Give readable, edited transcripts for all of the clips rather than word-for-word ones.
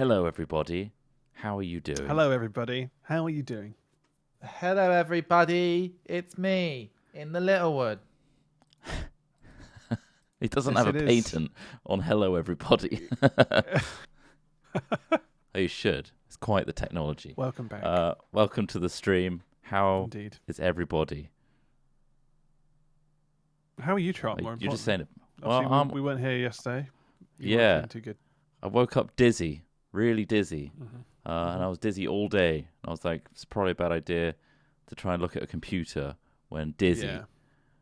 Hello, everybody. How are you doing? Hello, everybody. How are you doing? Hello, everybody. It's me in the Littlewood. He doesn't Yes, have a it is. patent on hello, everybody. He should. It's quite the technology. Welcome back. Welcome to the stream. How Indeed. is everybody? How are you, Trot? Like, More you're just importantly? saying it. Well, Obviously, we weren't here yesterday. You weren't Yeah. feeling too good. I woke up dizzy, really dizzy. Mhm. And I was dizzy all day. I was like, it's probably a bad idea to try and look at a computer when dizzy. Yeah,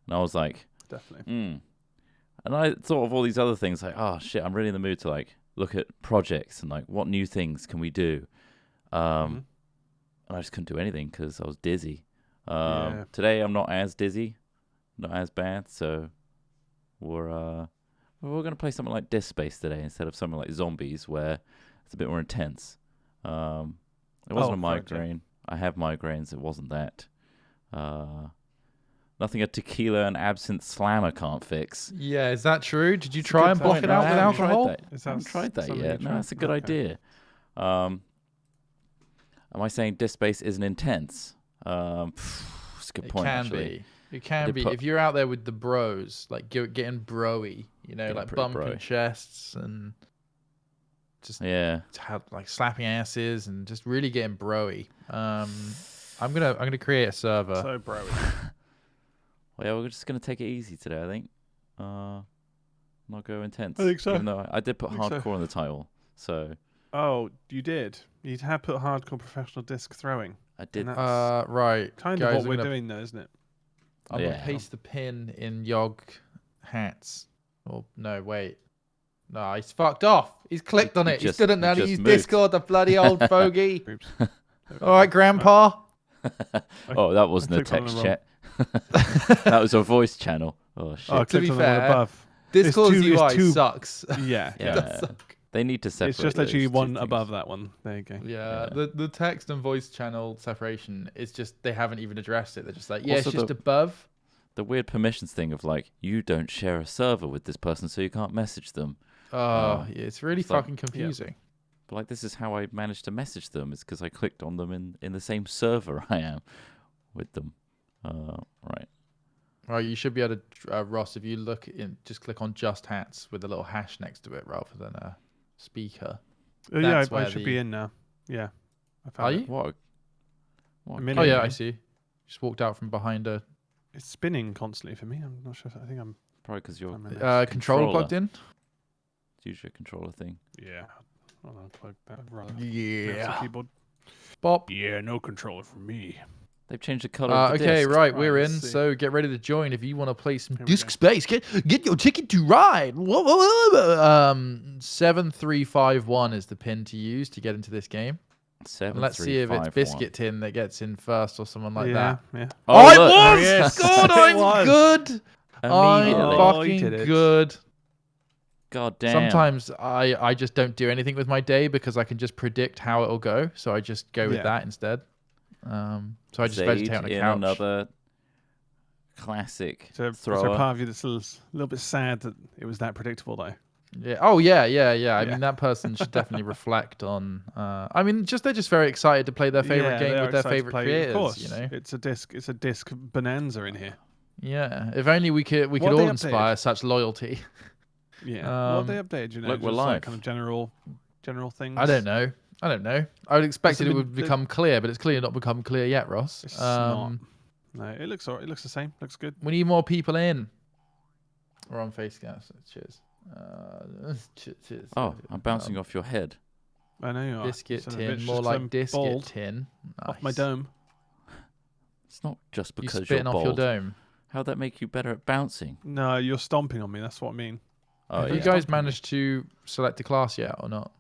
And I was like, definitely. And I thought of all these other things like, oh shit, I'm really in the mood to like look at projects and like what new things can we do. And I just couldn't do anything because I was dizzy. Yeah. Today I'm not as dizzy, not as bad, so we're gonna play something like Dead Space today instead of something like Zombies where it's a bit more intense. It wasn't a migraine. I have migraines. It wasn't that. Nothing a tequila and absinthe slammer can't fix. Yeah, is that true? Did you It's a try good and block point. it No, out I with haven't tried alcohol? that. Is I haven't that tried that something yet. you No, tried? that's a good Okay. idea. Am I saying Dead Space isn't intense? It's a good It point, can actually. be. It can did be. put- If you're out there with the bros, like getting broy, you know, Getting like pretty bumping bro. chests and just Yeah. like slapping asses and just really getting broy. I'm gonna create a server. So, bro. Well, yeah, we're just going to take it easy today, I think. Not go intense. I think so. Even though I did put I think so. hardcore in the title. So Oh, you did. You have put hardcore professional disc throwing. I did. And that's Right. kind guys, of what I'm we're gonna, doing, though, isn't it? I'm Yeah. gonna paste the pin in Yog hats. Oh no, wait. No, he's fucked off. He's clicked on He it. He just- still didn't he know how to just use moved. Discord, the bloody old fogey. Oops. All right, Grandpa. Oh, that wasn't a clicked on the text wrong- chat. That was a voice channel. Oh, shit. Oh, I To be clicked on the one fair, above. Discord's too- it's UI too- sucks. Yeah. Yeah. Does suck. They need to separate It's just those actually two one things. above that one. There you go. Yeah, Yeah. the text and voice channel separation is just they haven't even addressed it. They're just like, yeah, Also it's just the- above. The weird permissions thing of like, you don't share a server with this person, so you can't message them. Oh, yeah, it's really it's like- fucking confusing. But like, this is how I managed to message them. It's because I clicked on them in the same server I am with them. Right. Right, you should be able to, Ross, if you look in, just click on just hats with a little hash next to it rather than a speaker. Oh, yeah, That's I where should the- be in now. Yeah. I Are found you? it. What? A What? minute Oh, yeah, ago. I see. Just walked out from behind a It's spinning constantly for me. I'm not sure. I think I'm. Probably because you're I'm in controller Controller. plugged in. it's usually a controller thing. Yeah. I'll unplug that. Right. Yeah. Keyboard. Bop. Yeah, no controller for me. They've changed the color of the Okay, disc. right, Right, we're in. let's see. So get ready to join if you want to play some Here we disc go. space. Get your ticket to ride. 7351 is the pin to use to get into this game. And let's see if it's 7351. Biscuit Tin that gets in first or someone like yeah, that. yeah. Oh, I look. was Yes. good. It I'm was. good. I'm Immediately. Oh, you fucking did it. good. God damn. Sometimes I just don't do anything with my day because I can just predict how it'll go. So I just go with Yeah. that instead. So I just Zaid vegetate on a in couch. another classic So, is thrower. there part of you that's a little bit sad that it was that predictable, though? Yeah. Oh yeah. I Yeah. mean, that person should definitely reflect on. I mean, they're just very excited to play their favorite Yeah, game they are with their excited to favorit play. creators. Of course, You know. it's a disc bonanza in here. Yeah. If only we could What all they inspire updated? such loyalty. Yeah. What they updated, you know, look, we're just like live. kind of general things. I don't know. I would expect It's it a would bit- become clear, but it's clearly not become clear yet, Ross. It's not. No, it looks alright. It looks the same. Looks good. We need more people in. We're on Facecast. Cheers. Cheers. Oh, I'm bouncing off your head. I know you are. Biscuit Son of a tin, bitch, more just 'cause like I'm biscuit bald tin. off my Nice. dome. It's not just You because you're spitting off your bald. dome. How'd that make you better at bouncing? No, you're stomping on me. That's what I mean. Oh, Have yeah. you guys Stomping me. managed to select a class yet or not?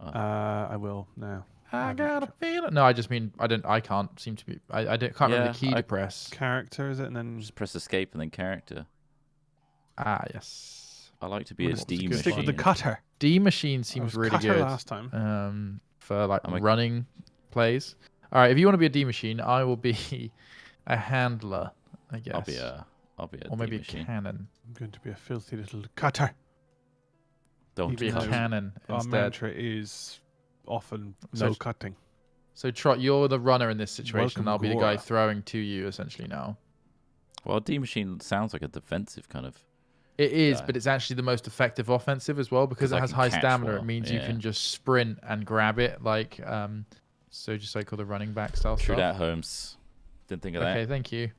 I will now. I got a feeling. No, I just mean I can't seem to be. I can't remember Yeah, the key I- to press. Character is it, and then Just press escape and then character. Ah, yes. I like to be We'll a just D stick machine. with the cutter. D machine I seems was really cutter good. last time. For like I'm a- running plays. All right, if you want to be a D machine, I will be a handler, I guess. I'll be a or D maybe machine. a cannon. I'm going to be a filthy little cutter. Don't Be a Even though cut. cannon Our instead. mantra is often So- no cutting. So Trot, you're the runner in this situation, and Welcome, I'll be the guy Gora. throwing to you essentially now. Well, D Machine sounds like a defensive kind of. It is, Yeah. but it's actually the most effective offensive as well because 'Cause it I has can high catch stamina. well, It means you yeah. can just sprint and grab it like so just like all the running back style True stuff. that, Holmes. Didn't think of Okay, that. thank you.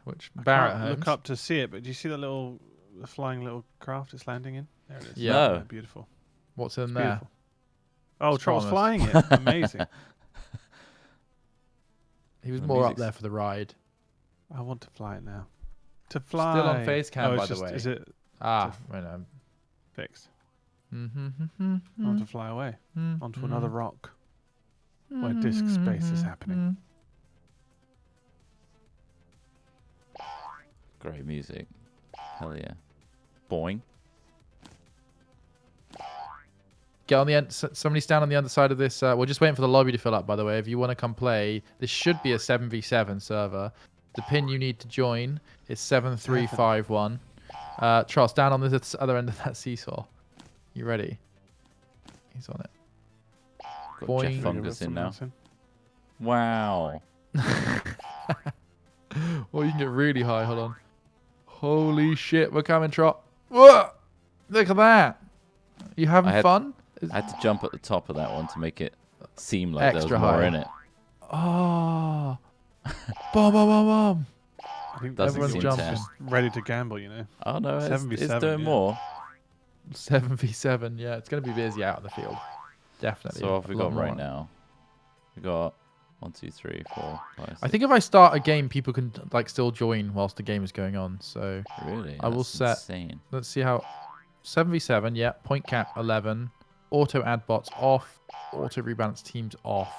Which I Barrett can't Holmes. look up to see it, but do you see the flying little craft it's landing in? There it is. Yeah. No. Beautiful. What's in It's there? beautiful. Oh, It's Troll's promised. flying it. Amazing. He was The more up music's- there for the ride. I want to fly it now. To fly. Still on face cam, oh, by it's the just, way. Is it Ah, wait, no. fixed? Mm-hmm. I want to fly away onto another rock where disc space is happening. Great music. Hell yeah. Boing. Get on the end. Somebody stand on the other side of this. We're just waiting for the lobby to fill up, by the way. If you want to come play, this should be a 7v7 server. The pin you need to join is 7351. Trot, stand on this other end of that seesaw. You ready? He's on it. Got Boing. Jeff Maybe Fungus in now. Wow. Well, you can get really high. Hold on. Holy shit, we're coming, Trot. Whoa! Look at that. You having I had- fun? I had to jump at the top of that one to make it seem like Extra there was more high. in it. Oh. Bum, bum, bum, bum. I think Doesn't Everyone's seem jumping. to. just ready to gamble, you know. Oh no, it's 7v7, doing yeah. more. 7v7, yeah. It's going to be busy out in the field. Definitely. So what have we A lot got right more. now? We got 1, 2, 3, 4, 5, 6. I think if I start a game, people can like still join whilst the game is going on. So Really? I will That's set- insane. let's see how 7v7, yeah. Point cap 11. Auto add bots off. Auto rebalance teams off.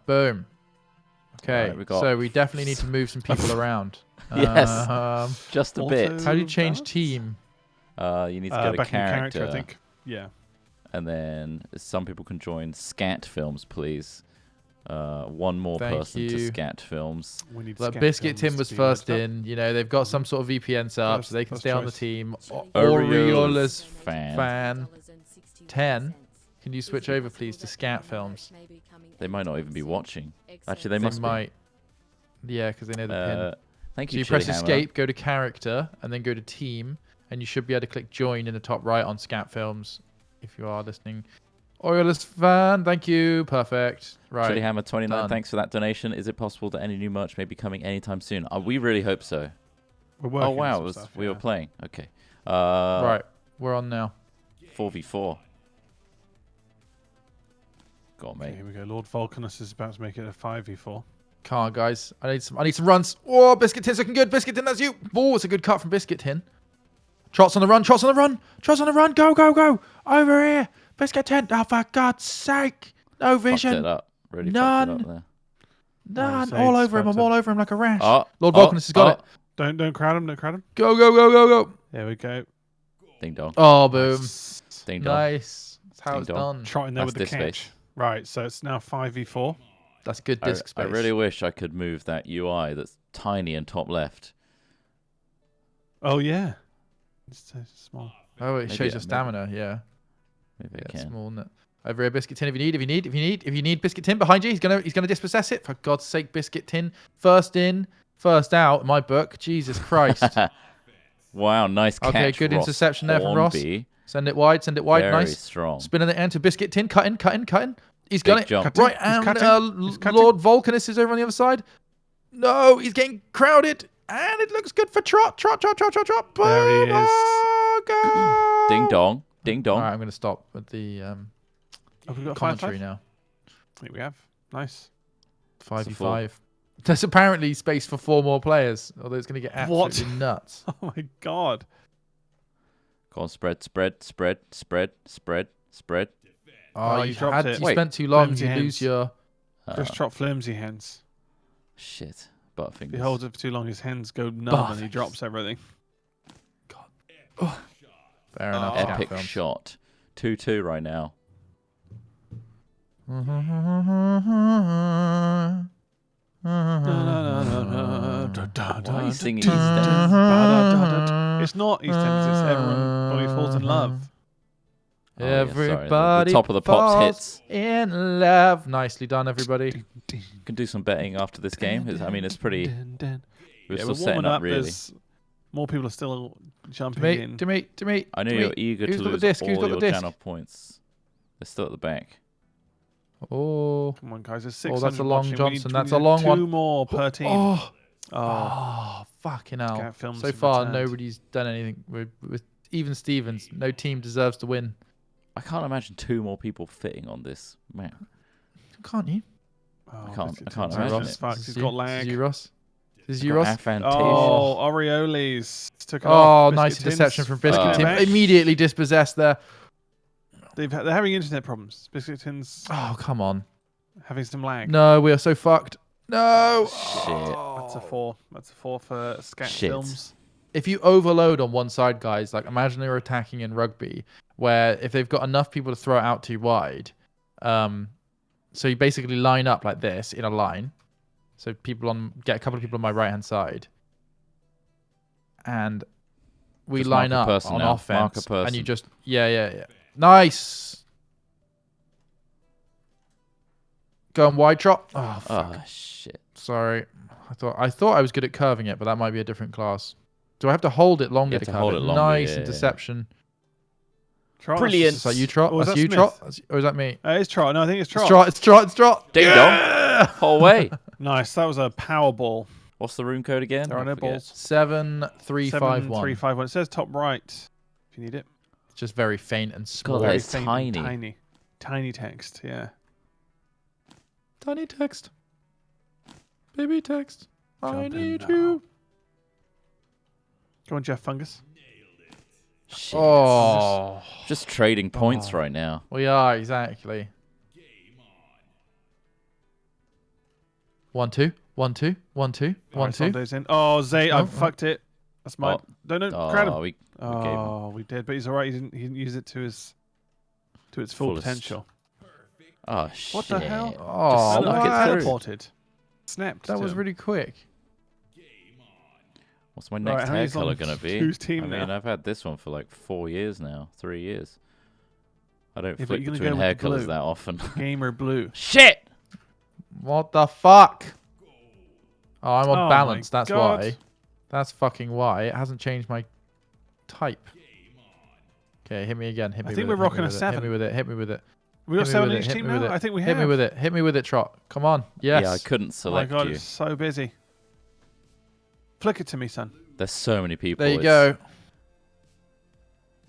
Boom. Okay, Right, we got- so we definitely need to move some people around. Yes. Just a Auto- bit. How do you change balance? team? You need to go to Back in your character, I think. Yeah. and then some people can join Scat Films, please. One more Thank person to you. Scat Films. We need Like scat Biscuit films Tim to was be first raised up. in. You know, they've got some sort of VPN set up, so they can First stay on the choice. team. Aureolus Aureolus fan. fan 10. Can you switch over, please, to Scat Films? They might not even be watching. Actually, they They must be. might. Yeah, because they know the pin. Thank So you, you press Chili Hammer. escape, go to character, and then go to team, and you should be able to click join in the top right on Scat Films if you are listening. Aureolus fan, thank you. Perfect. Chili Right. Hammer 29, Done. thanks for that donation. Is it possible that any new merch may be coming anytime soon? We really hope so. We're working Oh on wow, some stuff, we were yeah. playing. Okay. Right. We're on now. 4v4. Got Okay, me. here we go. Lord Vulcanus is about to make it a 5v4. Come on, guys. I need some runs. Oh, Biscuit Tin's looking good. Biscuit Tin, that's you. Oh, it's a good cut from Biscuit Tin. Trot's on the run. Trot's on the run. Trot's on the run. Go, go, go. Over here. Biscuit Tin. Oh, for God's sake. No Fucked it vision. up. Really None. fucked it up there. None. so All he's over him. about I'm to- all over him like a rash. Oh, Lord oh, Vulcanus has got it. Don't crowd him. Don't crowd him. Go, go, go, go, go. There we go. Ding dong. Oh, boom. Nice. Ding dong. Nice. That's how Ding it's dong. done. Trotting there That's with the this catch. space. Right, so it's now 5v4. That's good I, disc I space. really wish I could move that UI that's tiny and top left. Oh, yeah. It's so small. Oh, it Maybe shows it- your stamina. Yeah. Maybe Yeah, I it's can. small, isn't it? Over here, Biscuit Tin. If you need Biscuit Tin behind you, he's gonna dispossess it. For God's sake, Biscuit Tin. First in, first out. In my book, Jesus Christ. Wow, nice catch. Okay, good Ross interception there from Ross. Hornby. Send it wide. Very Nice. strong. Spinning it into Biscuit Tin. Cutting. He's Big got it. jump. Cutting. Right, He's and cutting. He's cutting. Lord Vulcanus is over on the other side. No, he's getting crowded. And it looks good for Trot. Trot. There he Boom. is. Oh, go. Ding dong. Ding dong. All right, I'm going to stop with the Have we got a 5-5? commentary now. I think we have. Nice. 5v5. There's apparently space for 4 more players, although it's going to get What? absolutely nuts. Oh, my God. Go on, spread. Oh, you you dropped it. You Wait. spent too long. Flimsy You lose hands. your... Just Trot flimsy hands. Shit. If he Butterfingers. holds it for too long, his hands go numb and he Butterfingers. drops everything. Fair enough. Oh. Scout Epic films. shot. 2-2 right now. Why are you singing It's EastEnders? not EastEnders. It's Everybody Falls in Love. Oh, yeah, sorry. Everybody The top of the pops falls hits. in love. Nicely done, everybody. You can do some betting after this game. I mean, it's pretty. We're Yeah, still we're setting warming up, up. really. There's more people are still jumping To me, in. to me, to me. I know to you're me. eager Who's to got the lose disc? Who's all got the your disc? channel points. They're still at the back. Oh. Come on, guys. There's Oh, 600 that's a long watching. Johnson. We That's need a long two one. more per team. Oh. Oh, Oh, fucking hell. Scat Films So have far, returned. nobody's done anything. With even Stevens, no team deserves to win. I can't imagine two more people fitting on this map. Can't you? Oh, can't Biscuit imagine Tins it. is fucked. He's got lag. This is you, Ross. This is Got you, Ross. Aphantasia. Oh, Orioles took it Oh, off. nice Biscuit interception Tins from Biscuit Oh. Tim. back. Immediately dispossessed there. They're having internet problems. Biscuit Tins Oh, come on. having some lag. No, we are so fucked. No. Shit. That's a 4. That's a 4 for Scat Shit. Films. If you overload on one side, guys, like imagine you're attacking in rugby, where if they've got enough people to throw it out too wide, so you basically line up like this in a line. So get a couple of people on my right hand side, and we Just mark line a up person on now. offense, Mark a and you person. just yeah. Nice. Going wide trot. Oh, fuck. Oh, shit. Sorry. I thought I was good at curving it, but that might be a different class. Do I have to hold it longer You have to to curve hold it? it longer, Nice yeah, yeah. interception. Trot. Brilliant. Is that you, Trot? Or was That's that you, Smith? Trot? Or is that me? It's Trot. No, I think it's Trot. It's Trot. It's Trot. It's Trot. Ding dong. Whole way. Nice. That was a power ball. What's the room code again? There are I no forget. balls. 7351. 7351. It says top right if you need it. It's just very faint and small. that Very is faint and tiny. Tiny text, yeah. Tiny text. Baby text. I Jump in need now. you. Go on, Jeff Fungus. Shit. Oh. Just trading points Oh. right now. We are, exactly. 1-2. 1-2. 1-2. Alright, 1-2. Sondo's in. Oh, Zay, I Oh, fucked it. That's mine. Oh. Don't crowd him. Oh, we gave him Oh, we did, but he's alright. He didn't use it to its full Fullest. potential. Oh, shit. What the hell? Oh, Just look, snuck it it through. teleported. Snapped. that to was him. really quick. What's my Right, next how hair many's on color going to be? whose team I mean, now? I've had this one for like 4 years now. 3 years. I don't Yeah, but flip you're gonna between go with hair the colors blue. that often. Gamer blue. Shit! What the fuck? Oh, I'm on Oh my balance. That's God. why. That's fucking why. It hasn't changed my type. Okay, hit me again. Hit me I think with we're it, rocking a hit 7. me with it. Hit me with it. We got Hit me 7 with in it, each hit team me with now? it. I think we Hit have. me with it. Hit me with it, Trot. Come on. Yes. Yeah, I couldn't Oh my select god, you. it's so busy. Flick it to me, son. There's so many people. There you it's- go.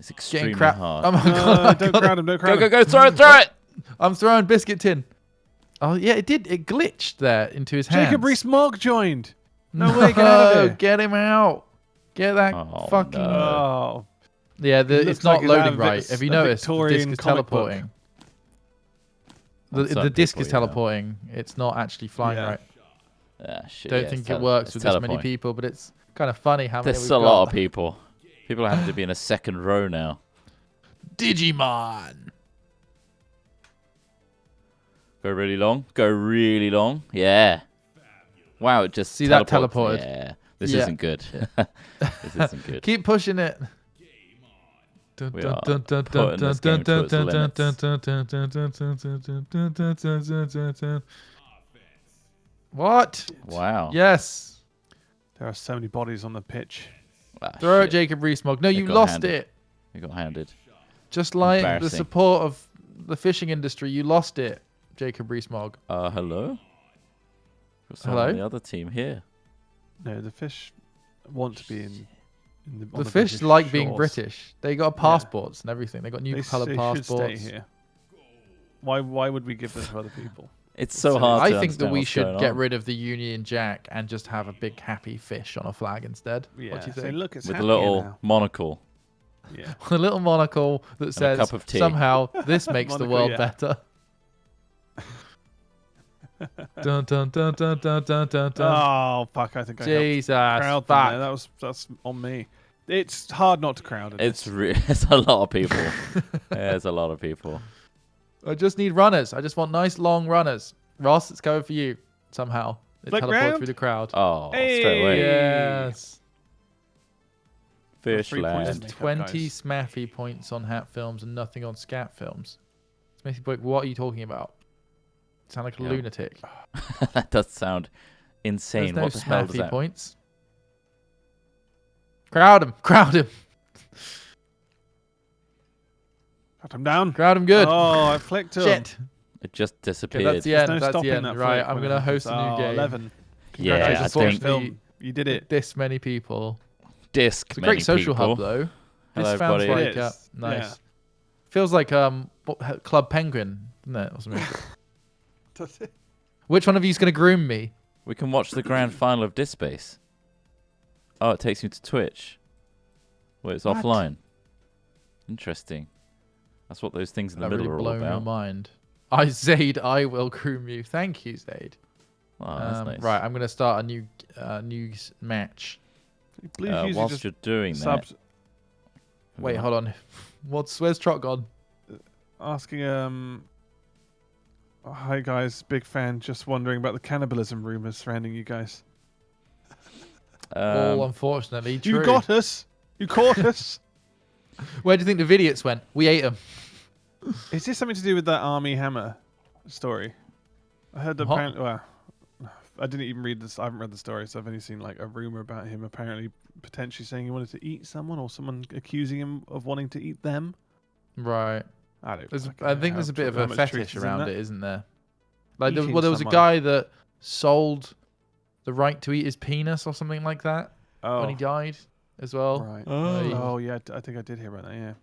It's Getting extremely crap. hard. Oh my No, god. I don't got crowd it. him, don't Go, crowd go, him. go, throw it, throw it! I'm throwing biscuit tin. Oh yeah, it did. It glitched there into his hands. Jacob Rees-Mogg joined. No way, get out of here. Get him out. Get that Oh, fucking. no. Oh. Yeah, It it's looks not like it's out loading of right. Have you a noticed? The Victorian disc is comic book. teleporting. On The certain disc people, is yeah. teleporting. It's not actually flying Yeah. right. Ah, shit, Don't yeah, think it's it works it's with this many teleporting. people, but it's kind of funny how many There's we've a lot got. of people. People have to be in a second row now. Digimon. Go really long. Go really long. Yeah. Wow, it just See that teleported. teleported? Yeah. This Yeah. isn't good. This isn't good. Keep pushing it. We are putting this game to its limits. What? Wow. Yes. There are so many bodies on the pitch. Ah, Throw it, shit. Jacob Rees-Mogg. No, It you got lost handed. it. You got handed. Just like the Embarrassing. support of the fishing industry, you lost it, Jacob Rees-Mogg. Hello? Got someone Hello? on the other team here. No, the fish want to be in the on The fish British like being shores. British. They got passports and everything. They got new They, coloured they should stay passports. here. Why would we give them to other people? It's so So hard I to think that understand we what's should going get on. rid of the Union Jack and just have a big happy fish on a flag instead. Yeah. What do you Say, think? look, it's With a happier little now. monocle. Yeah. A little monocle that says cup of tea. somehow this makes the Monocle, world yeah. better. Dun, dun, dun, dun, dun, dun, dun, dun. Oh fuck! I think I helped Jesus, crowd them fuck. there. That's on me. It's hard not to crowd. in It's this. it's a lot of people. There's a lot of people. I just need runners. I just want nice long runners. Ross, it's going for you somehow. It Flick teleported round. through the crowd. Oh, Hey! straight away. Yes. Fish 3 points land. to make up, 20 guys. Smaffy points on Hat Films and nothing on Scat Films. Smithy Boy, what are you talking about? Sound like a Yeah. lunatic. That does sound insane. There's no What the hell does Smaffy that? points. Crowd him. Crowd him. Cut him down. Crowd him good. Oh, I flicked him. Shit. It just Okay, disappeared. that's the There's end. no That's the stopping end. that Right, flick I'm when going it to host happens. a new game. 11. Yeah, I Congratulations, think- Force Film. You did it. This many people. Disc. It's a many great social people. hub, though. Hello, This sounds everybody. like It is. nice. Yeah. Feels like Club Penguin, doesn't it? Or something. Does it? Which one of you's going to groom me? We can watch the grand final of Disc Space. Oh, it takes you to Twitch. Where it's What? offline. Interesting. That's what those things in the That middle really are all blown your about. mind. Zaid, I will groom you. Thank you, Zaid. Oh, that's nice. Right, I'm going to start a new news match. Blue's usually Whilst just you're doing subs Wait, hold on. Where's Trot gone? asking oh, hi guys, big fan. Just wondering about the cannibalism rumors surrounding you guys. All unfortunately true. You got us. You caught us. Where do you think the Vidiots went? We ate them. Is this something to do with that Army Hammer story? I heard that What? apparently. Well, I didn't even read this. I haven't read the story, so I've only seen like a rumor about him apparently potentially saying he wanted to eat someone, or someone accusing him of wanting to eat them. Right. I don't. There's, fucking I know think how there's a bit of how a much truth fetish is in around that. it, isn't there? Like, there Eating was a someone. guy that sold the right to eat his penis or something like that Oh, when he died as well. right. Oh. Oh yeah, I think I did hear about that. Yeah.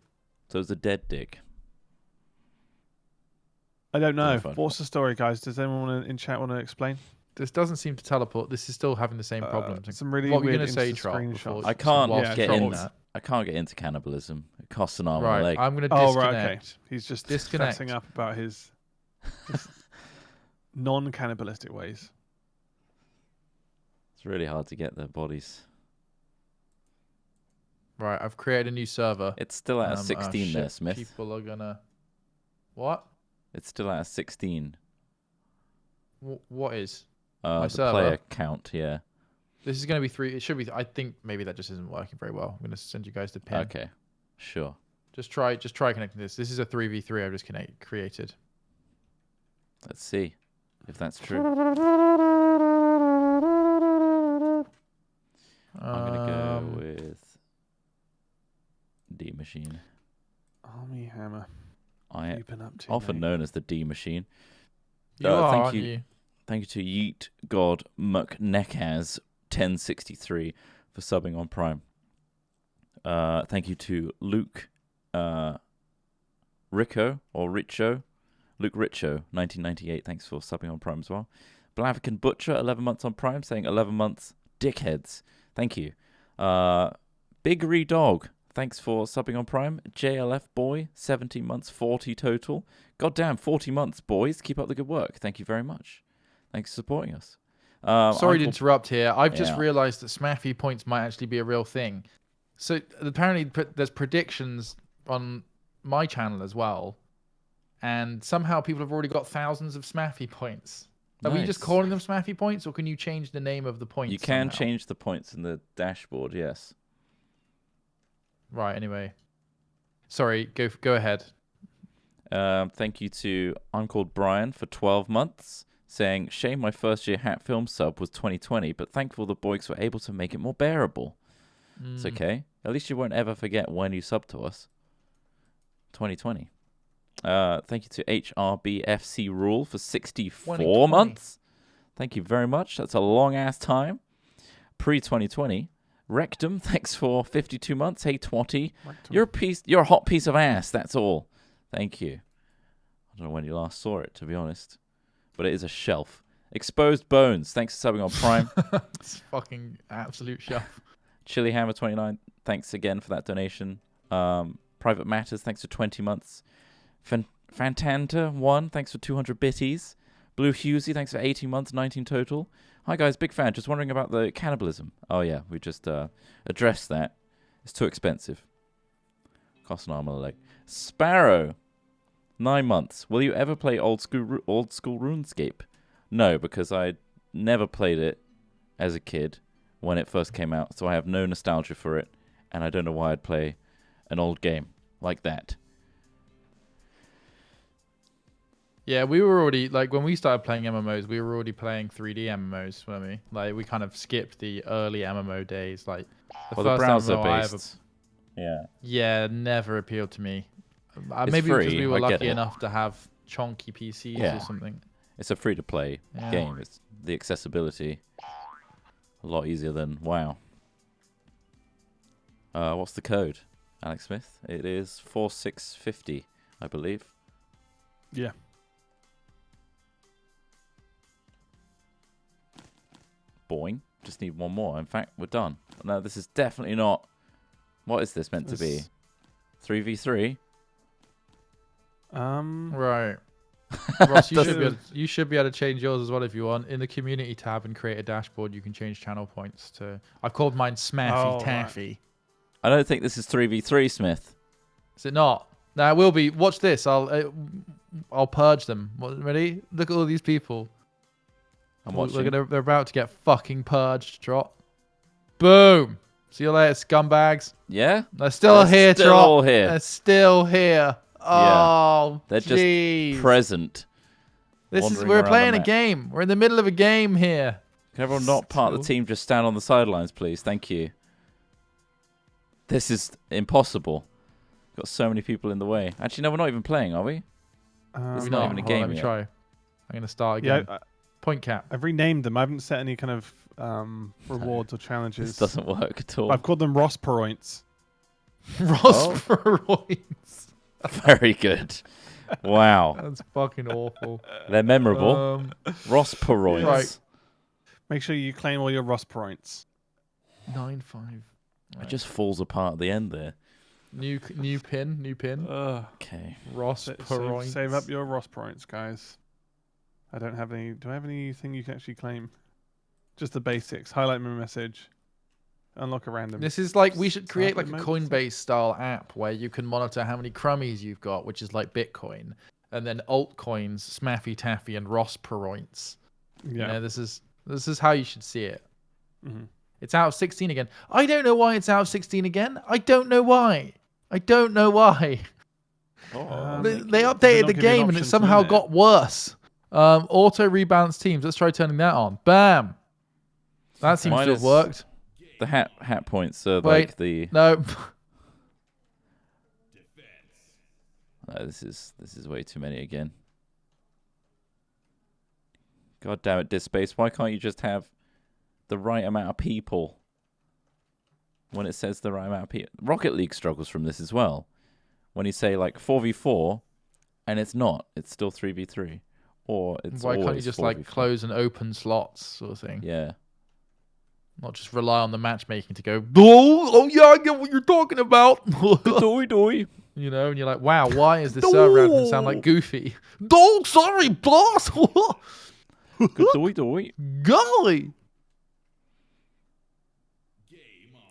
So it's a dead dick. I don't know. Fun. What's the story, guys? Does anyone in chat want to explain? This doesn't seem to teleport. This is still having the same problems. Some really What were you weird going to say, Insta Trot? screenshots. before- I can't whilst get Trot in- was- I can't get into cannibalism. It costs an arm and a Right, leg. I'm going to Oh disconnect. right, okay. He's just Disconnect. fessing up about his non-cannibalistic ways. It's really hard to get their bodies. Right, I've created a new server. It's still at a Oh, 16 there, shit. Smith. People are gonna. What? It's still at a 16. What is? The server? player count, yeah. This is gonna be 3. It should be. I think maybe that just isn't working very well. I'm gonna send you guys the pin. Okay, sure. Just try connecting this. This is a 3v3 I've just created. Let's see if that's true. I'm gonna go with D Machine. Army Hammer. I What you been up to? often mate? known as the D Machine. You Oh, are, thank aren't you. you? Thank you to Yeet God McNeckaz 1063 for subbing on Prime. Thank you to Luke Richo or Richo. Luke Richo 1998. Thanks for subbing on Prime as well. Blaviken Butcher 11 months on Prime saying 11 months dickheads. Thank you. Biggery Dog. Thanks for subbing on Prime. JLF Boy 17 months 40 total. Goddamn 40 months boys. Keep up the good work. Thank you very much. Thanks for supporting us. Sorry to Uncle- interrupt here. I've just Yeah. realised that Smaffy points might actually be a real thing. So apparently there's predictions on my channel as well, and somehow people have already got thousands of Smaffy points. Are we just Nice. calling them Smaffy points, or can you change the name of the points? You can somehow? change the points in the dashboard, yes. Right. Anyway, sorry. Go ahead. Thank you to Uncle Brian for 12 months, saying, shame my first year Hat Film sub was 2020, but thankful the boys were able to make it more bearable. It's okay. At least you won't ever forget when you subbed to us. 2020. Thank you to HRBFC Rule for 64 2020. months. Thank you very much. That's a long-ass time. Pre-2020. Rectum, thanks for 52 months. Hey, Twatty. You're a hot piece of ass, that's all. Thank you. I don't know when you last saw it, to be honest. But it is a shelf. Exposed Bones, thanks for subbing on Prime. It's fucking absolute shelf. Chili Hammer 29, thanks again for that donation. Private Matters, thanks for 20 months. Fantanta 1, thanks for 200 bitties. Blue Husey, thanks for 18 months, 19 total. Hi guys, big fan. Just wondering about the cannibalism. Oh yeah, we just addressed that. It's too expensive. Cost an arm and a leg. Sparrow, 9 months. Will you ever play old school RuneScape? No, because I never played it as a kid when it first came out, so I have no nostalgia for it, and I don't know why I'd play an old game like that. Yeah, we were already like when we started playing MMOs, we were already playing 3D MMOs, weren't we? Like we kind of skipped the early MMO days. Like The first browser MMO I ever, based. Yeah. yeah, never appealed to me. It's Maybe because free, we were I get lucky it. enough to have chonky PCs Yeah. or something. It's a free to play Yeah. game. It's the accessibility a lot easier than WoW. What's the code, Alex Smith? It is 4650, I believe. Yeah. Boing. Just need one more. In fact, we're done. No, this is definitely not. What is this meant to be? 3v3? Right. Ross, Doesn't- you should be able to change yours as well if you want. In the community tab and create a dashboard, you can change channel points to. I've called mine Smaffy Oh, right. Taffy. I don't think this is 3v3, Smith. Is it not? No, it will be. Watch this. I'll purge them. Ready? Look at all these people. I'm watching. They're about to get fucking purged, Trot. Boom. See you later, scumbags. Yeah? They're still They're here, still Trot. all here. They're still here. Oh, They're jeez. just present. wandering We're around the playing a map. game. We're in the middle of a game here. Can everyone not part of the team just stand on the sidelines, please? Thank you. This is impossible. Got so many people in the way. Actually, no, we're not even playing, are we? It's We're not even a Hold on, game let me yet. try. I'm gonna start Yeah, again. Point cap. I've renamed them. I haven't set any kind of rewards or This challenges. doesn't work at all. I've called them Ross Points. Rosperoids. Very good. Wow. That's fucking awful. They're memorable. Ross Perroins. Right. Make sure you claim all your Ross Points. 9-5. It just falls apart at the end there. New pin. Okay. Rosperoids. Save up your Ross Points, guys. I don't have any. Do I have anything you can actually claim? Just the basics. Highlight my message. Unlock a random. This is like we should create like a Mode. Coinbase style app where you can monitor how many crummies you've got, which is like Bitcoin, and then altcoins, Smaffy Taffy, and Rosperoids. Yeah. You know, this is how you should see it. hmm It's out of 16 again. I don't know why it's out of 16 again. I don't know why. I don't know why. They Did they updated not the give you an game and option it to somehow win it? got worse. Auto rebalance teams. Let's try turning that on. Bam. That seems to have Minus- worked. The hat points are Wait. like the. No. No, this is way too many again. God damn it, DiskSpace. Why can't you just have the right amount of people when it says the right amount of people? Rocket League struggles from this as well. When you say like 4v4 and it's not, it's still 3v3. Or it's Why can't you always just 4v4. like close and open slots sort of thing? Yeah. Not just rely on the matchmaking to go, oh yeah, I get what you're talking about. Doy. You know, and you're like, wow, why is this server admin sound like Goofy? Oh, sorry, boss. Doy. Golly.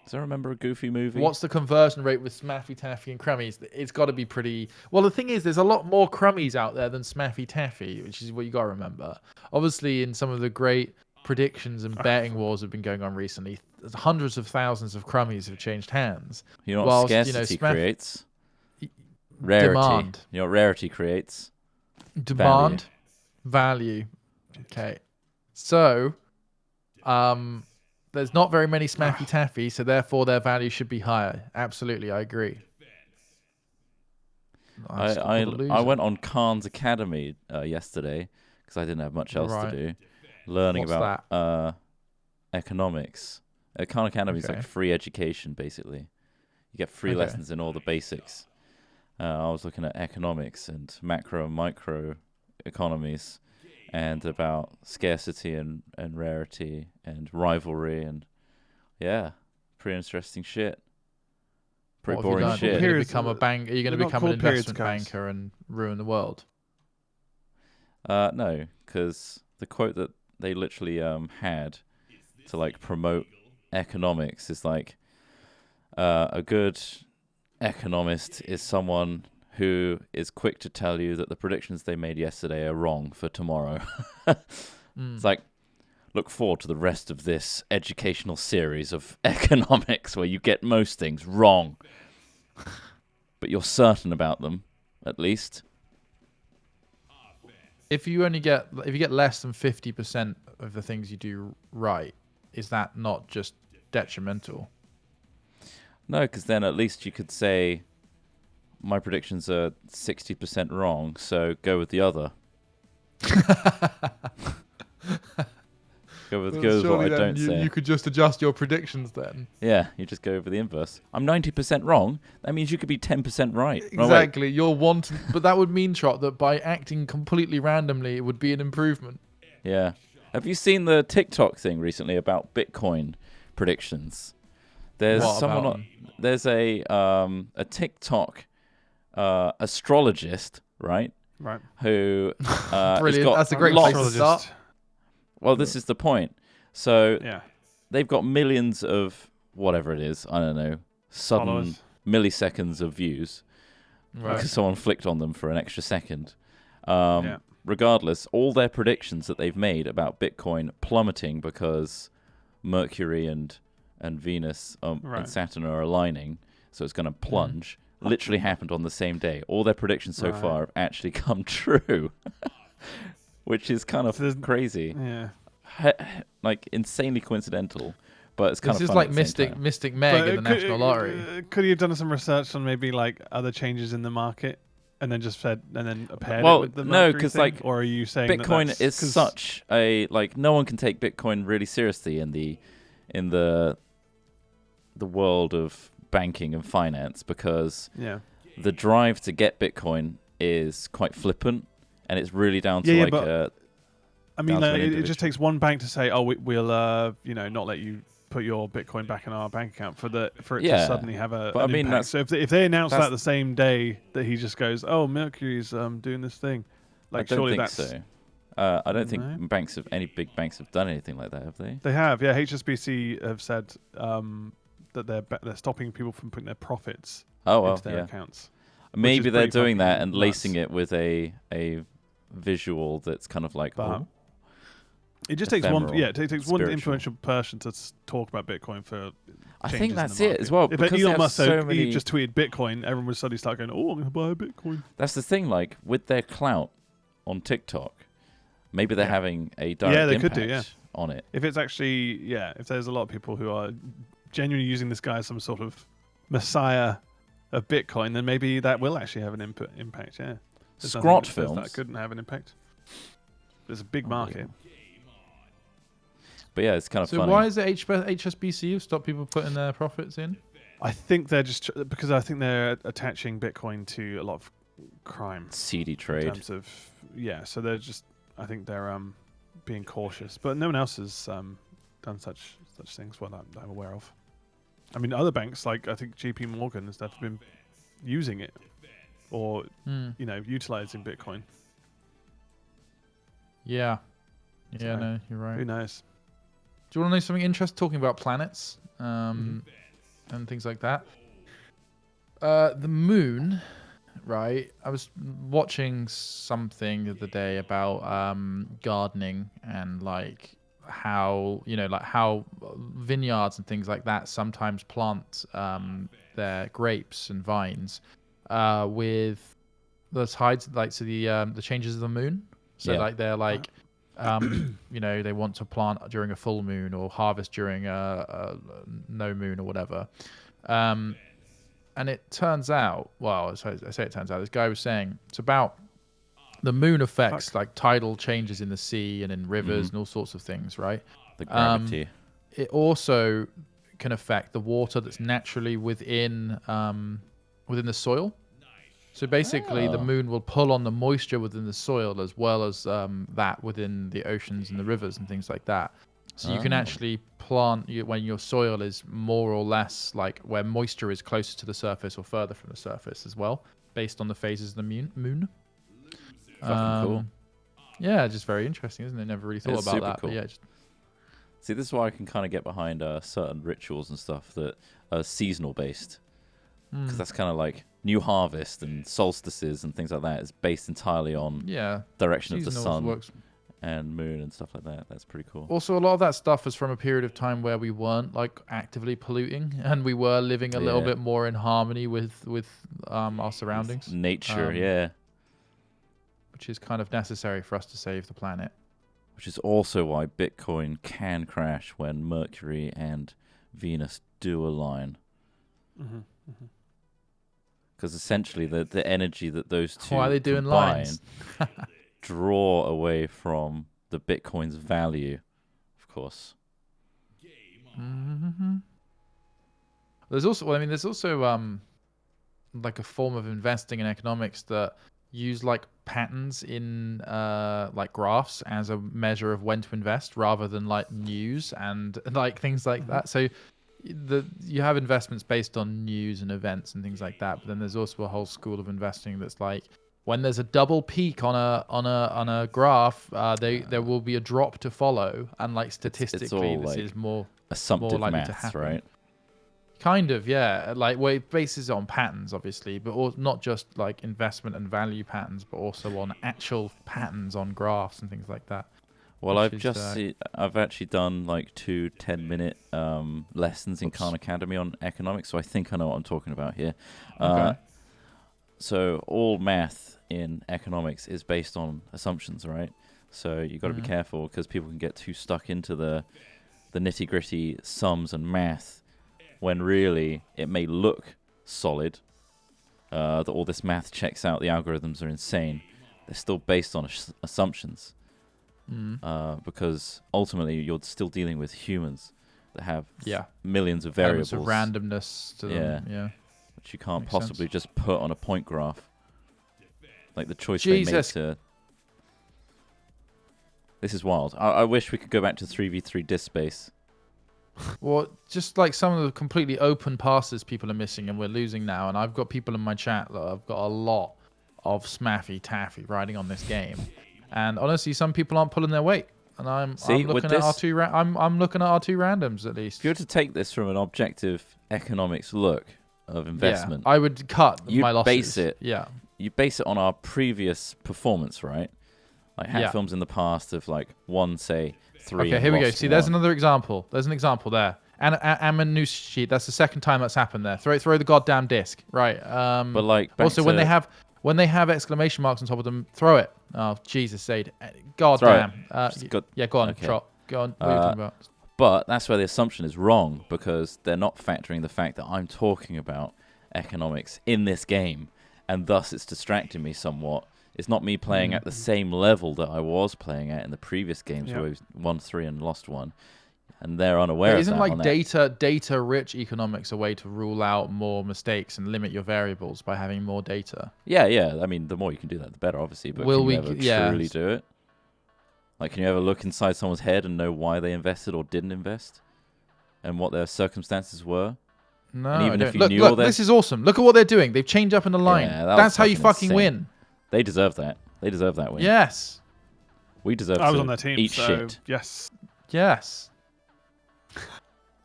Does I remember a Goofy movie? What's the conversion rate with Smaffy Taffy and Crummies? It's got to be pretty. Well, the thing is, there's a lot more Crummies out there than Smaffy Taffy, which is what you got to remember. Obviously, in some of the great predictions and betting wars have been going on recently, hundreds of thousands of Crummies have changed hands. You know what whilst, you know, scarcity Smaff- creates? Rarity. Demand. You know what rarity creates? Demand, value. Okay. So, there's not very many Smaffy Taffy, so therefore their value should be higher. Absolutely, I agree. I went on Khan's Academy yesterday because I didn't have much else Right. to do. Learning What's about economics. Khan Academy is Okay. like free education, basically. You get free Okay. lessons in all the basics. I was looking at economics and macro and micro economies and about scarcity and rarity and rivalry and yeah, pretty interesting shit. Pretty What have you boring done? shit. Are you Here going is- to become a bank? Are you going to they're not become an called periods, investment guys. banker and ruin the world? No, because the quote that they literally had to like promote economics is like a good economist is someone who is quick to tell you that the predictions they made yesterday are wrong for tomorrow. It's like, look forward to the rest of this educational series of economics where you get most things wrong, but you're certain about them, at least. If you get less than 50% of the things you do right, is that not just detrimental? No, because then at least you could say, my predictions are 60% wrong, so go with the other. Go with what I don't say. You could just adjust your predictions then. Yeah, you just go over the inverse. I'm 90% wrong. That means you could be 10% right. Exactly. You're wanting, but that would mean, Trot, that by acting completely randomly, it would be an improvement. Yeah. Have you seen the TikTok thing recently about Bitcoin predictions? There's there's a TikTok astrologist, right? Right. Who brilliant. That's a great place to start. Well, this is the point. So Yeah. they've got millions of whatever it is, I don't know, sudden Followers. milliseconds of views because someone flicked on them for an extra second. Yeah. Regardless, all their predictions that they've made about Bitcoin plummeting because Mercury and Venus and Saturn are aligning, so it's going to plunge, literally happened on the same day. All their predictions so far have actually come true, which is kind of crazy. Yeah. Like insanely coincidental, but it's kind This of is fun like at the same time. Mystic Meg in the National Lottery. Could you have done some research on maybe like other changes in the market, and then just paired it Well, with the no, Mercury 'cause, thing? like, or are you saying Bitcoin that is such a no one can take Bitcoin really seriously in the world of banking and finance because the drive to get Bitcoin is quite flippant, and it's really down to I mean, down to an it individual. just takes one bank to say, "Oh, we'll not let you put your Bitcoin back in our bank account," for it to suddenly have an impact. So if they announce that the same day that he just goes, "Oh, Mercury's doing this thing," like I don't surely think that's so. I don't think any big banks have done anything like that, have they? They have, yeah. HSBC have said that they're stopping people from putting their profits into their accounts. Maybe they're doing that and nuts. lacing it with a visual that's kind of like. It just takes ephemeral, one. Yeah, it takes one spiritual. influential person to talk about Bitcoin for. I think changes that's in the it as market. well. If Because Elon Musk so many. he just tweeted Bitcoin, everyone would suddenly start going, "Oh, I'm going to buy a Bitcoin." That's the thing. Like with their clout on TikTok, maybe they're having a direct impact on it. If it's actually, if there's a lot of people who are genuinely using this guy as some sort of messiah of Bitcoin, then maybe that will actually have an impact. Yeah. There's nothing Scrot that says films. that couldn't have an impact. There's a big market. But yeah, it's kind of So funny. why is it HSBC stop people putting their profits in? I think they're just because I think they're attaching Bitcoin to a lot of crime. seedy In trade? terms of so they're just I think they're being cautious, but no one else has done such things what I'm aware of. I mean, other banks like I think JP Morgan and stuff have been using it or utilizing Bitcoin. Yeah, So, no, you're right. Who knows? Do you want to know something interesting? Talking about planets and things like that. The moon, right? I was watching something the other day about gardening and like how how vineyards and things like that sometimes plant their grapes and vines with the tides, like the changes of the moon. So like they're like. They want to plant during a full moon or harvest during a no moon or whatever. And it turns out, I say it turns out, this guy was saying it's about the moon affects like tidal changes in the sea and in rivers and all sorts of things, right? The gravity. It also can affect the water that's naturally within the soil. So basically, the moon will pull on the moisture within the soil as well as that within the oceans and the rivers and things like that. So you can actually plant when your soil is more or less like where moisture is closer to the surface or further from the surface as well, based on the phases of the moon. Fucking cool. Yeah, just very interesting, isn't it? Never really thought It's about super that. cool. But yeah, See, this is why I can kind of get behind certain rituals and stuff that are seasonal based. Because that's kind of like new harvest and solstices and things like that is based entirely on direction of the sun and Moon and stuff like that. That's pretty cool. Also, a lot of that stuff was from a period of time where we weren't like actively polluting, and we were living a little Yeah. bit more in harmony with our surroundings, Nature, Um, yeah. which is kind of necessary for us to save the planet. Which is also why Bitcoin can crash when Mercury and Venus do align. Mm-hmm. Mm-hmm. Because essentially the energy that those two Why are they doing combine lines? draw away from the Bitcoin's value, of course. hmm There's also, well, I mean, there's also like a form of investing in economics that use like patterns in like graphs as a measure of when to invest rather than like news and like things like that. So you have investments based on news and events and things like that, but then there's also a whole school of investing that's like when there's a double peak on a graph, there will be a drop to follow, and like statistically all, this like, is more Assumptive likely to maths, happen. right? kind of, yeah, like well, it bases on patterns obviously, but not just like investment and value patterns, but also on actual patterns on graphs and things like that. Well, Which is, I've actually done like 2 10-minute lessons in Oops. Khan Academy on economics, so I think I know what I'm talking about here. Okay. So all math in economics is based on assumptions, right? So you got to be careful because people can get too stuck into the nitty-gritty sums and math when really it may look solid, that all this math checks out, the algorithms are insane. They're still based on assumptions. Because ultimately you're still dealing with humans that have millions of variables, elements of randomness to them. Yeah. which you can't Makes possibly sense. just put on a point graph. Like the choice Jesus. they made to. This is wild. I wish we could go back to 3v3 disk space. Well, just like some of the completely open passes people are missing and we're losing now, and I've got people in my chat that I've got a lot of smaffy taffy riding on this game, and honestly, some people aren't pulling their weight, and I'm looking with at this- R2. I'm looking at R2 randoms at least. If you were to take this from an objective economics look of investment, Yeah, I would cut You'd my losses. base it Yeah. you base it on our previous performance, right? Like hat Yeah. films in the past of like won, say, 3. Okay, here we go. lost See, there's 1. another example. There's an example there. And Ammon news sheet. That's the second time that's happened there. Throw the goddamn disc. Right. But like back Also, when to- they have exclamation marks on top of them, throw it. Oh Jesus, Zaid. God Throw it. damn. Just go- Yeah, go on, okay. Trot. Go on. What are you talking about? But that's where the assumption is wrong, because they're not factoring the fact that I'm talking about economics in this game, and thus it's distracting me somewhat. It's not me playing at the same level that I was playing at in the previous games where we won 3 and lost 1, and they're unaware But of isn't that. like on that. data-rich economics a way to rule out more mistakes and limit your variables by having more data? Yeah. I mean, the more you can do that, the better, obviously. But Will can we you ever g- yeah. truly do it? Like, can you ever look inside someone's head and know why they invested or didn't invest, and what their circumstances were? No. And even I if don't. you knew look, all their- this is awesome. Look at what they're doing. They've changed up in the line. Yeah, that was That's how you fucking fucking insane. win. They deserve that. They deserve that win. Yes. We deserve I was to on their team, eat so shit. yes, Yes.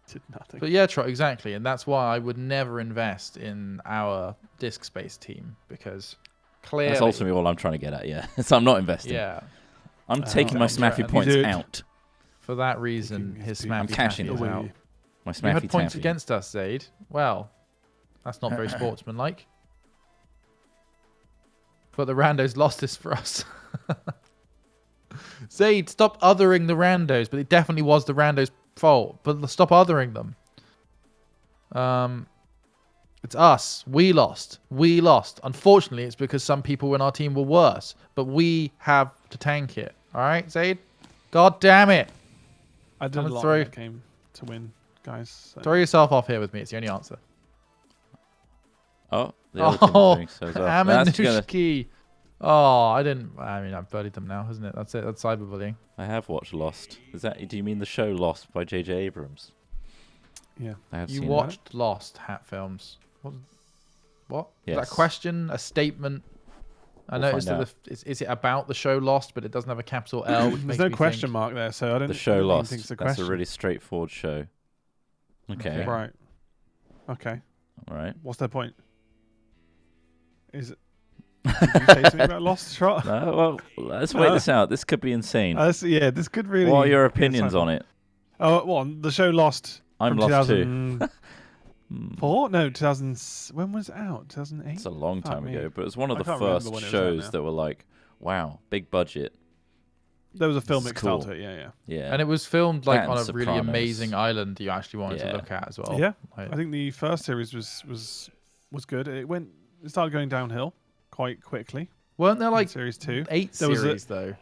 did nothing. But yeah, Trot, exactly. And that's why I would never invest in our disk space team, because clearly... That's ultimately all I'm trying to get at, yeah. So I'm not investing. Yeah. I'm taking my I'm smaffy trying- points You do it. out. For that reason, Taking his his smaffy I'm cashing taffy is it. out. My You had smaffy points taffy. against us, Zaid. Well, that's not very sportsmanlike. But the randos lost this for us. Zaid, stop othering the randos, but it definitely was the randos' fault. But stop othering them. It's us. We lost. Unfortunately, it's because some people in our team were worse. But we have to tank it. All right, Zaid? God damn it. I did a coming lot through. in that game to win, guys. So. Throw yourself off here with me. It's the only answer. Oh, the other team Oh, doing so as well. That's together. Amanushki. Oh, I didn't. I mean, I've bullied them now, isn't it? That's it. That's cyberbullying. I have watched Lost. Do you mean the show Lost by J.J. Abrams? Yeah. I have You seen watched Lost Hat Films. What? Is that Yes. a question? A statement? I We'll noticed find that is it about the show Lost, but it doesn't have a capital L. Which There's makes no me question think, mark there, so I don't. The show I don't even Lost. think it's a That's question. a really straightforward show. Okay. Right. Okay. All right. What's their point? Is it? Did you say something about Lost Trot? Well, let's wait this out. This could be insane. Yeah, this could really. What are your be opinions insightful. on it? Oh, well, the show Lost. I'm from lost too. 2004? No, 2000. When was it out? 2008. It's a long time me. ago, but it was one of I the can't remember first when it was out shows now. that were like, wow, big budget. There was a This is filmic style cool. to it. Yeah, Yeah. And it was filmed like That on a and really Sopranos. amazing island you actually wanted Yeah. to look at as well. Yeah. Like, I think the first series was good. It started going downhill quite quickly. weren't there in like series 2? 8 There was a- series though?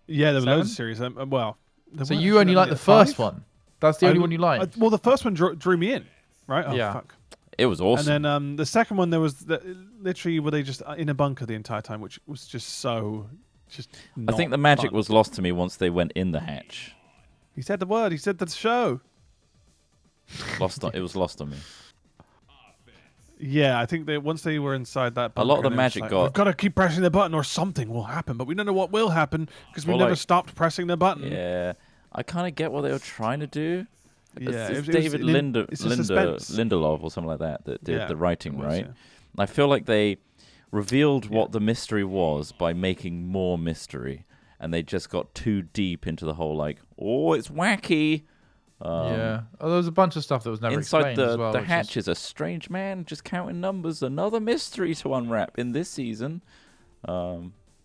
Yeah, there were loads of 7? series. Well, there So weren't you actually only that like many. the first 5? one. That's the only one you like. Well, the first one drew me in, right? Oh, Yeah. fuck. It was awesome. And then the second one, there was literally were they just in a bunker the entire time, which was just so. I think the magic was lost to me once they went in the hatch. He said the word. He said the show. It was lost on me. Yeah, I think they once they were inside that. A lot of bunker, the and it was magic like, got- We've got to keep pressing the button, or something will happen, but we don't know what will happen because we Well, never like- stopped pressing the button. Yeah, I kind of get what they were trying to do. Yeah, It's it was David it's a suspense. Lindelof or something like that did Yeah, the writing, it was, right? yeah. I feel like they revealed what the mystery was by making more mystery, and they just got too deep into the whole like, oh, it's wacky. Yeah. Oh, there was a bunch of stuff that was never Inside explained the as well. the which hatch is a strange man just counting numbers. Another mystery to unwrap in this season.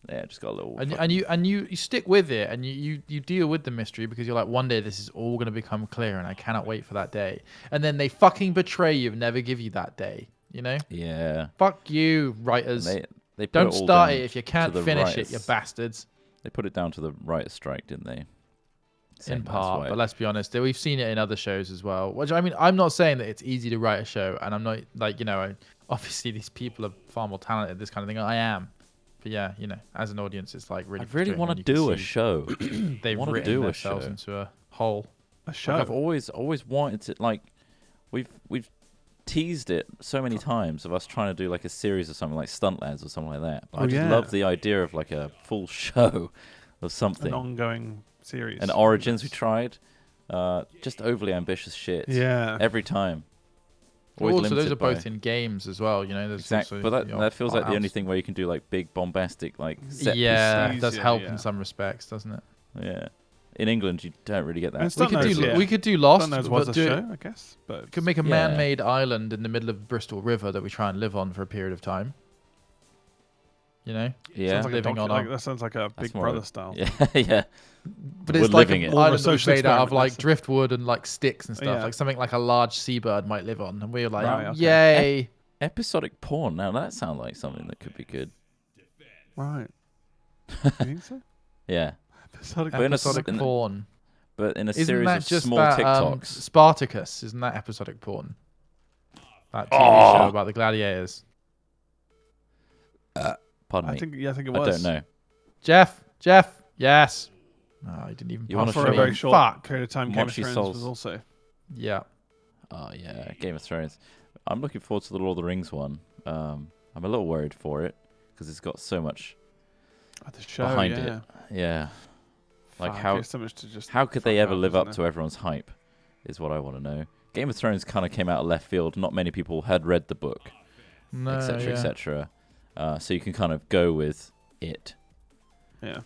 Yeah, just got a little. and you stick with it and you deal with the mystery because you're like, one day this is all going to become clear and I cannot wait for that day. And then they fucking betray you and never give you that day. You know? Yeah. Fuck you, writers. They put Don't it all start down it if you can't the finish writers. it, you bastards. They put it down to the writer's strike, didn't they? Saying In that's part, why- but let's be honest, we've seen it in other shows as well. Which I mean, I'm not saying that it's easy to write a show, and I'm not like obviously these people are far more talented at this kind of thing. I am, but yeah, as an audience, it's like really. I really want to do a show. They've wanna written do a themselves show. into a hole. A show. Like I've always wanted to like, we've teased it so many times of us trying to do like a series of something like Stunt Lads or something like that. But I just love the idea of like a full show of something. An ongoing series. And Origins we tried, just overly ambitious shit. Yeah. Every time. Always Also, those limited are both by- in games as well. There's Exactly, also, but that feels like the only art thing where you can do like big bombastic like set Yeah, pieces. it does Yeah, help yeah. in some respects, doesn't it? pieces. Yeah. In England, you don't really get that. And We could Stunt do Lads, yeah. we could do Lost, Stunt Lads was but a do show, I guess. But could make a Yeah. man-made island in the middle of Bristol River that we try and live on for a period of time. Yeah. sounds like living on our- that sounds like a Big more Brother of- style. Yeah, yeah. But We're it's like living an it. More of a island that was social made out of experiment, like that's it. driftwood and like sticks and stuff, Yeah. like something like a large seabird might live on. And we were like, Right, okay. yay! Episodic porn. Now that sounds like something that could be good. Right. You think so? Yeah. Episodic But in a Episodic in a- porn. But in a Isn't series that of just small that TikToks. Spartacus? Isn't that episodic porn? That TV Oh! show about the gladiators. Pardon I me. think it I was. don't know. Jeff, yes. No, he didn't even. You pass wanna For it a show me. very short Fuck. period of time, Game of Monchy Thrones Souls. was also. Yeah. Oh yeah, Game of Thrones. I'm looking forward to the Lord of the Rings one. I'm a little worried for it because it's got so much The show, behind yeah. it. Yeah. Like Fuck, how there's so much to just how could fuck they ever up, live isn't up there? to everyone's hype? Is what I want to know. Game of Thrones kind of came out of left field. Not many people had read the book, No. etc., yeah. etc. So you can kind of go with it. Yeah.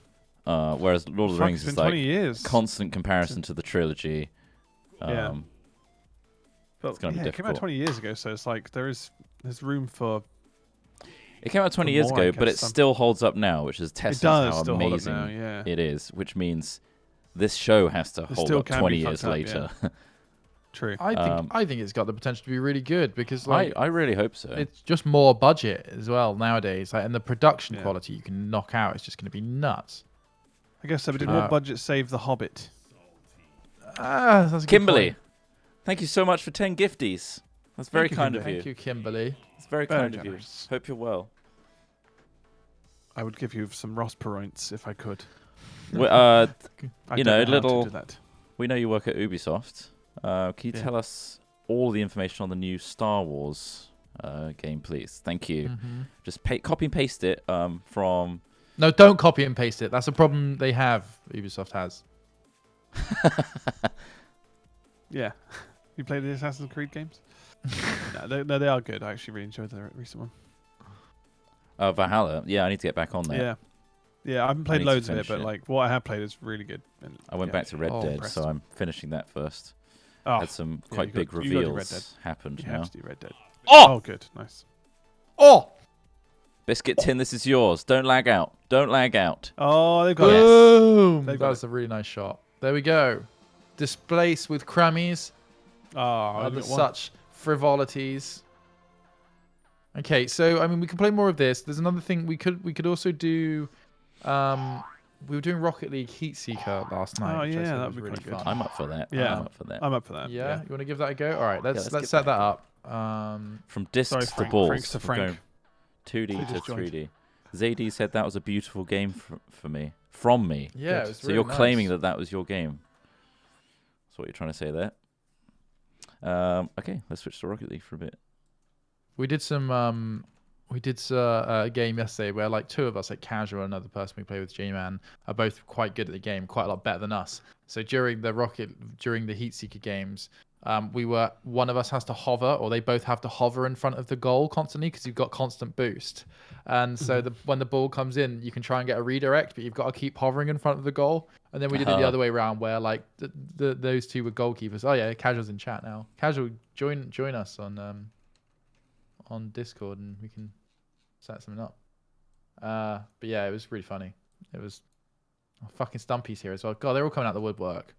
Whereas Lord of the Fuck, Rings it's is been 20 like years. constant comparison to the trilogy. Yeah. But it's gonna be yeah, it came out difficult. 20 years ago, so it's like there's room for. It came out 20 For years more, I ago, but it guess, still holds up now, which is It testament does to how still hold up amazing now, yeah. it is. Which means this show has to hold still up can 20 be years fucked up, later. True. I think it's got the potential to be really good because like I really hope so. it's just more budget as well nowadays. Like, and the production Yeah. quality you can knock out is just going to be nuts. I guess so. But did Uh, more budget save The Hobbit? That's a good Kimberly, point. thank you so much for 10 gifties. That's very Thank you, kind of Thank you. you, Kimberly. It's very Very kind of you. generous. Hope you're well. I would give you some Ross Perroints if I could. We, I You don't know, how to little- do that. we know you work at Ubisoft. Can you Yeah. tell us all the information on the new Star Wars game, please? Thank you. Mhm. Just copy and paste it from. No, don't copy and paste it. That's a problem they have. Ubisoft has. Yeah. You played the Assassin's Creed games? No, they are good. I actually really enjoyed the recent one. Valhalla. Yeah, I need to get back on that. Yeah. Yeah, I haven't I played need to loads of it, finish but it. like what I have played is really good. And, I went yeah, back to Red Oh, Dead, impressed. so I'm finishing that first. Oh, Had some yeah, quite you big got- you got to Red reveals happened you now. have to do Red Dead. Oh! Oh, good. Nice. Oh! Biscuit Tin, this is yours. Don't lag out. Don't lag out. Oh, they've got it. Boom! They've That got was a really nice shot. There we go. Displace with Crammies. Oh, Other look, one. such frivolities. Okay, so I mean, we can play more of this. There's another thing we could also do. We were doing Rocket League Heatseeker last night. Oh, which I yeah, said that'd was be really quite good. fun. I'm up for that. Yeah. I'm up for that. I'm up for that. Yeah, you want to give that a go? All right, let's let's get set that back up. From discs Sorry, to Frank. balls. Frank's to we're Frank. going 2D They to just joined. 3D. ZD said that was a beautiful game for me. From me. Yeah, Good. it was So really you're claiming nice. that was your game. That's what you're trying to say there. Okay, let's switch to Rocket League for a bit. We did some a game yesterday where like two of us, like casual and another person we play with, J-Man, are both quite good at the game, quite a lot better than us. So during the Heatseeker games, one of us has to hover, or they both have to hover in front of the goal constantly because you've got constant boost. And so when the ball comes in, you can try and get a redirect, but you've got to keep hovering in front of the goal. And then we did it the other way around, where like those two were goalkeepers. Oh yeah, Casual's in chat now. Casual, join us on Discord and we can set something up. But yeah, it was really funny. It was fucking Stumpy's here as well. God, they're all coming out the woodwork.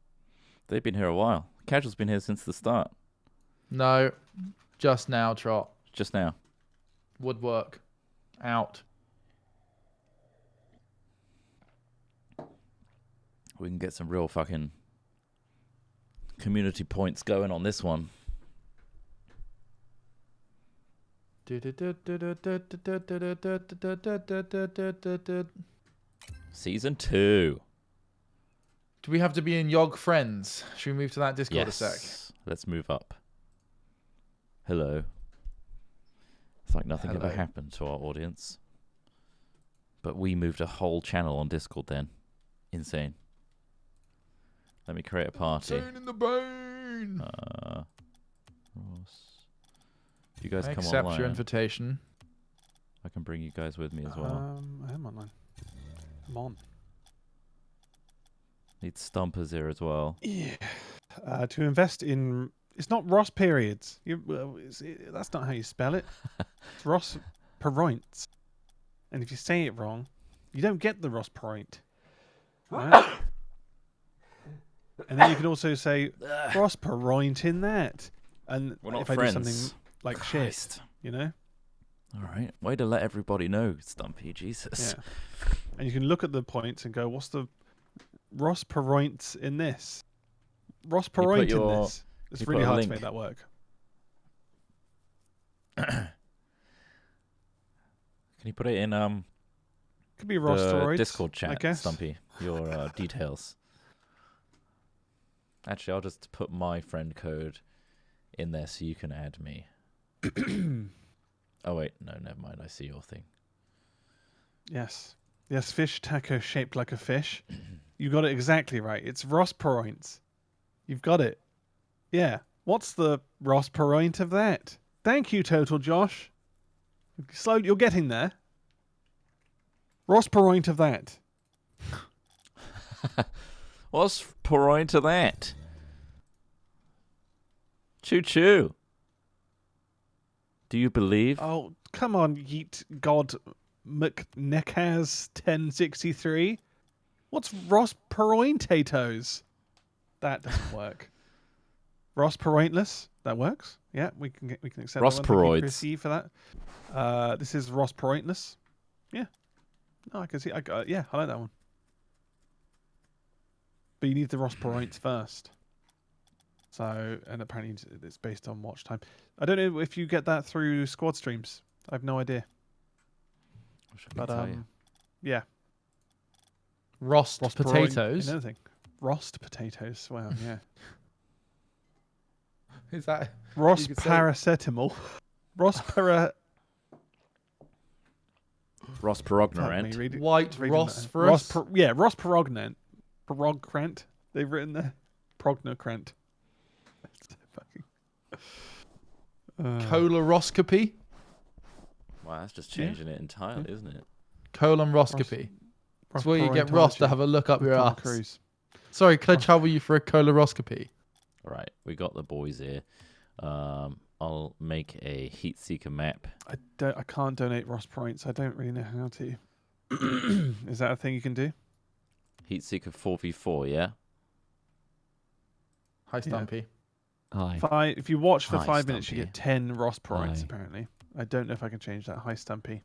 They've been here a while. Casual's been here since the start. No, just now, Trot. Just now. Woodwork out. We can get some real fucking community points going on this one. Season 2. Do we have to be in Yog Friends? Should we move to that Discord a sec? Yes. Let's move up. Hello. It's like nothing ever Hello. happened to our audience. But we moved a whole channel on Discord then. Insane. Let me create a party. Insane in the brain. Ross. You guys I come accept online. your invitation. I can bring you guys with me as well. I am online. I'm on. Need Stumpers here as well. Yeah. To invest in, it's not Ross periods. That's not how you spell it. It's Ross Periods. And if you say it wrong, you don't get the Ross Period. Right? And then you can also say Ross Period in that. And We're not if I friends. do something like Christ. shit, you know? All right. Way to let everybody know, Stumpy. Jesus. Yeah. And you can look at the points and go, what's the Ross Periods in this? Ross Can you put Period in your- this. It's you really put a hard to link? make that work. Can you put it in Could be Ross the Steroids, Discord I chat, guess. Stumpy? Your details. Actually, I'll just put my friend code in there so you can add me. Oh wait, no, never mind. I see your thing. Yes. Yes, fish taco shaped like a fish. You got it exactly right. It's Ross Periods. You've got it. Yeah. What's the Ross Period of that? Thank you, Total Josh. You're getting there. Ross Period of that. What's pouring to that? Choo choo. Do you believe? Oh, come on, Yeet God McNeckaz 1063. What's Ross Period-tatoes? That doesn't work. Ross Periodless? That works. Yeah, we can accept Ross that one. Thank you, Peroids. Chrissy, for that. This is Ross Periodless. Yeah. No, I can see. Yeah, I like that one. But you need the Ross Periods first. So, and apparently it's based on watch time. I don't know if you get that through squad streams. I have no idea. Wish I could But tell you. yeah. Rost Ross potatoes. Anything. Rost potatoes. Wow, yeah. Is that Ross You could say- paracetamol. Ross para. Ross Fuck me, Perognorant. reading- white reading Ross that. for Ross us? yeah, Ross Perogrant. Perogrant. They've written there. Prognocrant. Fucking. Colaroscopy? Wow, that's just Yeah. changing it entirely, isn't it? Colonoscopy. That's where you get Ross to have a look up your Tom ass. Cruise. Sorry, can I trouble you for a colonoscopy? All right, we got the boys here. I'll make a heat seeker map. I can't donate Ross points. I don't really know how to. Is that a thing you can do? Heat seeker 4v4, yeah. Hi, Stumpy. Hi. If you watch for Hi, 5 minutes, you Stumpy. get 10 Ross points. Hi. Apparently, I don't know if I can change that. Hi, Stumpy.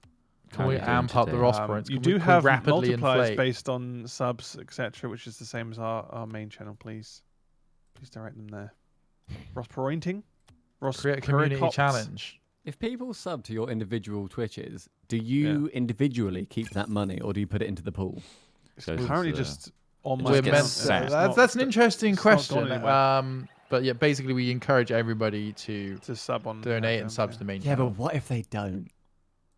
Can How we you doing amp up the today? Ross points? You Can do we have rapidly multipliers inflate? based on subs, etc., which is the same as our main channel. Please direct them there. Ross pointing. Ross Create a community Pericops. challenge. If people sub to your individual Twitches, do you individually keep that money or do you put it into the pool? It's So it's, currently uh, just on it my just We're gets meant. sacked. That's an interesting it's not gone question. anywhere. But yeah, basically we encourage everybody to to sub on donate and terms, subs to the main Yeah, channel. but what if they don't?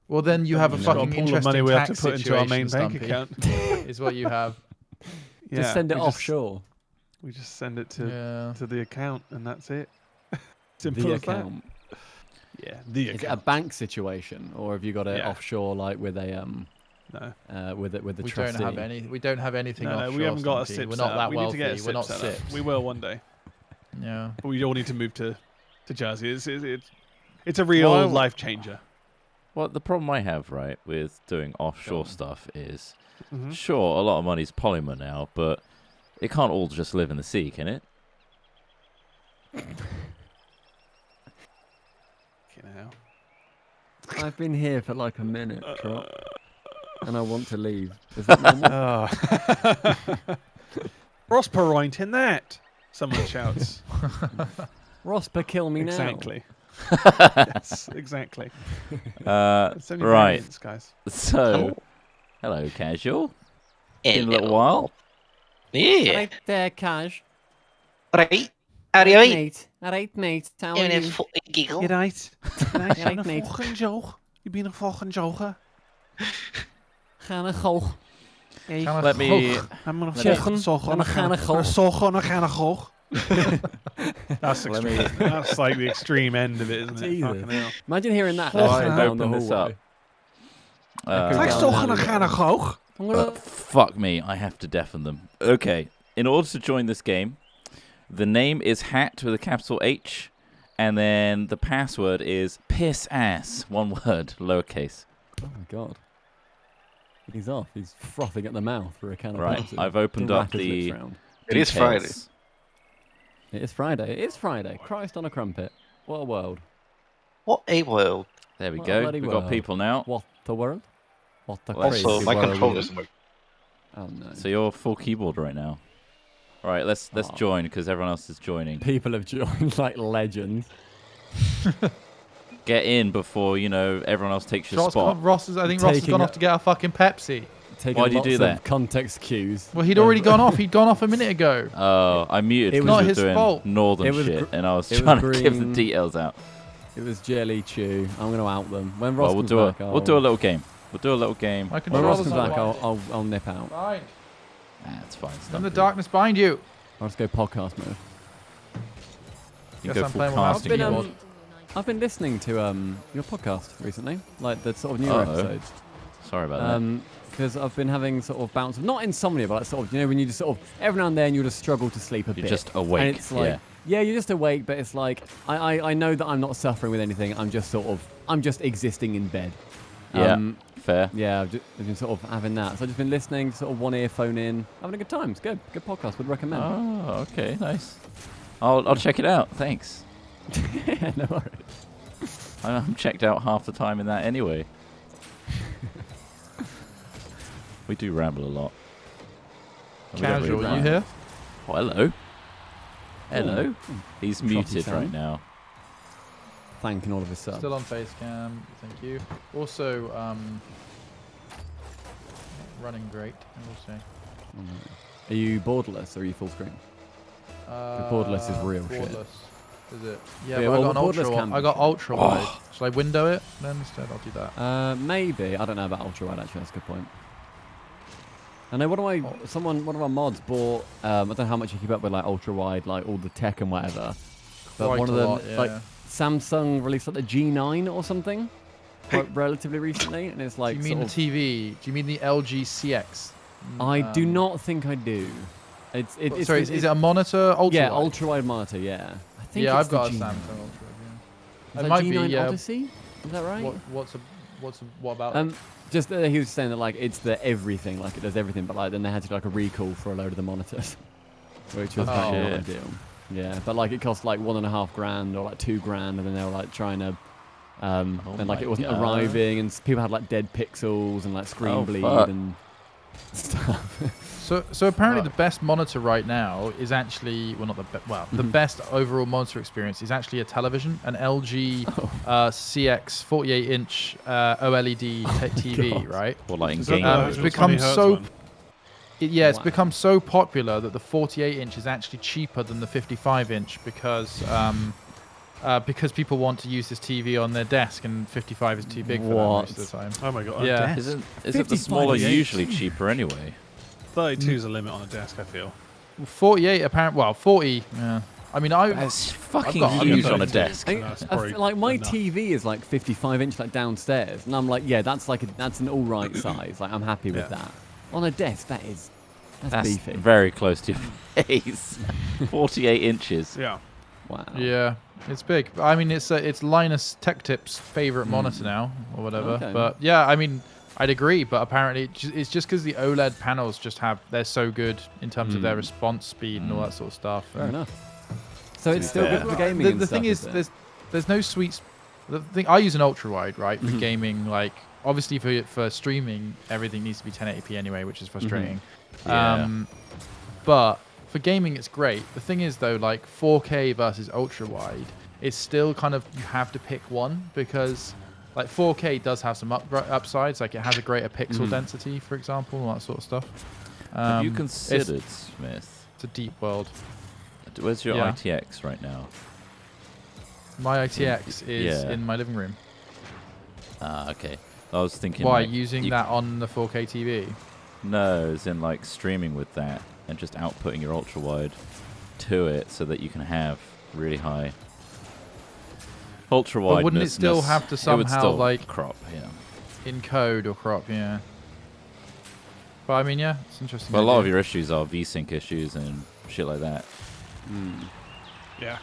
Well, then you have a We've got fucking pool of interesting money we have to tax put into our main situation, bank Stumpy, account. is what you have. Yeah, Just send it we offshore. We just send it to Yeah. the account, and that's it. Simple The as that. account. Yeah, the Is it a account. bank situation, or have you got it Yeah. offshore, like with a No, with the We trustee? don't have any. We don't have anything no, offshore. we haven't got a Stumpy. SIP We're set not up. that We need to wealthy. get a We're SIP not set up. SIPs. We will one day. Yeah. But we all need to move to Jersey. It's a real Well, life changer. Well, the problem I have, right, with doing offshore on. stuff is, Mm-hmm. sure, a lot of money's polymer now, but it can't all just live in the sea, can it? I've been here for like a minute, Trot, and I want to leave. Is that normal? Ross Perroint in that. Someone shouts. Rosper, kill me now. Exactly. Yes, exactly. It's only Right. variants, guys. So, hello, casual. In a little Hello. while. Yeah. Right there, Kaj. Right. Are you right? Mate. All right, mate. How are Even een you? fucking giggle. Je right. Nice. Ja, ik weet. Je bent nog volgen joggen. Gaan we goog. Let me. I'm gonna Joggen. volgen En dan gaan we goog. Zorgen, gaan we goog. That's Let extreme. me- That's like the extreme end of it, isn't it? Jesus. Fucking hell. Imagine hearing that. Oh, going I down the opened this hallway. up. Echo Zeg down zorgen, the gaan we alleyway. goog. I'm gonna- Fuck me, I have to deafen them. Okay, in order to join this game, the name is Hat with a capital H, and then the password is piss ass. One word, lowercase. Oh my god. He's off. He's frothing at the mouth for a can of Right, Pepsi. I've opened He'll up wrap his lips the round. It is Friday. details. It is Friday. It is Friday. Christ on a crumpet. What a world. What a world. There we What a go. bloody We've got world. people now. What the world? What the Also, crazy Also, my world. controller doesn't work. Oh no. So you're full keyboard right now. All right, let's Aw. join because everyone else is joining. People have joined like legends. Get in before everyone else takes your Ross, spot. Ross is. I think Ross has Taking gone a- off to get a fucking Pepsi. Taking Why do you lots do of that? context cues. Well, he'd already gone off. He'd gone off a minute ago. Oh, I muted It because was not you were his doing fault. northern It was shit, gr- and I was it was trying to give the green. details out. It was Jelly Chew. I'm going to out them. When Ross Well, we'll comes do back, we'll do a little game. We'll do a little game. My When controller's Ross comes not back, working. I'll nip out. Fine. It's fine. In Stuff the darkness behind you. I'll just go podcast mode. You Guess go I'm full playing with my casting been, mode. I've been listening to your podcast recently, like the sort of newer Uh-oh. episodes. Sorry about that. Because I've been having sort of bouts of not insomnia, but like sort of when you just sort of every now and then you just struggle to sleep a You're bit. just awake. And it's like, yeah, you're just awake, but it's like I know that I'm not suffering with anything. I'm just existing in bed. Yeah. Fair. Yeah, I've been sort of having that. So I've just been listening, sort of one earphone in, having a good time. It's good. Good podcast. Would recommend. Oh, okay, nice. I'll check it out. Thanks. Yeah, no worries. I'm checked out half the time in that anyway. We do ramble a lot. We don't really Casual, you ramble. here? Oh, hello. Hello. Ooh. He's Trotty muted right sound. now. Thanking all of his subs. Still on face cam. Thank you. Also, running great. I will say. Are you borderless or are you full screen? borderless is real shit. borderless. Is it? Yeah, Yeah, but well, I got an borderless ultra. can be I got shit. ultra wide. Shall I window it? Then instead, I'll do that. Maybe. I don't know about ultra wide actually. That's a good point. I know one of our mods bought. I don't know how much you keep up with like ultra wide, like all the tech and whatever. But Quite one of a them, lot, yeah. like Samsung released like the G9 or something. quite relatively recently, and it's Do like you mean the sort of- TV? Do you mean the LG CX? I do not think I do. It's Sorry, is it a monitor? Ultra yeah, wide? ultra wide monitor. Yeah, I think Yeah, it's I've got a the Samsung G9. Ultra. Is Yeah. that It might G9 be. Yeah. Odyssey? Is that right? What about? Just he was saying that like it's the everything, like it does everything, but like then they had to do like a recall for a load of the monitors, which was kind of shit. not ideal. Yeah, but like it cost like $1.5 or like $2,000, and then they were like trying to, and like my it wasn't God. arriving, and people had like dead pixels and like screen Oh, bleed fuck. and stuff. So apparently Wow. the best monitor right now is actually the Mm-hmm. best overall monitor experience is actually a television, an LG Oh. CX 48-inch OLED TV, God. right? Or like in Is that the game. it's 120 become hertz so- one? It's Wow. become so popular that the 48-inch is actually cheaper than the 55-inch because people want to use this TV on their desk and 55 is too big for them most of the time. Oh my god. Yeah. Yeah. Isn't the 55 smaller inch. usually cheaper anyway? 32 is a limit on a desk, I feel. 48 apparently. Well, 40. Yeah. I mean, That's fucking got- I've got huge on a 32. desk. I, That's I probably feel like my enough. TV is like 55-inch, like downstairs, and I'm like, yeah, that's an all right size. Like I'm happy with Yeah. that. On a desk, that's That's beefy. very close to your face. 48 inches. Yeah. Wow. Yeah, it's big. I mean, it's Linus Tech Tip's favorite monitor now, or whatever. Okay. But yeah, I mean, I'd agree. But apparently, it's just because the OLED panels they're so good in terms of their response speed and all that sort of stuff. Fair And enough. So it's be still fair. good for gaming. The, and the thing stuff, is, it? there's no sweet. The thing I use an ultra wide, right, for Mhm. gaming. Like obviously for streaming, everything needs to be 1080p anyway, which is frustrating. Yeah. But for gaming, it's great. The thing is, though, like 4K versus ultra wide, it's still kind of you have to pick one because like 4K does have some upsides. Like it has a greater pixel Mhm. density, for example, all that sort of stuff. Have you It's considered, Smith? a deep world. Where's your Yeah. ITX right now? My ITX is Yeah. in my living room. Ah, okay. I was thinking. Why like, using you- that on the 4K TV? No, as in like streaming with that and just outputting your ultra wide to it so that you can have really high ultra wide. But wouldn't it still have to somehow, like- crop? Yeah. Encode or crop, yeah. But I mean, yeah, it's interesting. But a lot of idea. your issues are VSync issues and shit like that. Yeah.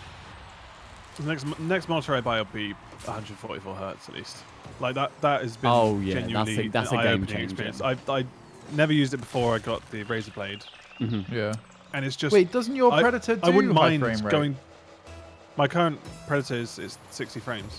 So the next monitor I buy will be 144 hertz at least. Like that has been Oh, yeah, genuinely that's a an game eye-opening changer. experience. I never used it before I got the Razer Blade, Mhm. Yeah. and it's just Wait, doesn't your I- Predator do I wouldn't high mind frame rate? going. My current Predator is 60 frames.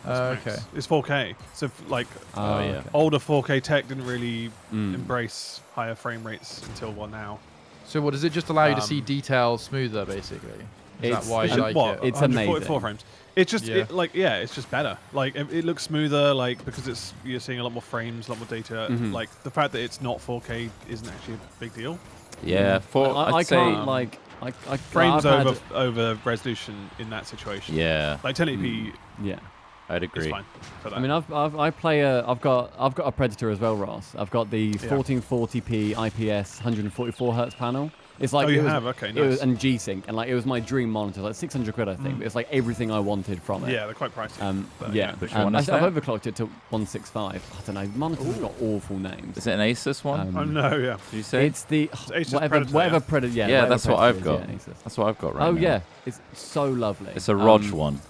That's max. Okay. It's 4K. So like Oh, yeah. okay. older 4K tech didn't really Mm. embrace higher frame rates until now. So what does it just allow you to see Um, detail smoother, basically? Is that It's- why you it's- like what? it? It's 144 amazing. frames. It's just Yeah. it's just better. Like it looks smoother, like because you're seeing a lot more frames, a lot more data. Mhm. Like the fact that it's not 4K isn't actually a big deal. Yeah, for I I'd say can't like I Frames I've over had- over resolution in that situation. yeah, Like 1080p yeah. I'd is agree. fine for that. I mean, I've got a Predator as well, Ross. I've got the 1440p IPS 144 hertz panel. It's like oh, you it was, have? Okay, it was, nice. and G-Sync, and like it was my dream monitor, like 600 quid, I think. Mm. But it's like everything I wanted from it. Yeah, they're quite pricey. but Yeah, Which one is I've that? overclocked it to 165. I don't know. Monitors have got awful names. Is it an Asus one? oh no, yeah. Did you say? It's the Asus whatever Predator, whatever yeah. Predator. Yeah, Yeah, whatever that's what Predator I've got. is, yeah, Asus. That's what I've got right Oh now. yeah, it's so lovely. It's a ROG one.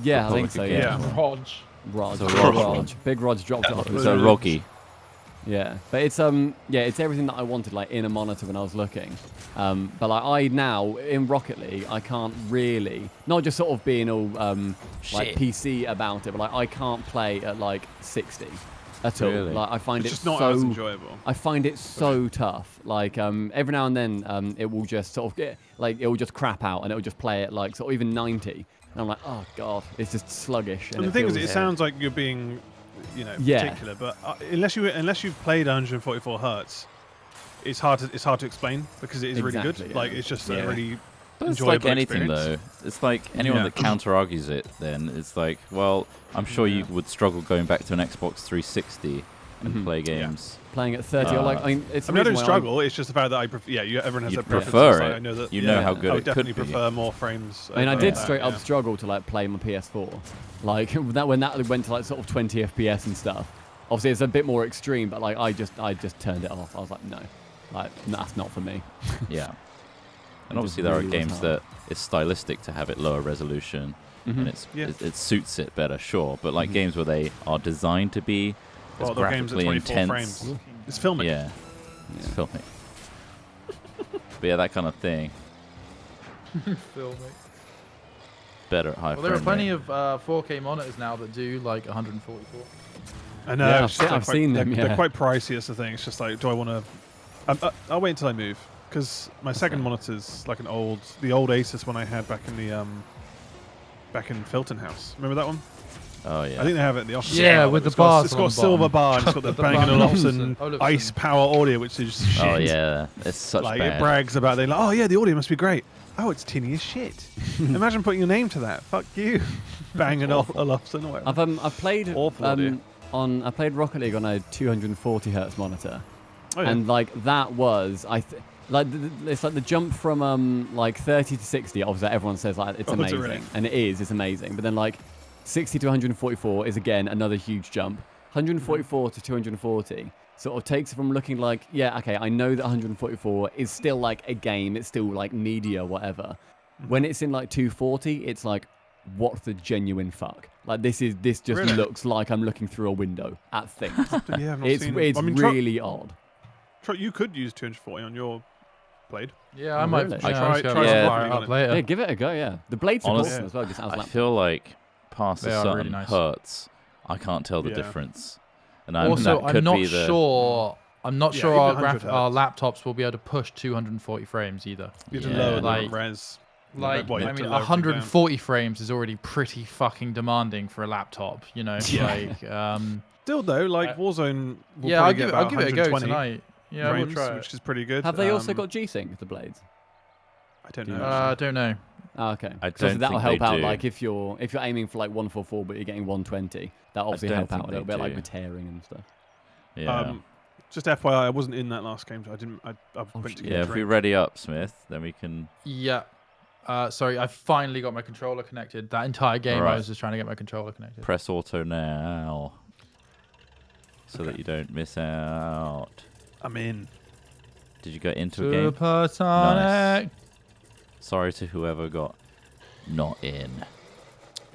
Yeah, I Republic think so. of Yeah, Games. Rog. Rog. It's a Big Rog Rog. one. Big Rog dropped it off. It's a ROGgy. Yeah, but it's it's everything that I wanted like in a monitor when I was looking. But like I now in Rocket League, I can't really not just sort of being all like Shit. PC about it, but like I can't play at like 60 at all. Really? Like I find It's it just not so as enjoyable. I find it so tough. Like every now and then it will just sort of get like it will just crap out and it will just play at like sort of even 90. And I'm like, oh god, it's just sluggish. And the thing is, it feels- sounds like you're being, Yeah. particular, but unless you've played 144 hertz, it's hard to explain because it is really Exactly, good. yeah. Like it's just Yeah. a really But it's enjoyable like anything experience. though. It's like anyone Yeah. that counter argues it. Then it's like, well, I'm sure you Yeah. would struggle going back to an Xbox 360 and Mhm. play games. Playing at 30, or like, I mean, it's I the mean, I don't reason why struggle. It's just the fact that I prefer. Yeah, everyone has You'd their preferences. prefer like, it. I know that. You know how Yeah. good I it would could definitely be. prefer more frames. I mean, I over did that, straight up yeah. struggle to like play my PS4, like that when that went to like sort of 20 FPS and stuff. Obviously, it's a bit more extreme, but like I just turned it off. I was like, no, like that's not for me. Yeah. And It obviously just there are really was games hard. that it's stylistic to have it lower resolution Mhm. and it's Yeah. it suits it better, sure. But like Mhm. games where they are designed to be as Well, the games at graphically 24 intense. frames. It's filming. Yeah, it's Yeah. filming. But yeah, that kind of thing. Better at high Well, there are frame plenty rate. of 4K monitors now that do like 144. I know. Yeah, it's just, I've quite- seen them, They're yeah. quite pricey. That's the thing. It's just like, do I want to? I'll wait until I move because my second monitor's like the old Asus one I had back in the back in Filton House. Remember that one? Oh yeah. I think they have it in the office. as Yeah, well. with the It's got- bars It's on got a the silver bottom. bar and it's got the The Bang Bang & Olufsen. Olufsen ice power audio, which is shit. Oh yeah, it's such Like bad. it brags about they like, oh yeah, the audio must be great. Oh, it's tinny as shit. Imagine putting your name to that. Fuck you, Bang & Olufsen or whatever. I've played Awful audio. I played Rocket League on a 240 hertz monitor, Oh, yeah. and like that was like it's like the jump from like 30 to 60. Obviously, everyone says like it's Oh, it's amazing, already. and it's amazing. But then like 60 to 144 is again another huge jump. 144 to 240 sort of takes it from looking like, yeah, okay, I know that 144 is still like a game, it's still like media, whatever. When it's in like 240, it's like, what the genuine fuck? Like this just Really? looks like I'm looking through a window at things. Yeah, I've not it's seen it's I mean, really odd. you could use 240 on your blade. Yeah, Oh, I might really? yeah, I I'll tried- just go tried some fire Rocket it League on up it. later. Yeah, give it a go. Yeah, the blades are Honestly, awesome as well. Just as I like feel like past They a are certain really nice. hertz, I can't tell the Yeah. difference. And Also, that could I'm not be the, sure. I'm not Yeah, sure even our 100 our hertz. laptops will be able to push 240 frames either. You have to Yeah, lower like- the res. Like, What, you I have to mean, lower everything down. 140 frames is already pretty fucking demanding for a laptop. You know, Yeah. like, Still though, like Uh, Warzone. Will yeah, probably I'll get give about it a go 120 tonight. Yeah, we'll frames, try it. which is pretty good. have they also Um, got G-Sync the blades? I don't know. I don't know. Oh, okay. I So don't that'll think help they out. do. Like if you're aiming for like 144, but you're getting 120, that obviously don't help think out a they little bit, like do. with tearing and stuff. yeah. Just FYI, I wasn't in that last game. So I didn't. I went to shit. get Yeah, a if we drink. ready up, Smith, then we can. Yeah. Sorry, I finally got my controller connected. That entire game, I Alright. was just trying to get my controller connected. Press auto now, so that you don't miss out. I'm in. Did you get into a game? Supersonic. Sorry to whoever got not in.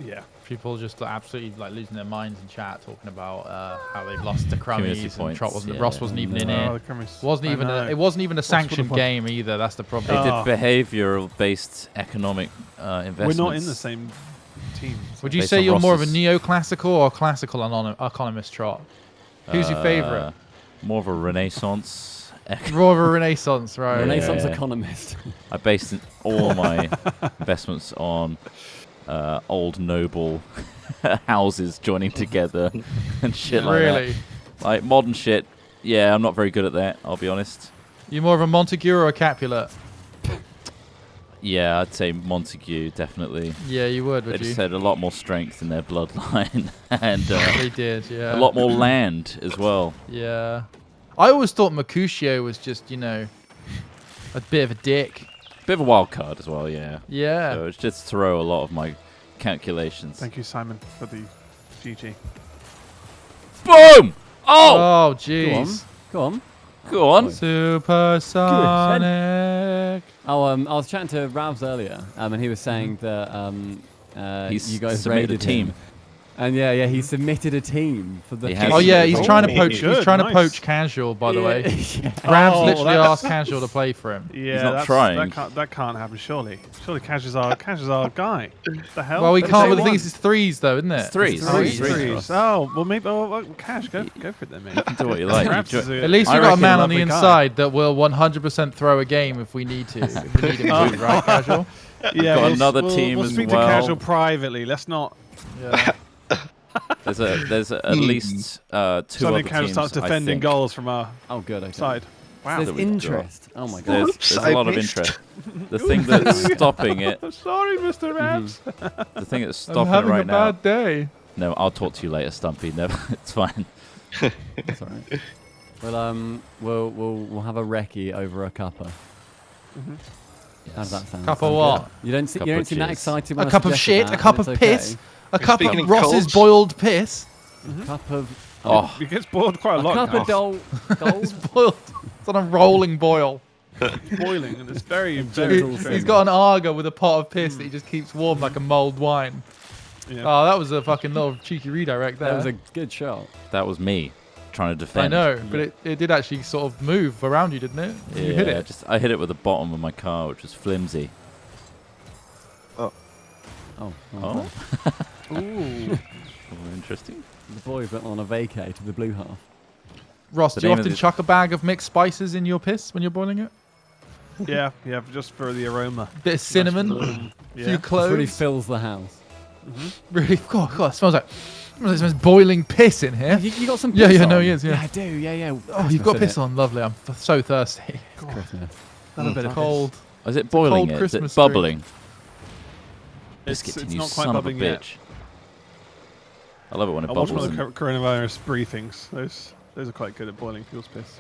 Yeah. People just absolutely like losing their minds in chat, talking about how they've lost the Community crummies and points, Trot wasn't. yeah. Ross wasn't even in Oh, it. the cameras. Wasn't I even. know. It wasn't even a for the sanctioned fun? game either. That's the They problem. Oh. did behavioral-based economic investments. We're not in the same team. Would you based say on you're more of a Ross's- neoclassical or classical economist, Trot? Who's your favorite? More of a Renaissance. More of a Renaissance, right? Yeah. Renaissance economist. I based all my investments on old noble houses joining together and shit like that. Really? Like modern shit. Yeah, I'm not very good at that. I'll be honest. You're more of a Montague or a Capulet? Yeah, I'd say Montague definitely. Yeah, you would, They would you? just had a lot more strength in their bloodline and They did, yeah. a lot more land as well. Yeah. I always thought Mercutio was just, you know, a bit of a dick. Bit of a wild card as well, yeah. Yeah. So it's just throw a lot of my calculations. Thank you, Simon, for the GG. Boom! Oh! Oh, Go on. jeez. Go on. Go on. Supersonic. Oh, I was chatting to Ravs earlier, and he was saying that He's you guys submitted a raided team. him. And yeah, he submitted a team for the. He has. Oh yeah, he's Oh, trying to poach. good, He's trying to nice. poach Casual, by the way. Yeah. Rams Oh, literally that's- asked Casual to play for him. Yeah, not trying. That can't happen. Surely Cash is our guy. The hell? Well, we Don't can't. say But the thing one. is, it's threes, though, isn't it? It's threes. It's Oh, threes. it's threes. Oh, well, maybe. Oh, well, Cash, go for it then, mate. Do what you like. Raps You is jo- a- At least I we've got a reckon man on the lovely guy. inside that will 100% throw a game if we need to. If we need him to, right, Casual? Yeah, got we'll, another we'll, team We'll as speak well. to Casual privately. Let's not. Yeah. There's at least two other Suddenly, Casual teams. starts I defending think. goals from our Oh, good. Okay. side. Wow. There's That we've got. interest. Oh my god. There's a lot of interest. The thing that's stopping it, Sorry, Mr. Raps. the thing that's I'm stopping it having right a now. bad day. No, I'll talk to you later, Stumpy. Never, it's fine. That's all right. We'll have a recce over a cuppa. How does that sound? Cup of Sound what? good? You don't Cup seem of that jizz. excited when A I cup of suggested shit, that, a cup but of it's okay. piss, a cup speaking of in Ross's codes. boiled piss. A cup of Oh, It gets boiled quite a a lot. cup now. of gold. It's boiled. It's on a rolling boil. It's boiling, and it's very, He- very. Gentle strange. He's got an Arga with a pot of piss that he just keeps warm like a mulled wine. Yeah. Oh, that was a fucking little cheeky redirect there. That was a good shot. that was me trying to I defend. know, but it did actually sort of move around you, didn't it? Yeah, You hit it. I hit it with the bottom of my car, which was flimsy. Oh, Oh, Ooh. interesting. the boys went on a vacay to the blue half. Ross, The do you name of often the- chuck a bag of mixed spices in your piss when you're boiling it? Yeah, yeah, just for the aroma. Bit of cinnamon, Nice a warm- few Yeah. This cloves. really fills the house. Really, God, it smells like there's boiling piss in here. You got some Yeah, piss yeah, on? no, he is, yeah. I do, yeah. Oh, you've got Christmas, piss on. Lovely. I'm so thirsty. innit? It's Christmas. Have a bit of Cold. Is it boiling cold it? Is it Christmas tree. bubbling? It's, Biscuit, it's you not quite son of a bubbling bitch. yet. I love it when it I watched one bubbles. of the and- coronavirus briefings. Those are quite good at boiling people's piss.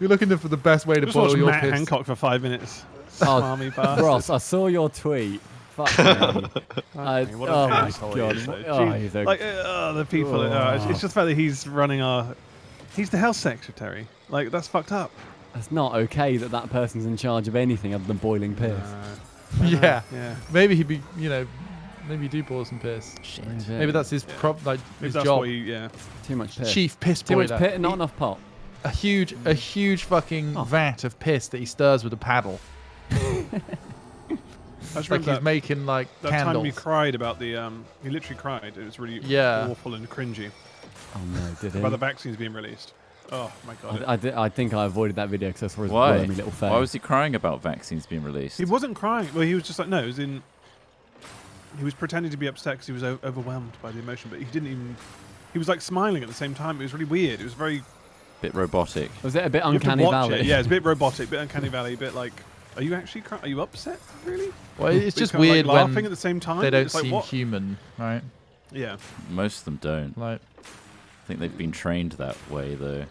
You're looking for the best way to Just boil watch your Matt piss. Hancock for 5 minutes. Oh, Smarmy bastard. Ross, I saw your tweet. Fuck me. Okay, what a oh my asshole he god. is, though. Oh, Gee, he's a, like the people. It's just the fact that he's running our. He's the health secretary. Like that's fucked up. it's not okay that that person's in charge of anything other than boiling piss. Yeah. Yeah. Maybe he'd be, maybe you do boil some piss. Shit. Maybe that's his Yeah. like Maybe his that's job. what he. Yeah. Too much piss. Chief piss Too boiler. much piss, not enough pop. A huge fucking Oh. vat of piss that he stirs with a paddle. I just Like remember he's making like that time candles. he cried about the. He literally cried. It was really Yeah. awful and cringy Oh no, did he? about the vaccines being released. Oh my god. I think I avoided that video because I saw his Why? wormy little face. Why was he crying about vaccines being released? He wasn't crying. Well, he was just like no. It was in. He was pretending to be upset because he was overwhelmed by the emotion, but he didn't even. He was like smiling at the same time. It was really weird. It was very. Bit robotic. Was it a bit You have to uncanny watch valley? it. Yeah, it's a bit robotic, bit uncanny valley, a bit like. Are you actually crying? Are you upset? Really? Well, it's But just kinda, weird like, laughing when at the same time. they don't It's like, seem what? human, right? Yeah. Most of them don't. Like, I think they've been trained that way, though.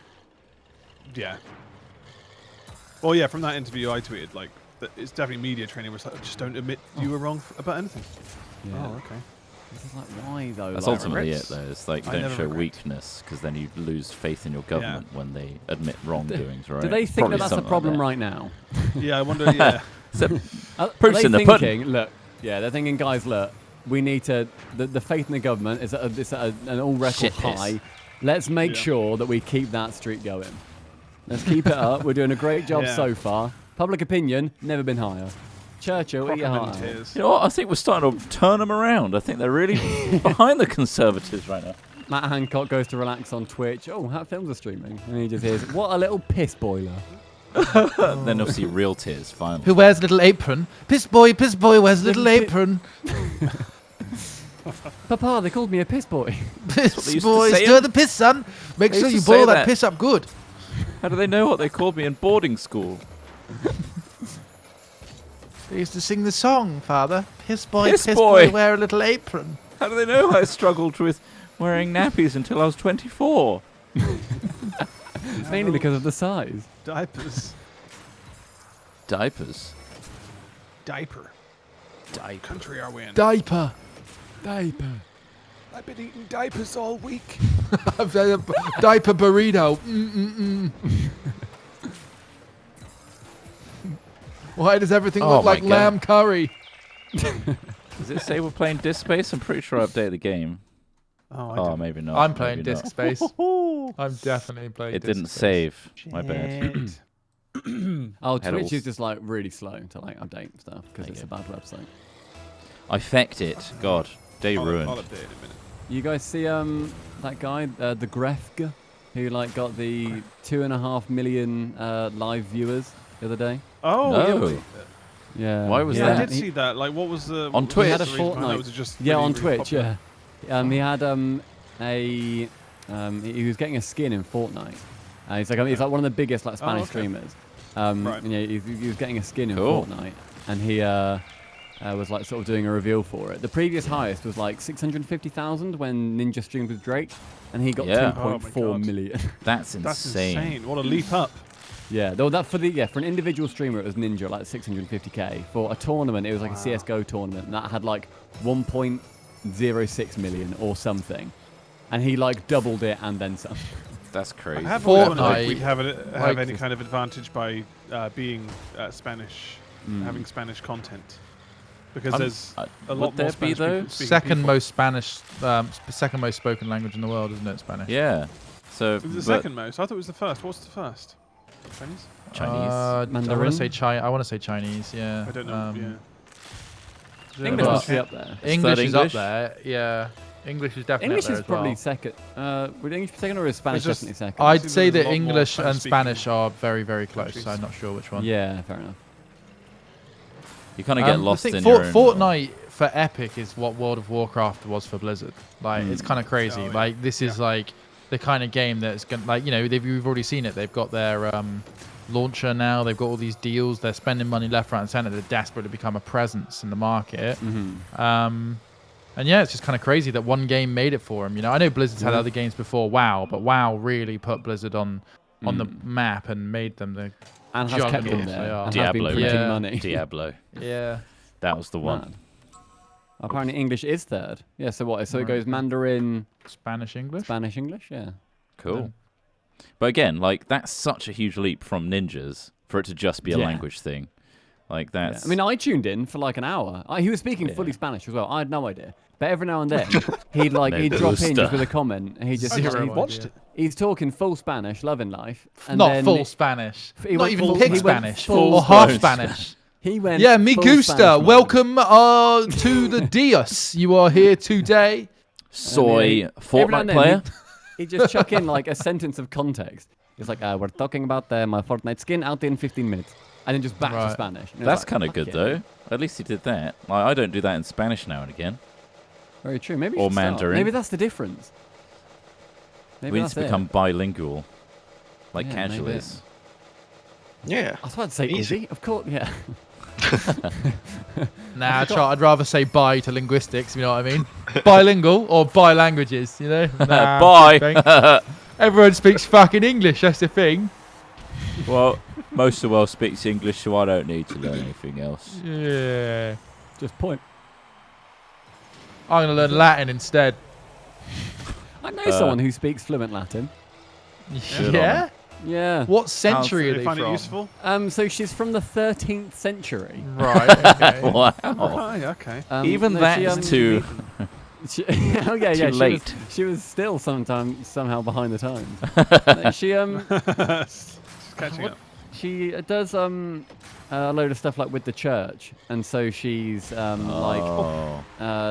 Yeah. Well, yeah. From that interview, I tweeted like that it's definitely media training. Where it's like, just don't admit you were wrong about anything. Yeah. Oh, okay. This is like why though? That's like, ultimately regrets. it, though. It's like you I don't never show regret. weakness because then you lose faith in your government when they admit wrongdoings, right? Do they think Probably that that's a something problem like right now? Yeah, I wonder. Yeah. that. Are Proof's they in the thinking, pudding. look, yeah, they're thinking, guys, look, we need to. The faith in the government is at an all-record Shit piss. high. Let's make Yeah. sure that we keep that streak going. Let's keep it up. We're doing a great job Yeah. so far. Public opinion never been higher. Churchill, eat your Crocodile heart out. tears. You know what? I think we're starting to turn them around. I think they're really behind the Conservatives right now. Matt Hancock goes to relax on Twitch. Oh, how films are streaming, and he just hears, "What a little piss boiler." Then you'll see real tears finally. who wears a little apron? Piss boy wears a little Little apron. Papa, they called me a piss boy. what they Piss used to boy, say stir in- the piss, son. Make They sure used you to say boil that that. piss up good. How do they know what they called me in boarding school? They used to sing the song, Father. Piss boy, Piss piss boy. boy, wear a little apron. How do they know I struggled with wearing nappies until I was 24? It's mainly because of the size. Diapers. Diapers. Diaper. Diaper. Country are we in? Diaper. Diaper. I've been eating diapers all week. I've had a diaper burrito. Why does everything Oh look my like God. lamb curry? Does it say we're playing Disc Space? I'm pretty sure I updated the game. Oh, I Oh, didn't. maybe not. I'm playing maybe Disc not. Space. I'm definitely playing It Disc didn't Space. save. My bad. Shit. Oh, Pedals. Twitch is just like really slow to like update stuff because There it's you a bad website. I fecked it. God, day I'll ruined. update it in a minute. You guys see that guy, the Grefg, who like got the 2.5 million live viewers the other day? Oh, No. yeah. wait. Yeah. Why was Yeah, I that? did see that. Like, what was the On what was Twitch? the He had a reason behind that? Fortnite. Was it just Yeah, really, on really Twitch. popular? Yeah. He had he was getting a skin in Fortnite. He's like one of the biggest like Spanish okay. streamers. Right. And yeah, he was getting a skin in Cool. Fortnite, and he was like sort of doing a reveal for it. The previous highest was like 650,000 when Ninja streamed with Drake, and he got Yeah. Oh my 2.4 God. million. That's That's insane. insane. What a leap up. Yeah, though that for an individual streamer it was Ninja like 650k. For a tournament it was like a CS:GO tournament and that had like 1.06 million or something, and he like doubled it and then some. That's I crazy. have always wondered Fortnite, if we'd have like any this- kind of advantage by being Spanish, Hmm. having Spanish content, because Um, there's uh, a would lot there more be, Spanish though? speaking Second people. most Spanish, second most spoken language in the world, isn't it? Spanish. Yeah. So Is it the but second most? I thought it was the first. What's the first? Chinese? Chinese. I want Mandarin? to say I want to say Chinese. Yeah. I don't know. Yeah. English but- must be up there. English is up English? there. Yeah. English is definitely English up there is as probably well. second. Would English be second or is Spanish just- definitely second? I'd seems say there's a that lot more English and Spanish-speaking Spanish are very, very close. countries. I'm not sure which one. Yeah, fair enough. You kind of get I lost think in your own. Fortnite for Epic is what World of Warcraft was for Blizzard. Like, it's kind of crazy. Oh, yeah. Like, this is like the kind of game that's going to, like, you know, you've already seen it. They've got their launcher now. They've got all these deals. They're spending money left, right, and center. They're desperate to become a presence in the market. And yeah, it's just kind of crazy that one game made it for them. You know, I know Blizzard's had other games before, WoW, but WoW really put Blizzard on the map and made them the And has kept Juggernauts them they there. are. And has been Diablo. printing Yeah. money. Diablo. yeah. That was the one. Mad. Apparently English is third. Yeah, so what? So it goes Mandarin, Spanish, English. Spanish, English? Yeah. Cool. But again, like that's such a huge leap from ninjas for it to just be a Yeah. language thing. Like Yeah. that's. I mean, I tuned in for like an hour. He was speaking Yeah. fully Spanish as well. I had no idea. But every now and then, he'd Me he'd drop in gusta. just with a comment. And he just Zero I idea. watched it. he's talking full Spanish, loving life. And Not then full Spanish. he Not went even full- pig he went Spanish. full Or half blown Spanish. He went. Yeah, me full gusta. Spanish mode. Welcome to the Dios. You are here today. soy Every now Fortnite and then player. He'd just chuck in like a sentence of context. It's like, we're talking about my Fortnite skin out in 15 minutes. And then just back to Right. Spanish. And it was That's like, kind of fuck good yeah. though. At least he did that. Like, I don't do that in Spanish now and again. Very true. Maybe we Or should start. Mandarin. Maybe that's the difference. Maybe We need that's to it. become bilingual, like Yeah, casual maybe. is. Yeah. I was about to say, is Easy. he? Of course, yeah. Nah, I'd rather say bye to linguistics. You know what I mean? Bilingual or bi languages. You know? Nah, Bye. thanks. Everyone speaks fucking English. That's the thing. Well, most of the world speaks English, so I don't need to learn anything else. Yeah. Just point. I'm gonna learn Latin instead. I know someone who speaks fluent Latin. Good on Yeah. Yeah. What century Do are they they find from? it useful? So she's from the 13th century. Right. Okay. Wow. Right, okay. Even that's too She, oh yeah, too yeah. late. She was still somehow behind the times. She Just catching What- up. she does a load of stuff like with the church, and so she's Oh.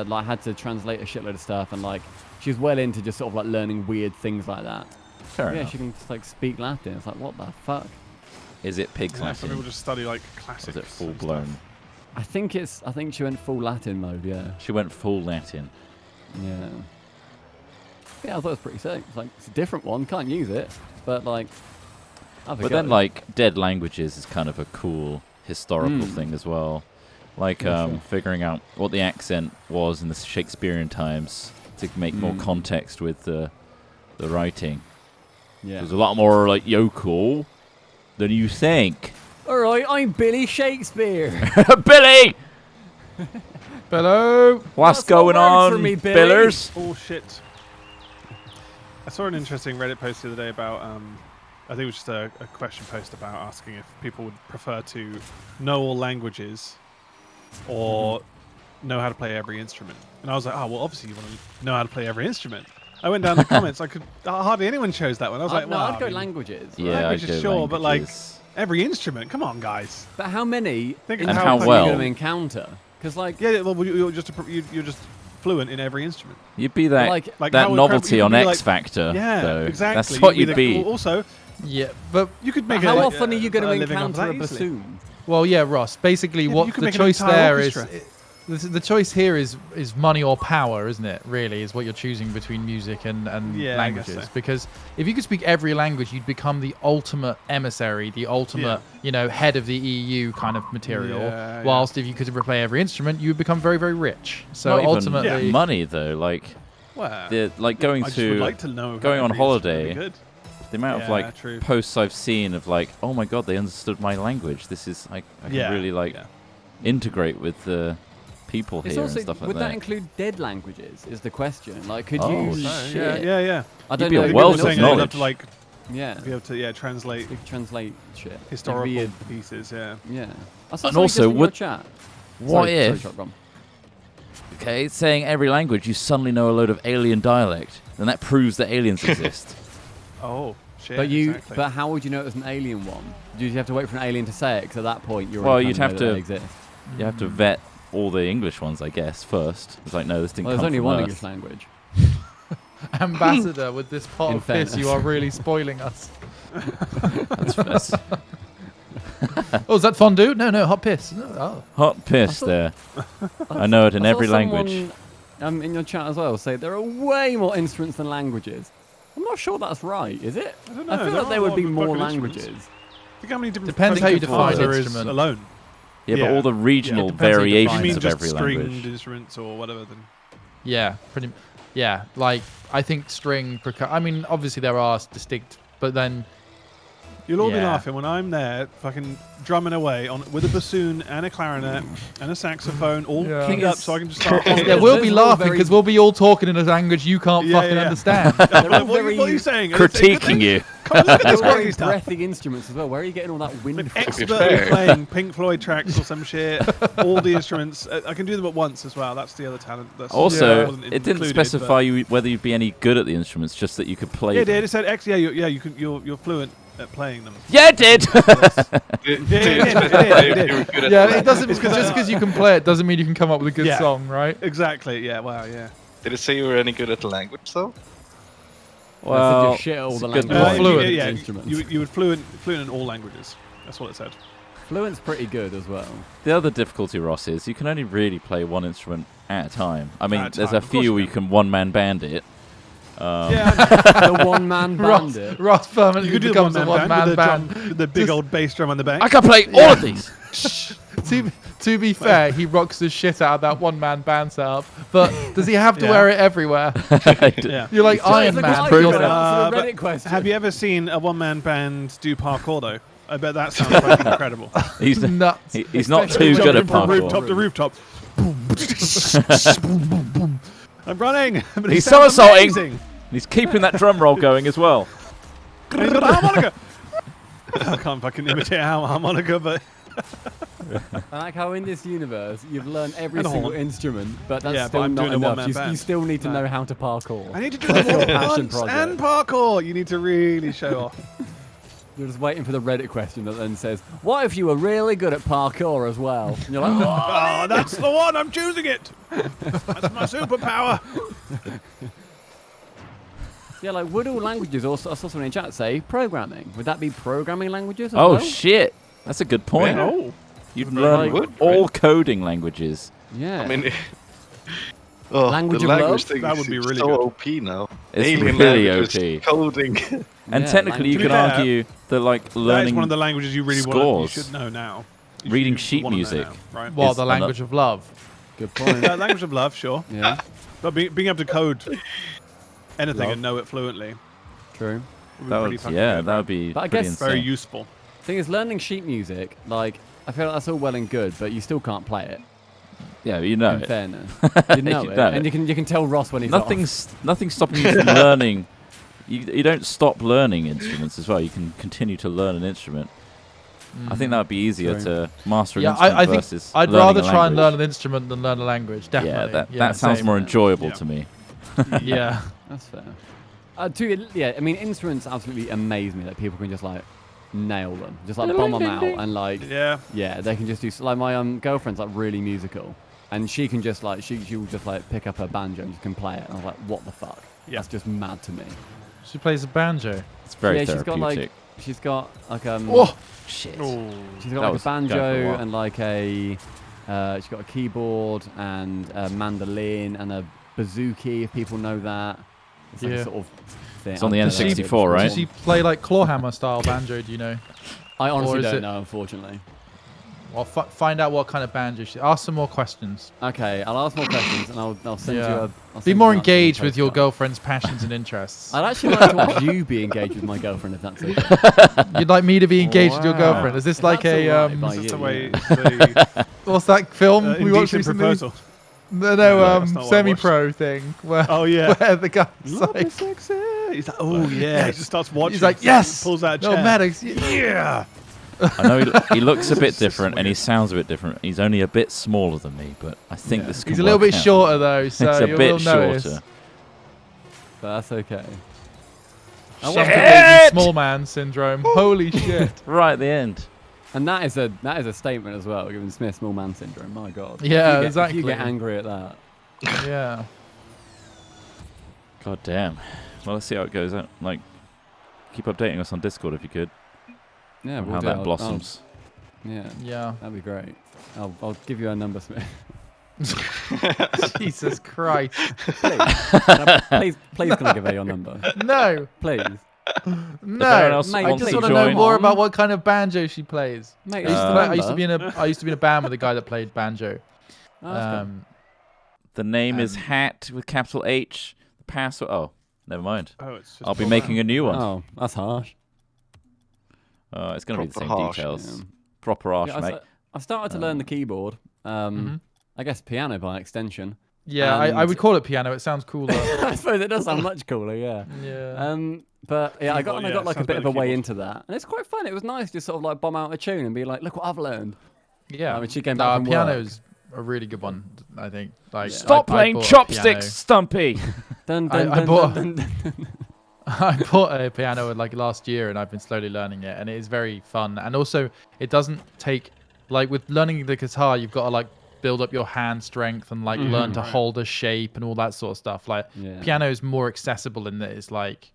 like had to translate a shitload of stuff, and like she's well into just sort of like learning weird things like that. Fair Yeah, enough. she can just like speak Latin. It's like, what the fuck? Is it pig's Yeah, some people Latin? just study like Or classics. is it full and blown? stuff. I think she went full Latin mode. Yeah, She went full Latin. yeah. Yeah, I thought it was pretty sick. It's like it's a different one, can't use it, but like. have a But go. then, like, dead languages is kind of a cool historical thing as well. Like, Yeah, sure. figuring out what the accent was in the Shakespearean times to make more context with the writing. yeah. There's a lot more, like, yokel than you think. All right, I'm Billy Shakespeare. Billy! Hello. What's That's not going work for on, me, Billy. Billers? Oh shit. I saw an interesting Reddit post the other day about I think it was just a question post about asking if people would prefer to know all languages or know how to play every instrument. And I was like, oh well, obviously you want to know how to play every instrument. I went down the comments. Hardly anyone chose that one. I was like, no, well, I'd go I mean, languages. Yeah, I'd languages, go sure, but, like, languages. every instrument. Come on, guys. But how many Think And of how instruments are well? you going to encounter? Because like, Yeah, well, you're just fluent in every instrument. You'd be that like Like that how novelty incredible- on you'd be X like- Factor. Yeah, though. exactly. That's what you'd like- be. well, also, Yeah, but you could make how a, often are you going a to living off encounter a that easily. bassoon? well, yeah, Ross. Basically, Yeah, but what you could the make an choice entire there is. orchestra. the choice here is money or power, isn't it? Really, is what you're choosing between music and Yeah, I guess languages. so. Because if you could speak every language, you'd become the ultimate emissary, the ultimate, head of the EU kind of material. Yeah, Whilst if you could play every instrument, you would become very, very rich. So Not even ultimately, money though. Like Well, going I just would to like to know going on every instrument would be holiday. good. The amount of Yeah, like true. posts I've seen of like, oh my god, they understood my language. This is I can Yeah, really like yeah. integrate with the people It's here also, and stuff like would that. that include dead languages? Is the question. Like, could Oh, you? shit. Yeah. I don't be a know. I think wealth people of saying they'd have knowledge. to like Yeah. be able to translate We could translate shit. It'd be historical a- pieces. Yeah. Yeah. I And saw something also, just in your would- chat. What Sorry, if, Shotgun. okay, saying every language, you suddenly know a load of alien dialect, then that proves that aliens exist. Oh shit. But but how would you know it was an alien one? Do you have to wait for an alien to say it? Because at that point, you're Well, already you'd kinda have know that to- they exist. You have to vet all the English ones, I guess, first. It's like, no, this didn't Well, there's come only from one Earth. English language. ambassador with this pot In of piss, you fairness. are really spoiling us. That's Oh, is that fondue? No, hot piss. Oh. hot piss there. I know it in I saw every language. someone, in your chat as well, say there are way more instruments than languages. I'm not sure that's right, is it? I don't know. I feel there like are there a would lot be of more fucking instruments. languages. Think how many different Depends how you fucking define there is instrument. alone. Yeah, but Yeah. all the regional depends how you define You variations mean of just every stringed language. instruments or whatever? Then Yeah, like I think string I mean, obviously there are distinct, but then you'll all be Yeah. laughing when I'm there, fucking drumming away with a bassoon and a clarinet and a saxophone, all Yeah. keyed Thing up, is- so I can just start. yeah, humming. we'll those be are all laughing very- because we'll be all talking in a language you can't Yeah, fucking yeah. understand. I'm like, what, very are you saying? Are you saying good Critiquing things? you. Come on, look at this They're all crazy very stuff. breathy instruments as well. Where are you getting all that wind I'm from? expertly fair. playing Pink Floyd tracks or some shit. All the instruments. I can do them at once as well. That's the other talent. That's Also, wasn't it didn't included, specify you whether you'd be any good at the instruments, just that you could play. Yeah, it them. did. It said X. Yeah, you can. You're fluent at playing them. Yeah, it did. Yeah, Yeah, it doesn't It's 'cause just because you can play it doesn't mean you can come up with a good Yeah. song, right? Exactly. Yeah. Wow. Yeah. Did it say you were any good at the language though? Well, just shit all it's the a good languages. point. fluent. Yeah. instruments. You would fluent in all languages. That's what it said. Fluent's pretty good as well. The other difficulty, Ross, is you can only really play one instrument at a time. I mean, At a there's time, a of course few you where you can. can one-man band it. Yeah. The one-man Ross, bandit. Ross You permanently could do the becomes a one-man one-man band band. with the big Just- old bass drum on the back. I can play all of these. To be fair, he rocks the shit out of that one-man band setup. But does he have to Yeah. wear it everywhere? Yeah. You're like Iron It's a Man. good You're answer like- to the but Reddit question. Have you ever seen a one-man band do parkour though? I bet that sounds fucking incredible. He's nuts. he's not too Jumping good at from parkour. rooftop to rooftop. I'm running. But it He's sounds somersaulting. amazing. He's keeping that drum roll going as well. And he's got a harmonica. I can't fucking imitate a harmonica, but I like how in this universe you've learned every And a single horn. instrument, but that's Yeah, but still I'm not doing a enough. one-man You band. still need to No. know how to parkour. I need to do them all Passion once project. and parkour. You need to really show off. You're just waiting for the Reddit question that then says, "What if you were really good at parkour as well?" And you're like, "Oh, Oh, that's the one. I'm choosing it. That's my superpower. yeah." Like, would all languages? Also, I saw someone in chat say programming. Would that be programming languages? As Oh well? shit, that's a good point. Oh, You'd Like, learn would, all coding languages. Yeah. I mean, oh, Language the of language love? thing That is would be really so good. OP now. It's Alien really languages, OP. coding. And Yeah, technically, you To be can fair, argue that like that is learning one of the languages you really scores. you should know now. You Reading should sheet wanna know music. now, right? What, is the another- language of love? Good point. Language of love, sure. Yeah. But being able to code anything Love. and know it fluently True. would be that pretty would, fucking yeah, good, that right? would be But I pretty guess- Very insane. useful. Thing is, learning sheet music, like, I feel like that's all well and good, but you still can't play it. Yeah, you know in it. fairness, you know You it, know and it. you can tell Ross when he's off. Nothing's stopping you from learning. You don't stop learning instruments as well. You can continue to learn an instrument. I think that would be easier True. to master an Yeah, instrument I think versus I'd learning rather a try and learn language. an instrument than learn a language. Definitely. Yeah, that sounds same. more enjoyable Yeah. to me. Yeah. That's fair. Yeah, I mean, instruments absolutely amaze me. Like, people can just like nail them, just like bomb them out, and like, Yeah. they can just do. Like, my girlfriend's like really musical, and she can just like she'll just like pick up her banjo and she can play it. And I was like, what the fuck? Yeah. That's just mad to me. She plays a banjo. It's very yeah, she's got therapeutic. like she's got like Oh, Shit. Oh. she's That got like was a going for a banjo while. and like a She's got a keyboard and a mandolin and a bouzouki, if people know that. It's like a Yeah. sort of thing. It's on the I don't know. N64, right? Does she play like clawhammer style banjo? Do you know? I honestly Or is don't it- know, unfortunately. Well, find out what kind of banjo she. Ask some more questions. Okay, I'll ask more questions and I'll send Yeah. you a. I'll Be send more you an answer engaged on with your postcard. girlfriend's passions and interests. I'd actually like to watch you be engaged with my girlfriend if that's okay. You'd like me to be engaged with your Wow. girlfriend? Is this If like that's a alright by This is you, the way yeah. the what's that film we watched indecent recently? proposal. No, that's not what I semi-pro thing where, Oh yeah. where the guy's Love like, is sexy. He's like, oh yeah. He just starts watching. he's like, stuff, yes, Pulls out a no, chair. Maddox, Yeah. I know he looks a bit It's just different and he weird. sounds a bit different. He's only a bit smaller than me, but I think Yeah. this can he's a little work bit out. shorter though, so It's a you bit will notice. shorter. But that's okay. Shit! Lazy small man syndrome. Holy shit. Right at the end. And that is a statement as well, given Smith small man syndrome. My God. Yeah, If exactly. you get angry at that. Yeah. God damn. Well, let's see how it goes out. Like, keep updating us on Discord if you could. Yeah, on we'll how do. that I'll- blossoms. yeah, Yeah. that'd be great. I'll give you a number, Smith. Jesus Christ. Please, can I give her your number? No. Please, No. else Mate, I wants just to want to know join. more about what kind of banjo she plays. mate. I used, just to a play, I number. used to be in a band with a guy that played banjo. Oh, that's good. The name is Um, Hat with capital H. The password. Oh, never mind. Oh, it's just I'll be pulled making out. a new one. Oh, that's harsh. It's going to be the Proper same harsh. details. Yeah. Proper arse, Yeah, mate. I started to learn the keyboard. Mhm. I guess piano by extension. Yeah, I And- would call it piano. It sounds cooler. I suppose it does sound much cooler, yeah. Yeah. But yeah, I Keyboard, got yeah, like a sounds bit of better a way keyboard. into that, and it's quite fun. It was nice to sort of like bomb out a tune and be like, "Look what I've learned." Yeah. I mean, she came back from work. piano's a really good one, I think. Like, Yeah. Stop I playing bought a chopsticks, Stumpy. Dun, I- dun, I dun, bought- dun, dun, dun. I bought a piano like last year, and I've been slowly learning it, and it is very fun. And also, it doesn't take like with learning the guitar, you've got to like build up your hand strength and like learn to Right. hold a shape and all that sort of stuff. Like Yeah. piano is more accessible in that it's like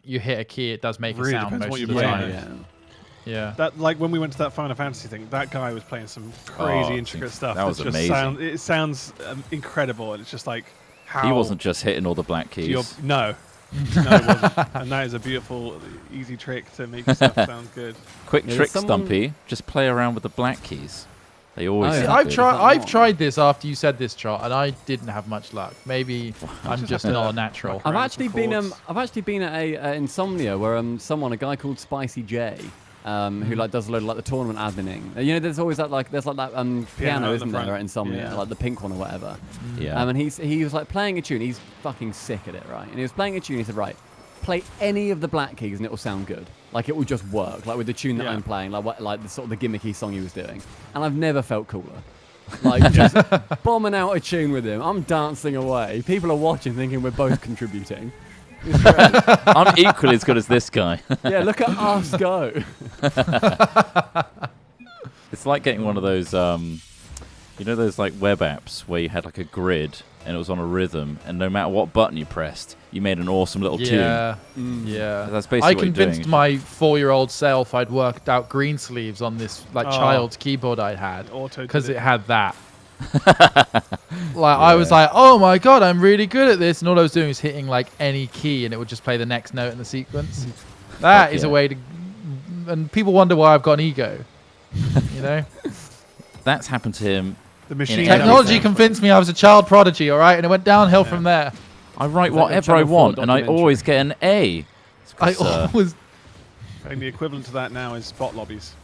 you hit a key, it does make Really a sound depends most what of you're the playing. time. Yeah. Yeah. That like when we went to that Final Fantasy thing, that guy was playing some crazy Oh, intricate stuff. that was just amazing. it sounds incredible, and it's just like how He wasn't just hitting all the black do your- keys. no, no, it wasn't. And that is a beautiful, easy trick to make stuff sound good. Quick Yeah, trick, someone- Stumpy. Just play around with the black keys. They always Oh, yeah. sound I've good. tried. that I've wrong? tried this after you said this, Trot, and I didn't have much luck. Maybe I'm just not a natural. I've Around actually some been chords. I've actually been at a Insomnia where a guy called Spicy J who like does a load of like the tournament admining. You know, there's always that like there's like that piano, Piano in the isn't there, front. at Insomnia, Yeah. like the pink one or whatever. Yeah. And he was like playing a tune. He's fucking sick at it, right? And he was playing a tune. He said, right, play any of the black keys and it will sound good. Like it will just work. Like with the tune that Yeah. I'm playing, like the sort of the gimmicky song he was doing. And I've never felt cooler. Like just bombing out a tune with him. I'm dancing away. People are watching, thinking we're both contributing. It's great. I'm equally as good as this guy. Yeah, look at us go. It's like getting one of those, you know, those like web apps where you had like a grid and it was on a rhythm, and no matter what button you pressed, you made an awesome little tune. Yeah, yeah. That's basically I what you're convinced doing. my 4-year-old self I'd worked out green sleeves on this like Oh. child's keyboard I had Auto because did it had that. Like I was like, oh my god, I'm really good at this, and all I was doing was hitting like any key, and it would just play the next note in the sequence. That is a yeah. way to, and people wonder why I've got an ego. You know, That's happened to him. the machine. technology everything. convinced me I was a child prodigy, all right, and it went downhill from there. I write Is that your whatever I Channel 4 want, and I documentary? always get an A. It's I 'cause, always, And the equivalent to that now is spot lobbies.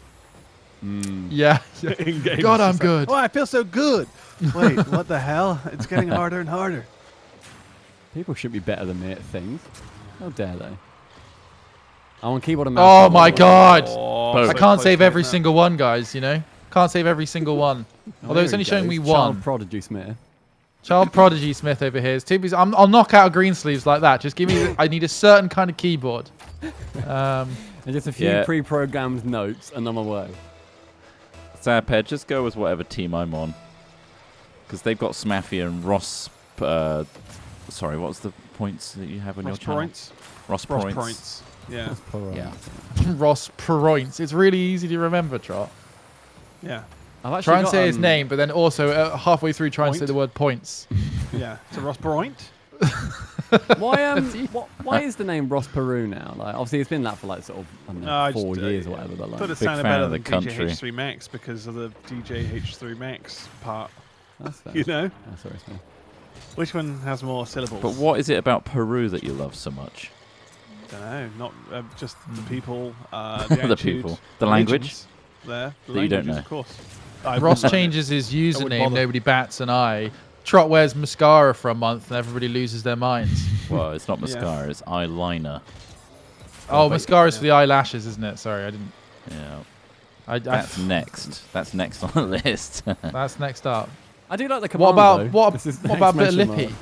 yeah. In games. God, I'm It's like, good. Oh, I feel so good. Wait, what the hell? It's getting harder and harder. People should be better than me at things. How dare they? I want keyboard and mouse. Oh all my the way. god. Oh, I so can't close save to every getting single one, guys, you know? Can't save every single one. Oh, Although it's there only he showing goes. me Child one. Prodigy Smith. Child Prodigy Smith over here. I'll knock out green sleeves like that. Just give me, I need a certain kind of keyboard. And just a few Yeah. pre-programmed notes, and I'm away. Zaphead, just go with whatever team I'm on. Because they've got Smaffy and Ross. Sorry, what's the points that you have on Ross your channel? points. Ross Ross points. points. Yeah, Yeah. Ross Proints. It's really easy to remember, Trot. yeah. I've actually Try and got, say his name, but then also halfway through try and say Point. the word points. Yeah, it's a Ross Bryant. Why is the name Ross Peru now? Like, obviously, it's been that for like sort of I don't know, I 4 just, years or whatever. But But like, it Big sounded fan better of the than country. DJH3 Max because of the DJH3 Max part. that's fair. You know, Oh, sorry, sorry. which one has more syllables? But what is it about Peru that you love so much? Don't know. Not just the people, the The attitude, people. The language? religions There, the That you don't languages, know. Of course. I Ross wouldn't learn it. changes his wouldn't username, bother. nobody bats an eye. Trot wears mascara for a month and everybody loses their minds. Well, it's not Yeah. mascara, it's eyeliner. Oh, but- mascara's yeah. for the eyelashes, isn't it? Sorry, I didn't. Yeah. That's next. That's next on the list. That's next up. I do like the What commando. about what? This is What about a bit of exclamation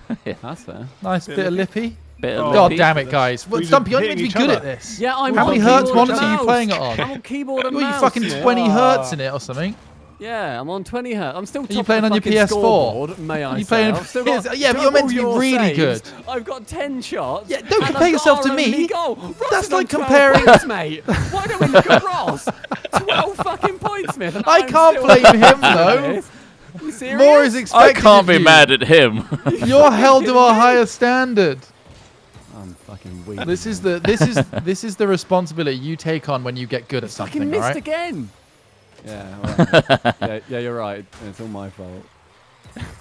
lippy? mark. That's fair. Nice Bit bit of of lippy. Bit of Oh, God lippy. damn it, guys! We Well, just Stumpy, you're meant hitting to be each good other. at this. Yeah, I'm How on many hertz keyboard monitor and are you mouse. playing it on? I'm on keyboard and You got mouse. you fucking yeah. 20 hertz in it or something. Yeah, I'm on 20 hertz. I'm still. you top playing of on the your fucking PS4? scoreboard, may I you say. playing- I've still got Yeah, but you're meant to be double your really saves. good. I've got 10 shots. Yeah, don't and compare I've yourself got to a me. only goal. Ross That's is on like 12 comparing- points, mate. Why don't we look at Ross? 12 fucking points, Smith. and I I'm can't still blame him, doing though. this. You serious? More is I expected. can't of be you. mad at him. You're held to a higher standard. I'm fucking weak. This is the responsibility you take on when you get good at fucking something. missed All right? again. Yeah, all right. yeah, you're right. It's all my fault.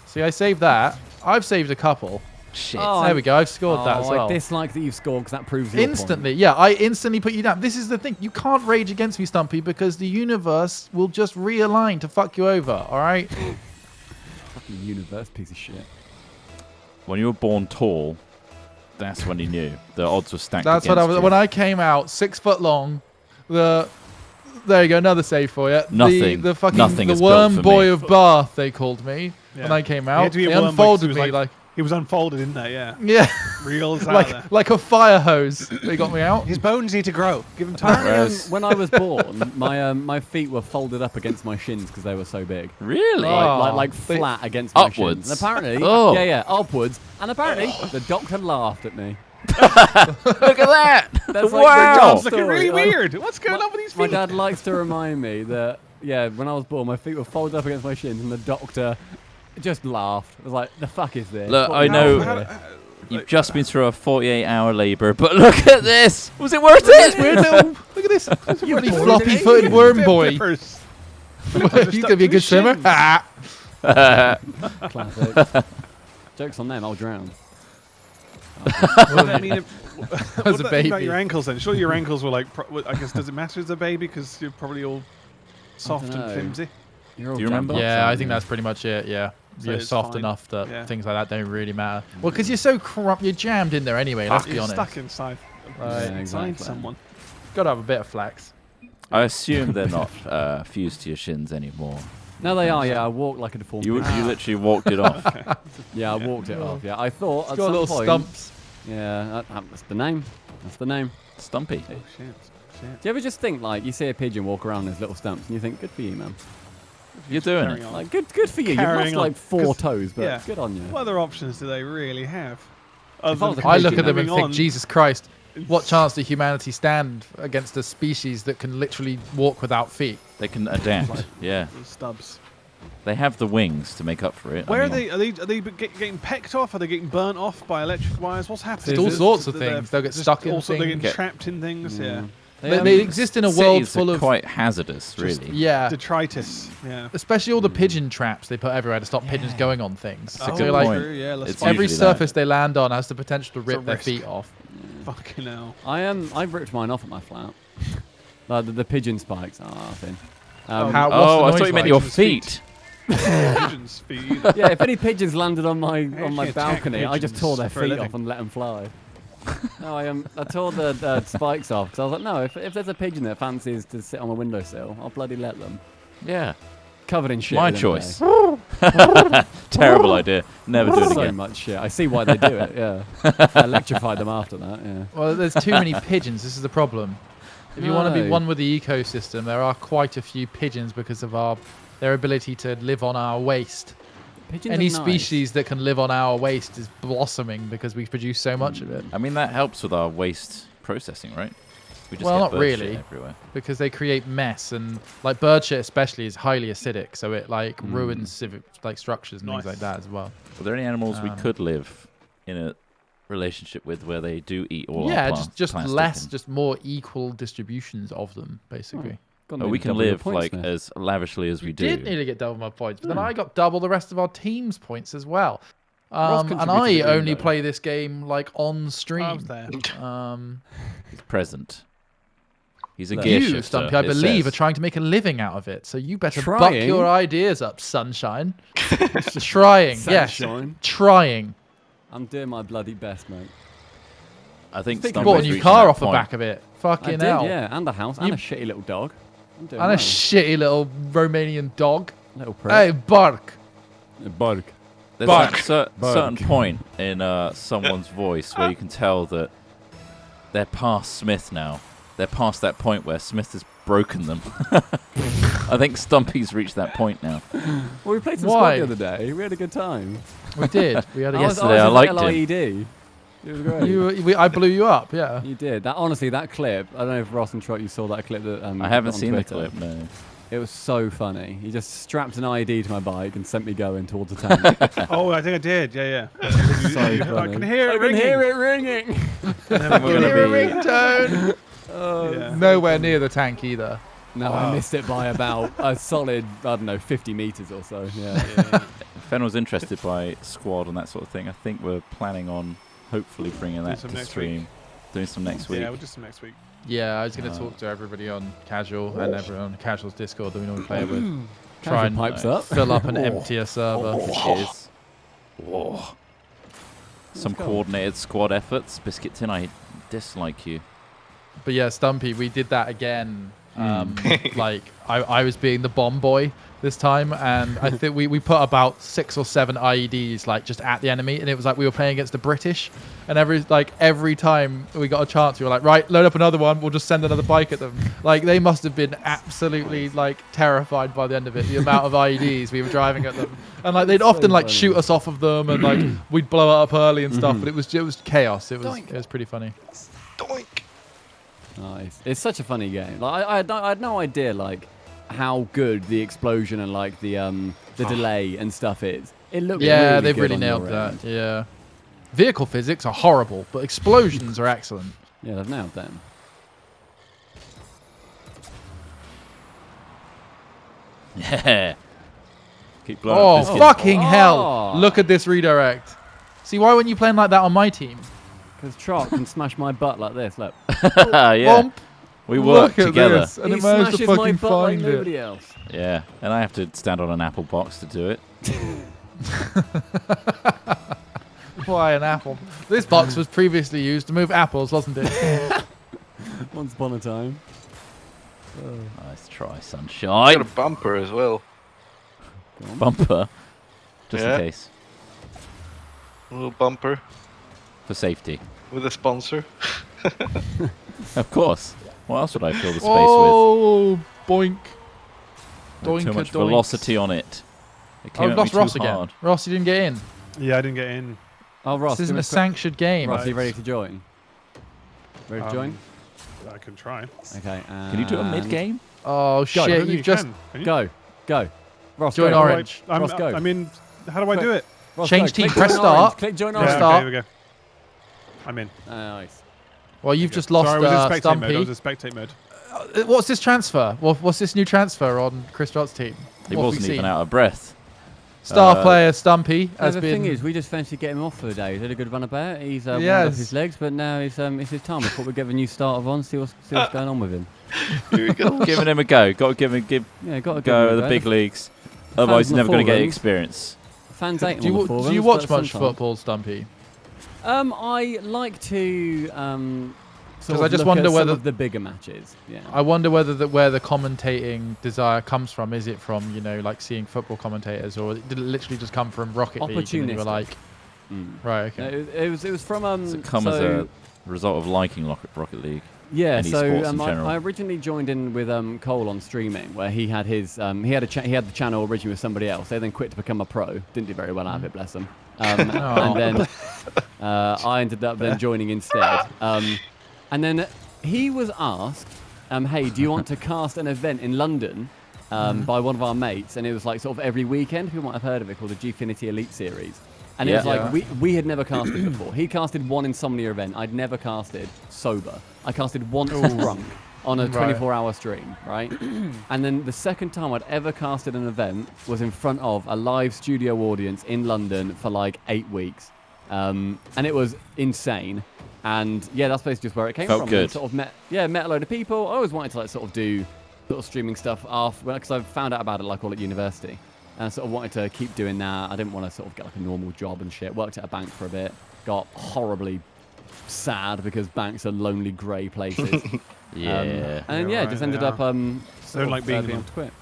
See, I saved that. I've saved a couple. Shit. Oh, There we go. I've scored that as I well. dislike that you've scored because that proves your Instantly, yeah, I instantly put you down. This is the thing. You can't rage against me, Stumpy, because the universe will just realign to fuck you over, all right? point. Fucking universe piece of shit. When you were born tall, that's when you knew the odds were stacked. That's what I was. against When you. I came out, 6 foot long, there you go, another save for you. Nothing- The fucking nothing the is built worm for boy me. of Bath, they called me when Yeah. I came He out. had to be a They worm boy 'cause unfolded he was me like he was unfolded, didn't they? Yeah. yeah, Reels out there. like a fire hose. They got me out. His bones need to grow. Give him time. Whereas- When I was born, my feet were folded up against my shins because they were so big. Really? Oh. Like They- flat against my Upwards? shins. And apparently, Oh. yeah, upwards. And apparently, the doctor laughed at me. Look at that! That's Wow. like the It's looking really story. weird. What's going on with these My feet? dad likes to remind me that, yeah, when I was born, my feet were folded up against my shins, and the doctor just laughed. I was like, "The fuck is this?" Look, What I is know- this?" You've just been through a 48-hour labour, but look at this! Was it worth This it? weird little. Look at this. You born floppy-footed in worm Fib boy. flippers. He's gonna be a good swimmer. Ah. Classic. Jokes on them. I'll drown. What does that mean? What As a does that mean about baby. your ankles then? Surely your ankles were like. I guess does it matter as a baby because you're probably all soft and dunno. flimsy? You're all Do you remember? jam-box, Yeah, I aren't think you? that's pretty much it. Yeah, So you're it's soft fine. enough that Yeah. things like that don't really matter. Well, because you're so corrupt, you're jammed in there anyway. Let's be You're honest. stuck inside. Right. Yeah, Inside exactly. someone. Got to have a bit of flex. I assume they're not fused to your shins anymore. No, they are. Yeah, I walk like a deformed. You pig. literally walked it off. Yeah, I walked it off. Yeah, I thought It's at got some little point. stumps. Yeah, that's the name. That's the name. Stumpy. Oh shit. Do you ever just think like you see a pigeon walk around with little stumps and you think, good for you, man. You're doing Carrying it. on. Like good for you. You've Carrying lost on. like 4 'Cause- toes, but yeah. good on you. What other options do they really have? If I was a I look at them Moving and think, on. Jesus Christ, what chance did humanity stand against a species that can literally walk without feet? They can adapt. Yeah. Stubs. They have the wings to make up for it. I Where mean, are they? Are they getting pecked off? Are they getting burnt off by electric wires? What's happening? It's all Is it sorts of that things. They'll get just stuck in also they're things. getting trapped in things. Yeah. They exist in a world cities full are of quite hazardous, Just- really. yeah, Detritus. Yeah. especially all the pigeon traps they put everywhere to stop pigeons going on things. It's a Oh, good like, point. true, yeah, let's It's find every usually that. surface they land on has the potential to It's a rip their risk. feet off. Fucking hell. I've ripped mine off at my flat. Like the pigeon spikes. Oh, thin. How- what's Oh, the I noise thought you meant like? your Pigeon's feet. feet. Pigeons feet. either. yeah, if any pigeons landed on my Actually attack balcony, I just tore their pigeons for a feet living. off and let them fly. No, I tore the spikes off because I was like, no, if there's a pigeon that fancies to sit on my windowsill, I'll bloody let them. Yeah. Covered in shit. My at the end choice. of the Terrible idea. Never do day. it So again. much shit. I see why they do it. Yeah, I electrified them after that. Yeah. Well, there's too many pigeons. This is the problem. If you want to be No. one with the ecosystem, there are quite a few pigeons because of their ability to live on our waste. Pigeons Any are nice. species that can live on our waste is blossoming because we produce so much of it. I mean, that helps with our waste processing, right? We just Well, get not bird really. shit everywhere. because they create mess, and like bird shit especially is highly acidic, so it like ruins civic like structures and things like that as well. Are there any animals we Um, could live in a relationship with where they do eat all our Yeah, plants, just plastic less, and- just more equal distributions of them, basically. God, Oh, we nearly can double your live points, like Smith. as lavishly as we You do. did nearly get double my points, but then I got double the rest of our team's points as well. Ross And contributed I a green only though. play this game like on I was stream. there. He's present. He's a Look. gear You, shifter. Stumpy, I it believe, are says. trying to make a living out of it, so you better buck Trying? your ideas up, sunshine. Trying, yes, Sunshine. trying. I'm doing my bloody best, mate. I think You You Stumpy's bought a new reaching car that off the point. back of it. I Fucking did, hell. yeah, and a house, You- and a shitty little dog. I'm doing And well. a shitty little Romanian dog. little prick. Hey, bark. Bark. There's Bark. a certain point in someone's voice where you can tell that they're past Smith now. They're past that point where Smith has broken them. I think Stumpy's reached that point now. Well, we played some Why? squad the other day. We had a good time. We did. We had a Yesterday I liked him. LIED. It was great. I blew you up, yeah. You did. That honestly, that clip. I don't know if Ross and Trot, you saw that clip that I haven't got on seen the Twitter. clip, no. It was so funny. He just strapped an IED to my bike and sent me going towards the tank. Oh, I think I did. Yeah, yeah. So I funny. can hear it I can ringing. hear it ringing. And then we're Hear a gonna ringtone. Yeah. Nowhere near the tank either. No, I missed it by about a solid, I don't know, 50 meters or so. Yeah. If anyone's interested by squad and that sort of thing, I think we're planning on hopefully bringing that some to next stream. Doing some next week. Yeah, we'll do some next week. Yeah, I was going to talk to everybody on casual and everyone on casual's Discord that we normally play with. Try Casual and pipes Nice. up. fill up an emptier server. Cheers. Whoa. Some go. coordinated squad efforts. Biscuit Tin, I dislike you. But yeah, Stumpy, we did that again. Like I was being the bomb boy this time, and I think we put about 6 or 7 IEDs like just at the enemy, and it was like we were playing against the British, and every time we got a chance, we were like, right, load up another one, we'll just send another bike at them. Like they must have been absolutely like terrified by the end of it, the amount of IEDs we were driving at them, and like they'd often like funny. shoot us off of them, and like we'd blow it up early and stuff, but it was chaos. It was pretty funny. Doink. Nice. It's such a funny game. Like I had no idea like how good the explosion and like the delay and stuff is. It looked Yeah, really they've good really on nailed your that. end. Yeah. Vehicle physics are horrible, but explosions are excellent. Yeah, they've nailed them. Yeah. Keep blowing Oh, up Biscuit. fucking Oh. hell. Look at this redirect. See, why weren't you playing like that on my team? Because Trot can smash my butt like this. Look. yeah. Bump. We Look work at together. this. And he it managed smashes to my fucking butt like find it. nobody else. Yeah. And I have to stand on an apple box to do it. Why an apple? This box was previously used to move apples, wasn't it? Once upon a time. Nice try, I got sunshine. a bumper as well. Bumper. Just Yeah. in case. A little bumper For safety. with a sponsor. Of course. What else would I fill the space Oh, boink. with? Too Doinka much doinks. velocity on it. It Oh, came we've at me lost too Ross again. hard. Ross, you didn't get in. Yeah, I didn't get in. Oh, Ross. This isn't give a us sanctioned game. Ross, are you Right. ready to join? Ready to join? I can try. Okay. Can you do a and mid game? Oh, I shit. don't think You've you just can you? Go. Ross, Join go. How do I- orange. Ross, go. I mean, how do I do it? Ross, Change go. team, Click press join orange. start. Click join Yeah, orange. Okay, start. here we go. I'm in. Nice. Well, you've Okay. just lost Sorry, I was in spectate mode. I Stumpy. was in spectate mode. What's this transfer? What's this new transfer on Chris Trott's team? He What have we wasn't even seen? out of breath. Star player Stumpy No, has the been. thing is, we just fancy getting him off for the day. He's had a good run about. He's warmed up Yes. his legs, but now it's his time. We thought we'd give a new starter on, see what's going on with him. Here we go. Giving him a go. Got to give Yeah, got to go at the big leagues. Otherwise, he's on the never going to get forums. experience. Fans hate him do you, on the do forums, you watch but much sometimes- football, Stumpy? I like to sort 'Cause I of just look wonder at some whether- of the bigger matches. Yeah. I wonder where the commentating desire comes from. Is it from like seeing football commentators, or did it literally just come from Rocket League? And then you were Opportunistic. like, Mm. right, No, okay. it was from Does it come as a result of liking Rocket League? Yeah, Any so sports in general? I originally joined in with Cole on streaming, where he had his he had the channel originally with somebody else. They then quit to become a pro. Didn't do very well out of it, bless them. And then I ended up then joining instead. And then he was asked, hey, do you want to cast an event in London by one of our mates? And it was like sort of every weekend. People might have heard of it, called the Gfinity Elite Series. And it was like, we had never casted before. He casted one Insomnia event. I'd never casted sober. I casted once drunk on a 24-hour stream, right? And then the second time I'd ever casted an event was in front of a live studio audience in London for like 8 weeks. And it was insane. And yeah, that's basically just where it came Felt from. good. And sort of met a load of people. I always wanted to like sort of do sort of streaming stuff after, because I found out about it like all at university. And I sort of wanted to keep doing that. I didn't want to sort of get like a normal job and shit. Worked at a bank for a bit. Got horribly sad because banks are lonely grey places. Yeah. And Yeah, just right, ended they up sort like of, being being in able to quit.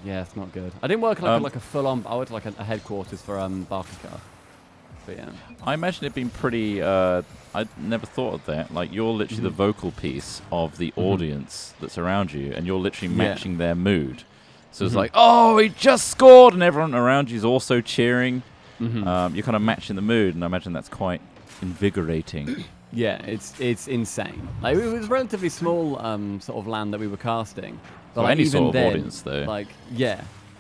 Yeah, it's not good. I didn't work like a full on. I worked like a headquarters for Barker's Car. But yeah. I imagine it being pretty. I never thought of that. Like you're literally the vocal piece of the audience that's around you, and you're literally matching their mood. So it's like, oh, he just scored, and everyone around you is also cheering. You're kind of matching the mood, and I imagine that's quite invigorating. Yeah, it's insane. Like it was relatively small sort of land that we were casting. But Well, like, any even sort of then, audience, though. Like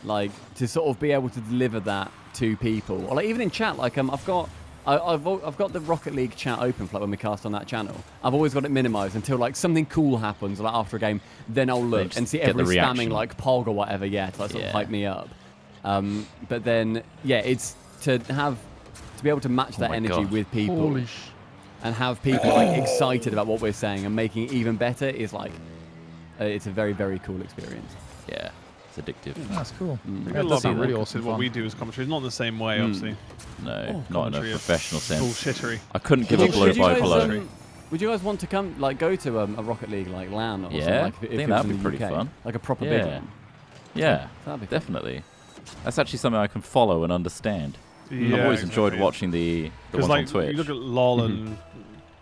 like to sort of be able to deliver that to people, or like even in chat. Like I've got the Rocket League chat open for like when we cast on that channel. I've always got it minimized until like something cool happens, like after a game. Then I'll look just and see get the everybody reaction. spamming like Pog or whatever, to like sort of hype me up. But then it's to be able to match that my energy God. with people. Holy And have people like excited about what we're saying and making it even better is like, it's a very, very cool experience. Yeah, it's addictive. That's cool. We Yeah, get a it lot does sound about really really awesome what fun. we do as commentary. Not in the same way, obviously. No, not in a Commentary of professional sense. Bullshittery. I couldn't give a blow by blow. Would you guys want to come, like, go to a Rocket League like LAN or something? Yeah, Like, I if think it was that'd in be the pretty UK? fun. Like a proper big Yeah. one. Yeah, That'd be fun. definitely. That's actually something I can follow and understand. Yeah, I've always enjoyed exactly. watching the Because ones like on Twitch. you look at LOL and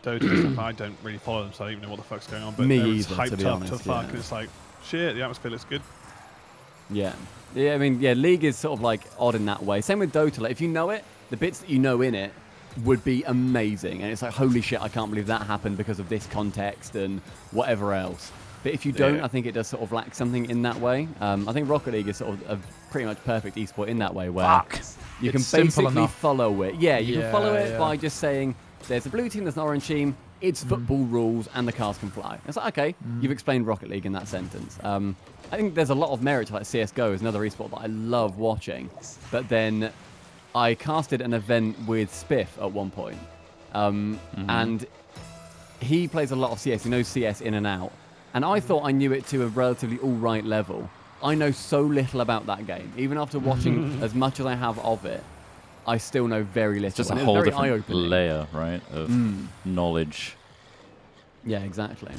Dota and stuff, I don't really follow them, so I don't even know what the fuck's going on. But Me it's either, to hyped be up honest, to fuck, yeah. and it's like, shit, the atmosphere looks good. Yeah. Yeah, I mean, yeah, League is sort of like odd in that way. Same with Dota. Like, if you know it, the bits that you know in it would be amazing. And it's like, holy shit, I can't believe that happened because of this context and whatever else. But if you don't, Yeah. I think it does sort of lack something in that way. I think Rocket League is sort of a pretty much perfect esport in that way, where you can It's simple basically enough. follow it. Yeah, you can follow it Yeah. by just saying, there's a blue team, there's an orange team, it's football rules, and the cars can fly. It's like, okay, you've explained Rocket League in that sentence. I think there's a lot of merit to like CSGO is another esport that I love watching. But then I casted an event with Spiff at one point. And he plays a lot of CS. He knows CS in and out. And I thought I knew it to a relatively all-right level. I know so little about that game. Even after watching as much as I have of it, I still know very little. It's just a And it was whole very different eye-opening. layer, right, of knowledge. Yeah, exactly.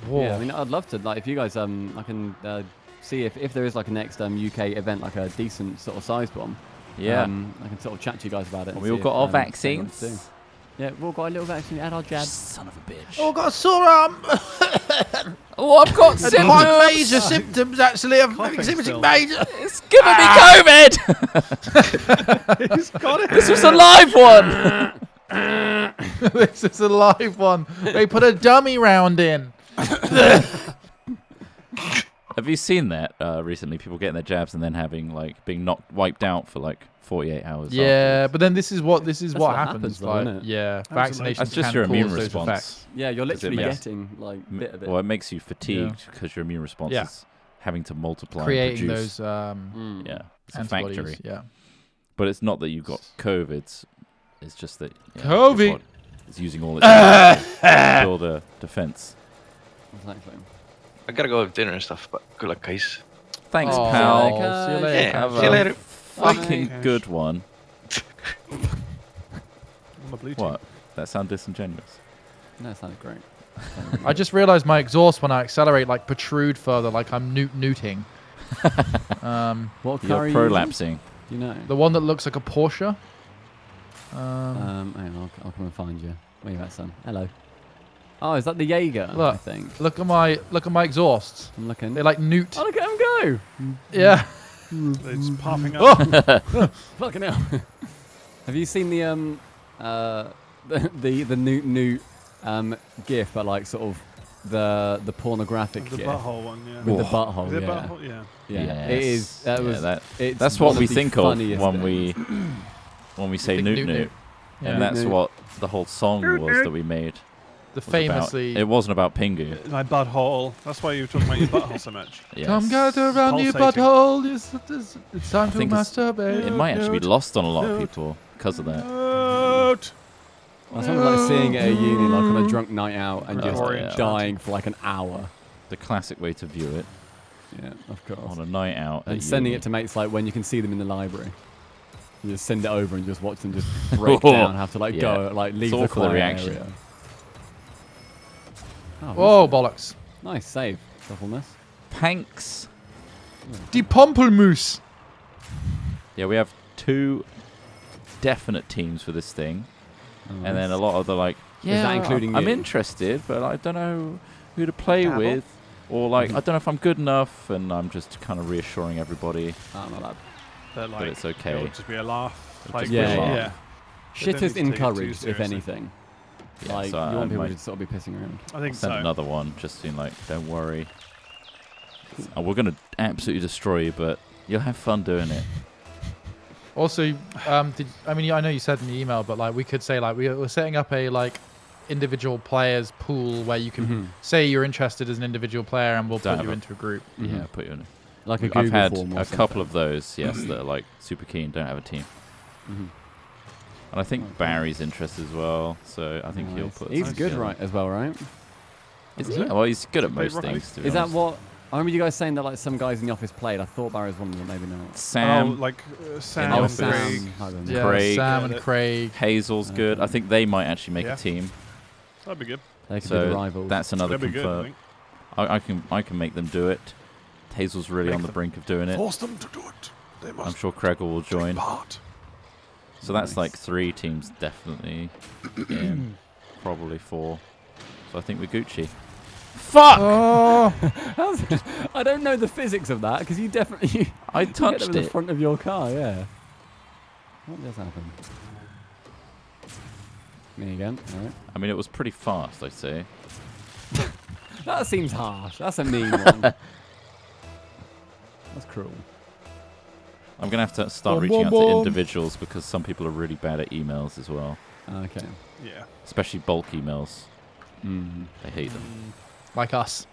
Whoa. Yeah, I mean, I'd love to. Like, if you guys, I can see if there is like a next UK event, like a decent sort of sized one. Yeah. I can sort of chat to you guys about it. And and we all see got if, our anyone wants to do. vaccines. Yeah, we've all got a little vaccine. Had our jab. Son of a bitch. Oh, got a sore arm. Oh, I've got Quite major symptoms, actually. I'm Coughing exhibiting still. major. It's giving me COVID. He's got it. This was a live one. This is a live one. They put a dummy round in. Have you seen that recently? People getting their jabs and then having like being wiped out for like 48 hours. Yeah, afterwards. but then this is what what happens. happens though, Like, isn't it? yeah, Absolutely. vaccinations That's just can your immune cause those response. effects. Yeah, you're Does it literally make- getting like a bit of it. Well, it makes you fatigued because your immune response Yeah. is having to multiply Creating and produce. those Yeah, it's a antibodies. factory. Yeah. But it's not that you've got COVID. It's just that COVID. It's using all its energy to build a defense. Exactly. I gotta go have dinner and stuff, but good luck, guys. Thanks, Oh, pal. see you Yeah, later. Have see you a later. fucking Bye. good one. On the blue team. What? That sound disingenuous. No, it sounded great. I just realized my exhaust when I accelerate like protrude further, like I'm newting. What car You're are you using? prolapsing. Do you know? The one that looks like a Porsche. Hang on, I'll come and find you. Where you at, son? Hello. Oh, is that the Jaeger? Look. I think. Look at my exhausts. I'm looking. They like newt. Oh, look at him go! Yeah. It's popping Oh. up. Fucking hell. Have you seen the the Newt GIF, but like sort of the pornographic The GIF butthole one, yeah. with the Whoa. butthole. Is it yeah. butthole? Yeah. Yeah, it is. That was. It's that's one what we of the think of funniest when things. we say think Newt Newt Newt, Newt. and Yeah. that's Newt. what the whole song was that we made. The was about. famously. It wasn't about Pingu. My butthole. That's why you were talking about your butthole so much. Yes. Come gather around your Pulsating. butthole. It's time to think it's- masturbate. It might actually be Newt, lost on a lot of Newt. people because of that. Newt. Well, something like seeing it at uni, like on a drunk night out, and just Gregorian dying for like an hour. The classic way to view it Yeah, of course. on a night out. And at sending uni. it to mates like when you can see them in the library. You just send it over and just watch them just break down, have to like Yeah. go, like leave all the for the quiet reaction. area. Oh, Whoa, bollocks. nice save, Shuffleness. Panks. Die Pompelmoose. Yeah, we have 2 definite teams for this thing, Oh, and then a nice. lot of the like. Is Yeah, that including I'm you? interested, but I don't know who to play Dabble. with, or like Mhm. I don't know if I'm good enough, and I'm just kind of reassuring everybody Oh, not bad. That, like, that it's okay. It'll just be a laugh. It'll Like, just be a yeah, laugh. yeah. Shit don't is need to take it too encouraged, if seriously. anything. Yeah, Like, so you want I people might to sort of be pissing around. I think send so. another one, just being like, don't worry. We're gonna absolutely destroy you, but you'll have fun doing it. Also, I know you said in the email, but like we could say like we're setting up a like individual players pool where you can Mhm. say you're interested as an individual player, and we'll Don't put you have a- into a group. Mhm. Yeah, put you in. Like a Google I've had form or a something. couple of those, yes, that are like super keen, don't have a team. Mhm. And I think Oh, cool. Barry's interested as well, so I think he'll Nice. put. He's something good, together. right, as well, right? Is Is he? it? Well, he's good at Play most Rocket things. To be Is that honest. what? I remember you guys saying that like some guys in the office played. I thought Barry was one of them, maybe not. Sam, Oh, like Sam the and office. Craig. I don't know. Yeah, Craig. Sam Yeah, and that- Craig. Hazel's good. I Okay. think they might actually make Yeah. a team. That'd be good. They could So be the rivals. That's another That'd be good. I confirm. think. I can make them do it. Hazel's really Make on the them. brink of doing it. Force them to do it. They must I'm sure Craig will take join. part. So that's Nice. like 3 teams definitely in. Probably 4. So I think we're Gucci. Fuck! Oh, I don't know the physics of that because you definitely I you get touched them in the it. front of your car. Yeah. What just happened? Me again. All right. I mean, it was pretty fast, I'd say. That seems harsh. That's a mean one. That's cruel. I'm going to have to start Boom, reaching boom, out to boom. individuals because some people are really bad at emails as well. Okay. Yeah. Especially bulk emails. Mm. They hate them. like us.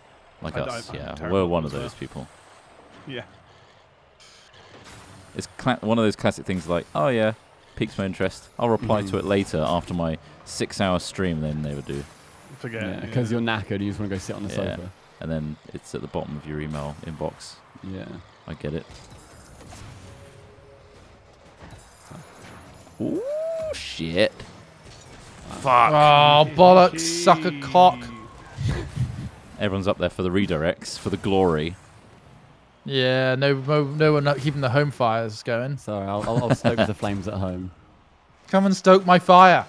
Like I- us, I'm yeah. terrible We're one as of well. those people. Yeah. It's one of those classic things like, oh yeah, piques my interest. I'll reply to Mhm. it later after my 6-hour stream. They never do. Forget. Yeah, because you're knackered. You just want to go sit on the Yeah. sofa. And then it's at the bottom of your email inbox. Yeah. I get it. Ooh, shit. Fuck. Oh, bollocks, sucker cock. Everyone's up there for the redirects, for the glory. Yeah, no, we're not keeping the home fires going. Sorry, I'll stoke the flames at home. Come and stoke my fire.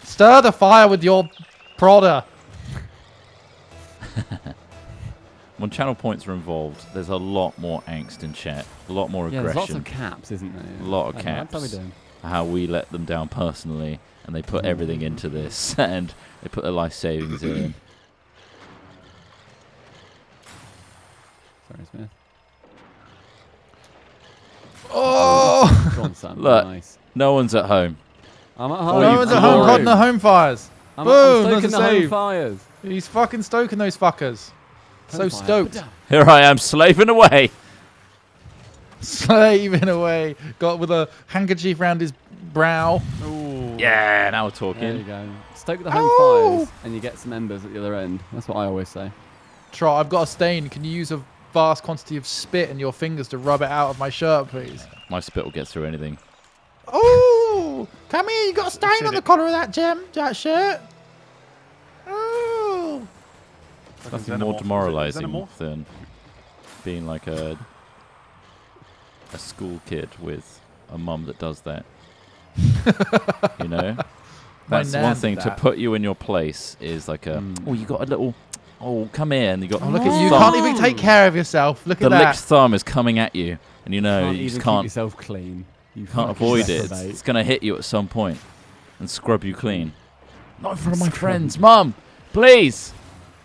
Stir the fire with your prodder. When channel points are involved, there's a lot more angst in chat, a lot more Yeah, there's lots aggression, of caps, isn't there? a lot of I don't know, caps. That's how we do. How we let them down personally, and they put everything into this, and they put their life savings in. Sorry, Smith. Oh! Go on, Sam. Look. Nice. No one's at home. I'm at Oh, home. No you one's at home glory. cutting the home fires. I'm Boom, stoking that's the a home save. fires. He's fucking stoking those fuckers. So Home fire. stoked. Here I am, slaving away. Slaving away. Got with a handkerchief round his brow. Ooh. Yeah, now we're There you talking. go. Stoke the home Ow! fires, and you get some embers at the other end. That's what I always say. Trot, I've got a stain. Can you use a vast quantity of spit in your fingers to rub it out of my shirt, please? My spit will get through anything. Oh, come here. You got a stain Said on the it. collar of that shirt. Oh. Fucking Nothing more xenomorph. demoralizing Xenomorph? than being like a school kid with a mum that does that. You know? My That's nan one did thing. To that. put you in your place is like a, Mm. oh, you got a little, oh, come here. And you got, Oh, look at you. You thumb. can't even take care of yourself. Look The at licked that. thumb is coming at you. And you know, Can't you even just keep can't yourself clean. You can't fucking avoid it. reprobate. It's going to hit you at some point and scrub you clean. Not in front of my friends. Mum, please.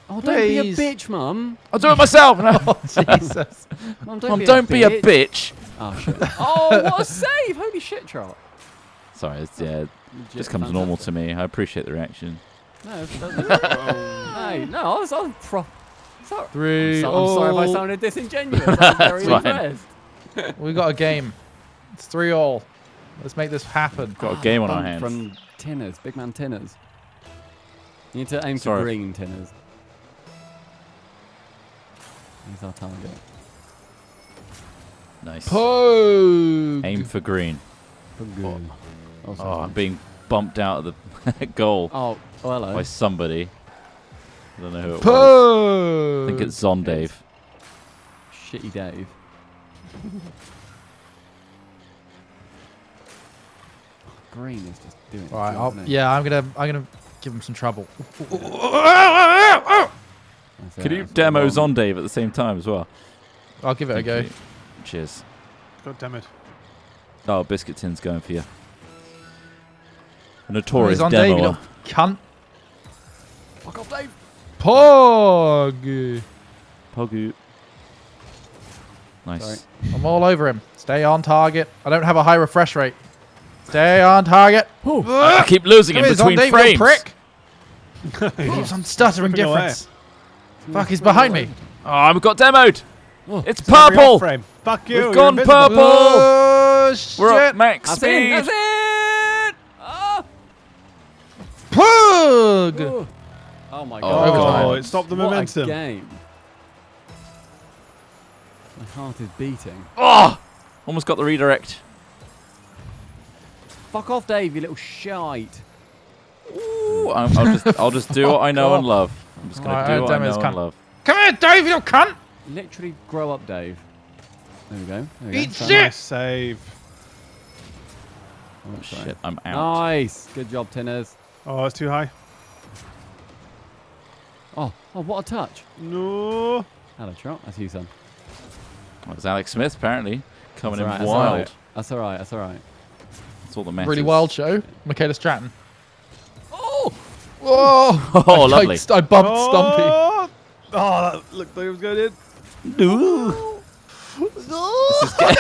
Oh, don't be a Please. bitch, Mum. I'll do it myself. No. Jesus. Mum, Mum, don't be a bitch. Oh, shit. Oh, what a save. Holy shit, Trot. Sorry, it's, yeah, it Legit just comes normal to fantastic. me. I appreciate the reaction. No, it doesn't. No, I was pro. Sorry. 3 I'm sorry if I all. sounded disingenuous. I'm very It's fine. impressed. We got a game. It's 3 all. Let's make this happen. Got a game on our From- hands. From Tinners, big man Tinners. You need to aim Sorry. for green Tinners. He's our target. Nice. Pogue. Aim for green. For good. Also Oh, I'm fun. being bumped out of the goal Oh, hello. by somebody. I don't know who it was. Pogue. I think it's Zondave. Shitty Dave. Green is just doing it. Right. isn't it? Yeah, I'm gonna give him some trouble. That's Could it, you that's demo wrong. Zondave at the same time as well? I'll give it a Thank go. you. Cheers. God damn it. Oh, Biscuit Tin's going for you. A Oh, notorious he's on Dave, you demoer. little cunt. Fuck off, Dave. Pog. Pogu. Nice. Sorry. I'm all over him. Stay on target. I don't have a high refresh rate. Stay on target. I keep losing in Come here, between Zondave, you frames. prick. Keeps on stuttering Flipping away. difference. Fuck, he's behind me. Oh, I've got demoed. Oh, It's Every off purple. frame. Fuck you. We've you're gone invisible. purple. Oh, shit. We're at max That's speed. it. That's it. Oh. Pug. Oh. Oh my Oh, god. Overtime. Oh, it stopped the What a momentum. game. My heart is beating. Oh, almost got the redirect. Fuck off, Dave, you little shite. Ooh, I'll just do what I know and love. I'm just gonna Alright, do what I Demo's know cunt. and love. Come here, Dave, you cunt. Literally grow up, Dave. There we go. There we Eat go. shit. Nice save. Oh, sorry. Shit, I'm out. Nice. Good job, Tinners. Oh, it's too high. Oh, what a touch. No. Hello, Trot. That's you, son. Well, it's Alex Smith apparently coming That's in all right, wild. That's all right. That's all right. That's all that matters. Really wild show. Michaela Stratton. Oh! Oh, Oh, lovely. I bumped Stumpy. Oh, that looked like it was going in.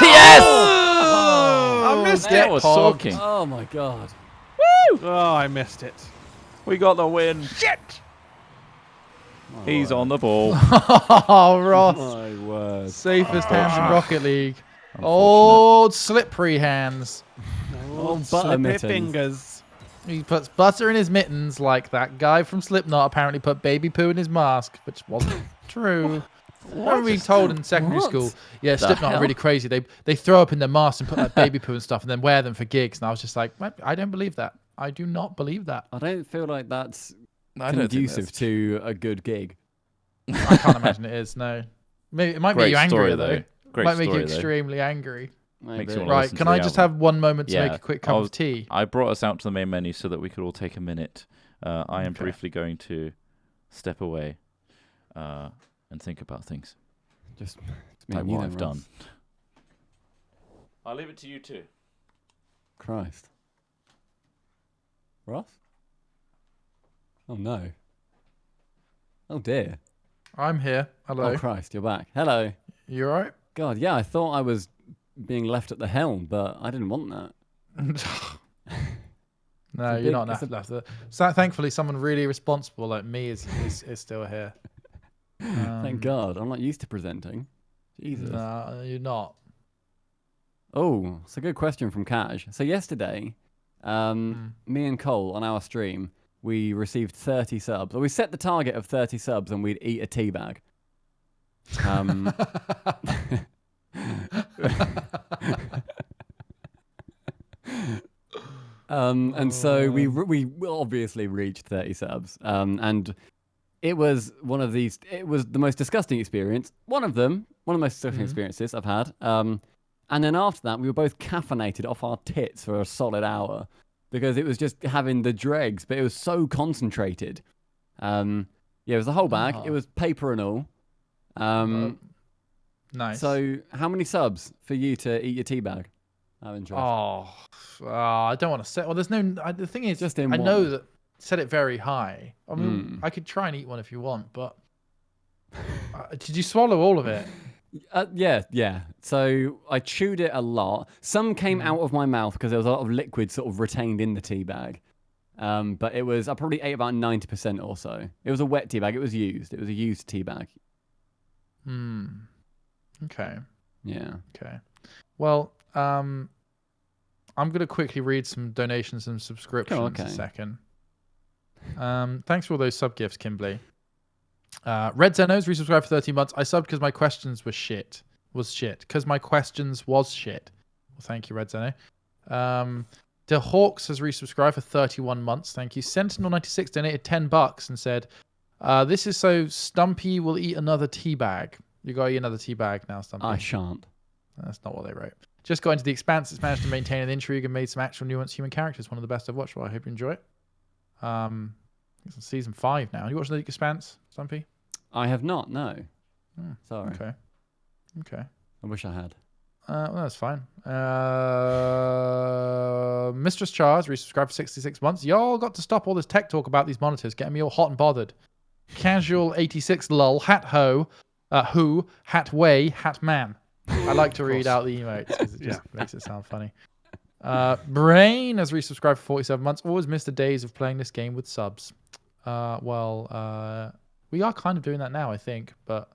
Yes! I missed get it. was Pog. soaking. Oh my god. Oh, I missed it. We got the win. Shit! He's on the ball. Oh, Ross. My word. Safest hands in Rocket League. Unfortunate. Old slippery hands. Oh, butter slippy mittens. fingers. He puts butter in his mittens like that guy from Slipknot apparently put baby poo in his mask, which wasn't true. I remember being told in secondary What? school, yeah, Slipknot are hell? really crazy. They throw up in their masks and put like baby poo and stuff and then wear them for gigs. And I was just like, "What? I don't believe that. I do not believe that. I don't feel like that's I don't think conducive that's- to a good gig. I can't imagine it is, no. Maybe it might Great make you angry story, though. though. Great Might make you story, though. extremely angry. Maybe. Makes you wanna Right, listen can to I the just album. have one moment to Yeah, make a quick cup I of was- tea? I brought us out to the main menu so that we could all take a minute. I am Okay. briefly going to step away and think about things. Just it's me Like and you what then, I've Ross. done. I'll leave it to you too. Christ. Ross? Oh no. Oh dear. I'm here. Hello. Oh Christ, you're back. Hello. You alright? God, yeah, I thought I was being left at the helm, but I didn't want that. No, It's a you're big- not it's left. So, thankfully, someone really responsible like me is still here. Thank God. I'm not used to presenting. Jesus. No, you're not. Oh, it's a good question from Cash. So yesterday, Hmm. me and Cole on our stream, we received 30 subs. Or we set the target of 30 subs and we'd eat a tea bag. And so we obviously reached 30 subs. And it was it was the most disgusting experience. One of the most disgusting experiences I've had. And then after that, we were both caffeinated off our tits for a solid hour because it was just having the dregs, but it was so concentrated. Yeah, it was the whole bag. Oh. It was paper and all. Nice. So how many subs for you to eat your tea bag? Out of interest. I don't want to say. Well, there's no. The thing is, Just in I know one. that set it very high. I mean, Mm. I could try and eat one if you want, but did you swallow all of it? Yeah. So I chewed it a lot. Some came out of my mouth because there was a lot of liquid sort of retained in the tea bag. But it was, I probably ate about 90% or so. It was a wet tea bag. It was used. It was a used tea bag. Okay. Yeah. Okay. Well, I'm going to quickly read some donations and subscriptions okay. a second. Thanks for all those sub gifts, Kimberly. Red Zenos resubscribed for 13 months. I subbed because my questions were shit. Because my questions was shit. Well, thank you, Red Zeno. The Hawks has resubscribed for 31 months. Thank you. Sentinel96 donated $10 and said, this is so Stumpy will eat another tea bag. You got to eat another tea bag now, Stumpy. I shan't. That's not what they wrote. Just got into The Expanse. It's managed to maintain an intrigue and made some actual nuanced human characters. One of the best I've watched. Well, I hope you enjoy it. It's on season 5 now. You watched The Expanse, Stumpy? I have not, no. Sorry. Okay. I wish I had. Well, that's fine. Mistress Charles resubscribed for 66 months. Y'all got to stop all this tech talk about these monitors, getting me all hot and bothered. Casual 86 lol, hat ho, who, hat way, hat man. I like to read out the emotes because it just makes it sound funny. Brain has resubscribed for 47 months. Always miss the days of playing this game with subs. We are kind of doing that now, I think, but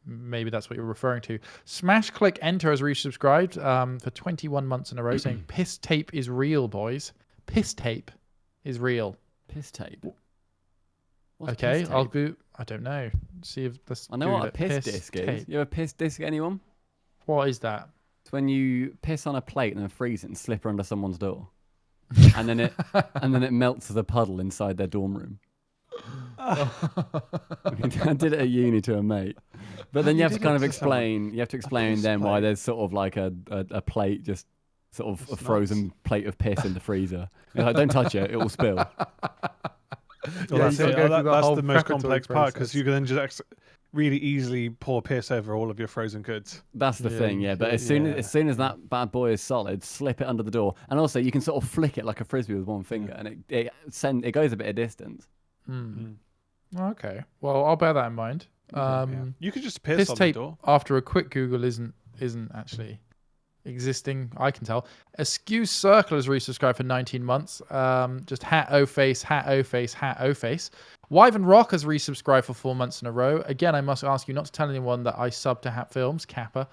maybe that's what you're referring to. Smash Click Enter has resubscribed for 21 months in a row, saying piss tape is real, boys. Piss tape is real. Piss tape. What's Okay, piss tape? I'll go. I don't know. See if this. I know what a piss disc is. tape. You ever piss disc anyone? What is that? It's when you piss on a plate and then freeze it and slip it under someone's door, and then it melts as a puddle inside their dorm room. I did it at uni to a mate, but then you have to kind of explain. You have to explain then why there's sort of like a plate, just sort of a frozen plate of piss in the freezer. You're like, don't touch it; it will spill. Well, Yeah, that's you it. gotta go through the That's whole the most preparatory complex part because process. you can then just really easily pour piss over all of your frozen goods. That's the thing, yeah. But as soon as that bad boy is solid, slip it under the door, and also you can sort of flick it like a frisbee with one finger, and it goes a bit of distance. Okay. Well, I'll bear that in mind. You could just piss Piss on tape the door. after a quick Google isn't actually existing. I can tell. Askew Circle has resubscribed for 19 months. Just hat o face, hat o face, hat o face. Wyvern Rock has resubscribed for 4 months in a row. Again, I must ask you not to tell anyone that I sub to Hat Films. Kappa.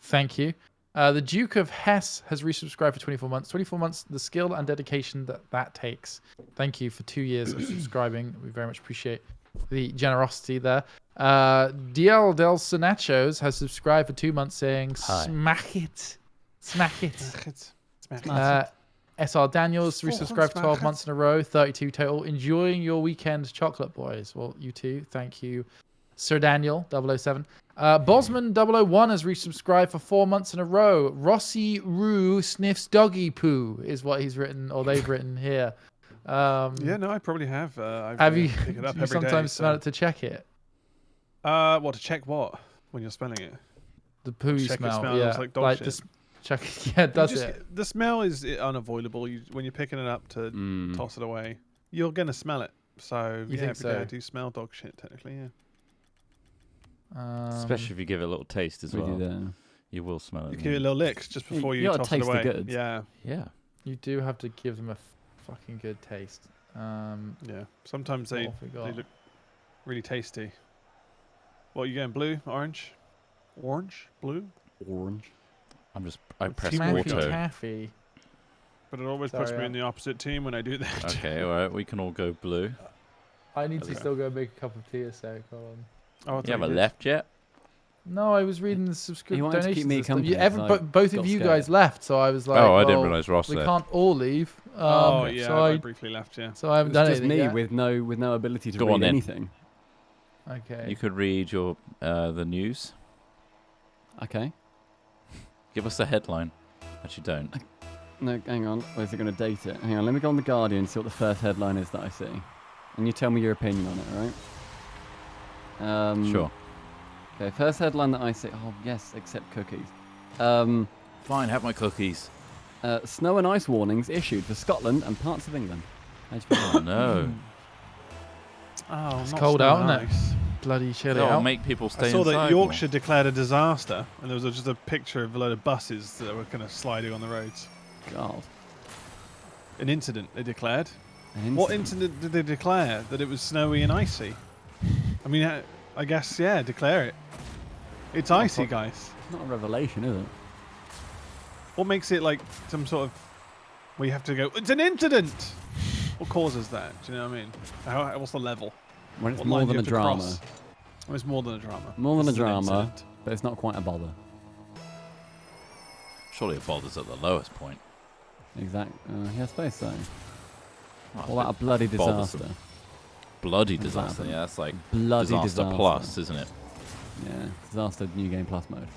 Thank you. The Duke of Hesse has resubscribed for 24 months. 24 months, the skill and dedication that takes. Thank you for 2 years of subscribing. We very much appreciate the generosity there. DL Del Sinachos has subscribed for 2 months saying, smack it. Smack it. SR Daniels resubscribed for 12 months in a row, 32 total. Enjoying your weekend, chocolate boys. Well, you too. Thank you, Sir Daniel 007. Bosman 001 has resubscribed for 4 months in a row. Rossi Roo sniffs doggy poo is what he's written, or they've written here. No, I probably have. Have you? Pick it up Do you every day, sometimes so- smell it to check it? What to check what when you're smelling it? The poo Check it smell. smells Yeah, like dog shit. this. Check. Yeah, it does You just- it? The smell is unavoidable. When you're picking it up to toss it away, you're gonna smell it. So You think every day I so? do smell dog shit. Technically, yeah. Especially if you give it a little taste as We well. do that. You will smell it. You give it a little lick just before You you gotta toss it taste the away. goods. Yeah, Yeah. You do have to give them a fucking good taste. yeah. Sometimes What they have we got? look really tasty. What are you going? Blue, orange, blue? Orange. I press Smacky auto. Taffy. But it always puts Sorry, me in the opposite team when I do that. Okay, all right. We can all go blue. I need to Okay. still go make a cup of tea a sec. Hold on. Oh, I thought You haven't did. left yet? No, I was reading the He subscription wanted to donations. keep me and stuff. company, You, so I both got of you scared. guys left, so I was like, Oh, I didn't well, realise Ross we left. can't all leave. Oh yeah, so I I briefly left. Yeah. so I haven't It's done just anything me yet. with no ability to Go read on then. anything. Okay. You could read your the news. Okay. Give us a headline. Actually, don't. No, hang on. Where's it going to date it? Hang on. Let me go on the Guardian and see what the first headline is that I see, and you tell me your opinion on it, all right? Sure. Okay. First headline that I see. Oh yes, except cookies. Fine, have my cookies. Snow and ice warnings issued for Scotland and parts of England. How'd you feel? Oh no. Oh, It's not cold so out, isn't it? nice. Bloody chilly That'll out. make people stay I saw inside that more. Yorkshire declared a disaster, and there was just a picture of a load of buses that were kind of sliding on the roads. God. An incident, they declared. An What incident. incident did they declare? That it was snowy and icy? I mean, I guess, yeah, declare it. It's icy, guys. Not a revelation, is it? What makes it like some sort of where you have to go, it's an incident? What causes that? Do you know what I mean? What's the level? When it's What more line do than you a have to drama. cross? Oh, it's more than a drama. More than a This is an drama, incident. but it's not quite a bother. Surely a boulder's at the lowest point. Exact. Yeah, I suppose so. Oh, All that a bloody bothersome. disaster. Bloody What's disaster. happened? Yeah, that's like Bloody disaster disaster. plus, isn't it? Yeah, disaster new game plus mode.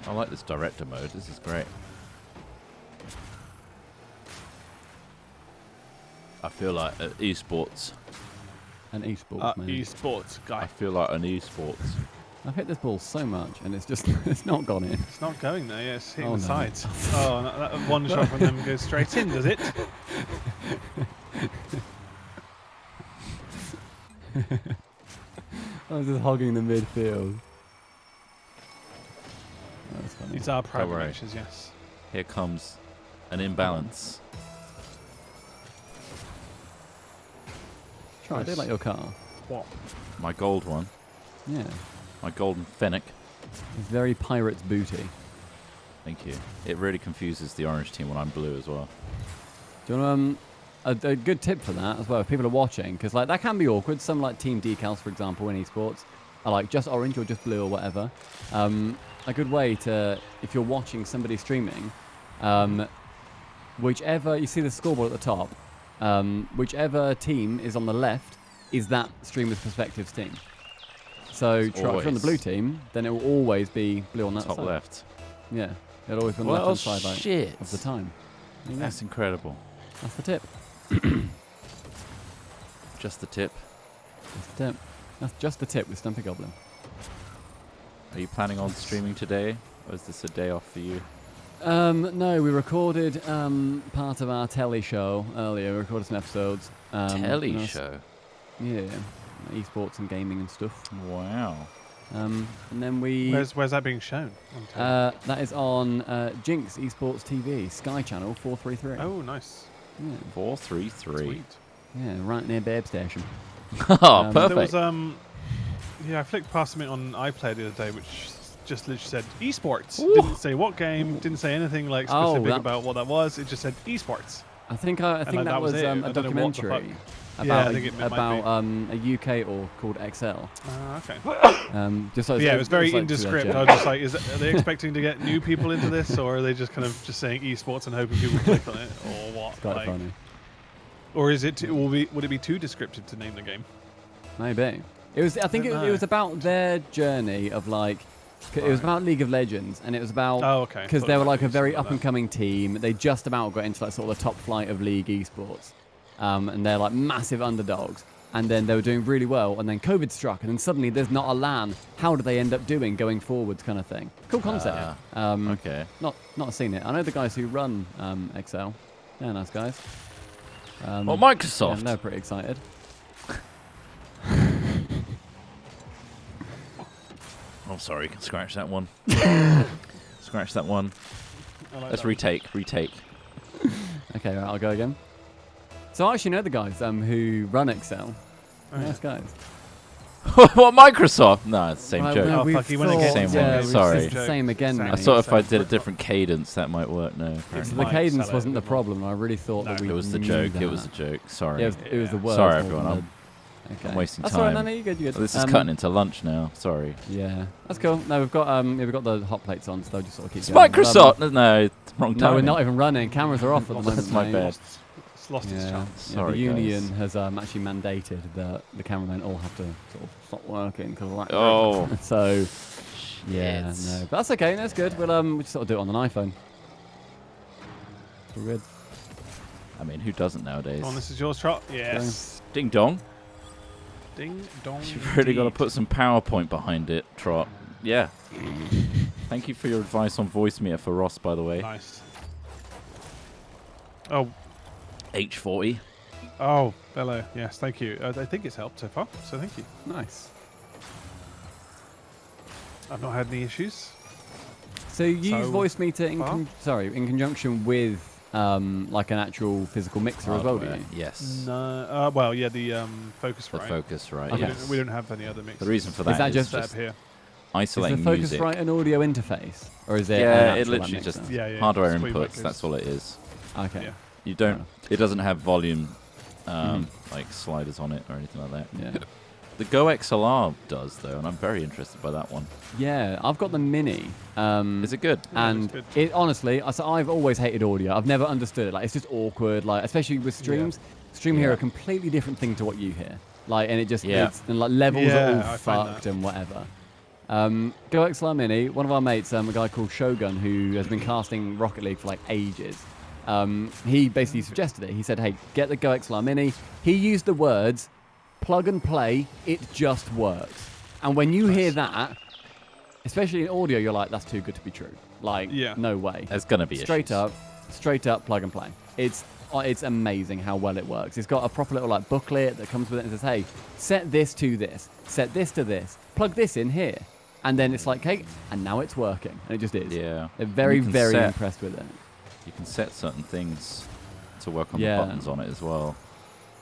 I like this director mode. This is great. I feel like at esports. And esports, man. Esports I guy. feel like an esports. I've hit this ball so much, and it's just it's not gone in. It's not going there. Yeah, it's hitting Oh, the no. sides. Oh, and that one shot from them goes straight in, does it? I was just hogging the midfield. That's funny. These are private worry. matches, yes. Here comes an imbalance. Try, I do Nice. like your car. What? My gold one. Yeah, My golden Fennec. it's very Pirates booty. Thank you. It really confuses the orange team when I'm blue as well. Do you want a good tip for that as well if people are watching? Because like that can be awkward. Some like team decals, for example, in esports are like just orange or just blue or whatever. A good way to, if you're watching somebody streaming, whichever you see the scoreboard at the top, whichever team is on the left is that streamer's perspectives team. So It's if you're on the always blue team, then it will always be blue on that Top side. left. Yeah, it'll always be on the Well, left-hand side like, shit. of the time. There you go. That's incredible. That's the tip. Just the tip. That's the tip. That's just the tip with Stumpy Goblin. Are you planning on streaming today? Or is this a day off for you? No, we recorded part of our telly show earlier. We recorded some episodes. Telly and I was- show. Yeah, esports and gaming and stuff. Wow. And then we. Where's that being shown? On telly? That is on Jinx Esports TV, Sky Channel 433. Oh, nice. Yeah, 433. Sweet. yeah, right near Babe Station. Oh, Um, There perfect. was yeah, I flicked past something on iPlayer the other day, which just literally said esports. Ooh. Didn't say what game. Didn't say anything like Oh, specific that- about what that was. It just said esports. I think that that was was it. I a don't know what the documentary fuck. about Yeah, I think it might about a UK org called XL. Okay. Just like, Yeah, it was very like indescript. to I was just like, are they expecting to get new people into this, or are they just kind of just saying esports and hoping people click on it, or what? It's quite Like, funny. or is it? Would it be too descriptive to name the game? Maybe. It was. I think don't it know. was about their journey of like. It was Right. about League of Legends, and it was about Oh, okay. because Thought they it were might like be a very something up like and coming team. They just about got into like sort of the top flight of League esports, and they're like massive underdogs. And then they were doing really well, and then COVID struck, and then suddenly there's not a LAN. How do they end up doing going forwards, kind of thing? Cool concept. Okay. Not seen it. I know the guys who run XL. They're nice guys. Well, Yeah, Microsoft. they're pretty excited. Oh, sorry. Scratch that one. Scratch that one. I like Let's that. retake. Okay, right, I'll go again. So I actually know the guys who run XL. Oh, yeah. Nice guys. What, Microsoft? No, it's the same Right, joke. well, Oh, we've fuck, you went thought- again. Same one, yeah, sorry. It's the same again, Same. I mate. thought if I Same. did a different cadence, that might work. No, So apparently the might cadence sell it wasn't a the bit more. problem. I really thought that No. we it was the knew joke. that. It was a joke. Sorry. Yeah, it was the Yeah. word. Sorry, more everyone, than I'm- the- I'm wasting That's all right. No, time. no, you're good. You're good. This is cutting into lunch now. Sorry. Yeah, that's cool. No, we've got we've got the hot plates on, so they'll just sort of keep It's going. But, Microsoft. No, it's wrong time. no, we're not even running. Cameras are off at the moment. That's my mate. bad. It's lost its Yeah. chance. Yeah, Sorry, the union guys. has actually mandated that the cameramen all have to sort of stop working because of that. Oh. So, yeah, Shit. no, but that's okay. That's good. We'll just sort of do it on an iPhone. We're good. I mean, who doesn't nowadays? Come on, this is yours, Trot. Yes. Ding dong. Ding dong. You've really got to indeed. put some PowerPoint behind it, Trot. Yeah. Thank you for your advice on voice meter for Ross, by the way. Nice. Oh, H40. oh, Bello. Yes, thank you. I think it's helped so far, so thank you. Nice. I've not had any issues. So you use So voice meter in far? in conjunction with like an actual physical mixer as well, do Hardware, you? Yes. No. Well, yeah, the The Focusrite. Focusrite. Okay. Yes. We don't have any other mixers. The reason for Is that that is just- set up here. isolating Is the music. Focusrite an audio interface, or is it? Yeah, an it actual, like, literally mixer? just Yeah, yeah. hardware just put your inputs. micros. That's all it is. Okay. Yeah. You don't. enough. It doesn't have volume like sliders on it or anything like that. Yeah. The Go XLR does though, and I'm very interested by that one. Yeah, I've got the Mini. Is it good? Yeah, it's And good. it honestly, I've always hated audio. I've never understood it. Like, it's just awkward. Like, especially with streams. Stream hear Yeah. a completely different thing to what you hear. Like, and it just Yeah. it's, and like levels Yeah, are all I find fucked that. and whatever. Go XLR Mini. One of our mates, a guy called Shogun, who has been casting Rocket League for like ages. He basically suggested it. He said, "Hey, get the Go XLR Mini." He used the words "plug and play." It just works. And when you hear that, especially in audio, you're like, "That's too good to be true." Like, Yeah. no way. There's gonna be Straight issues. up, plug and play. It's amazing how well it works. It's got a proper little like booklet that comes with it and says, "Hey, set this to this, set this to this, plug this in here," and then it's like, "Hey," and now it's working, and it just is. Yeah. They're very, You can very set- impressed with it. You can set certain things to work on Yeah. the buttons on it as well.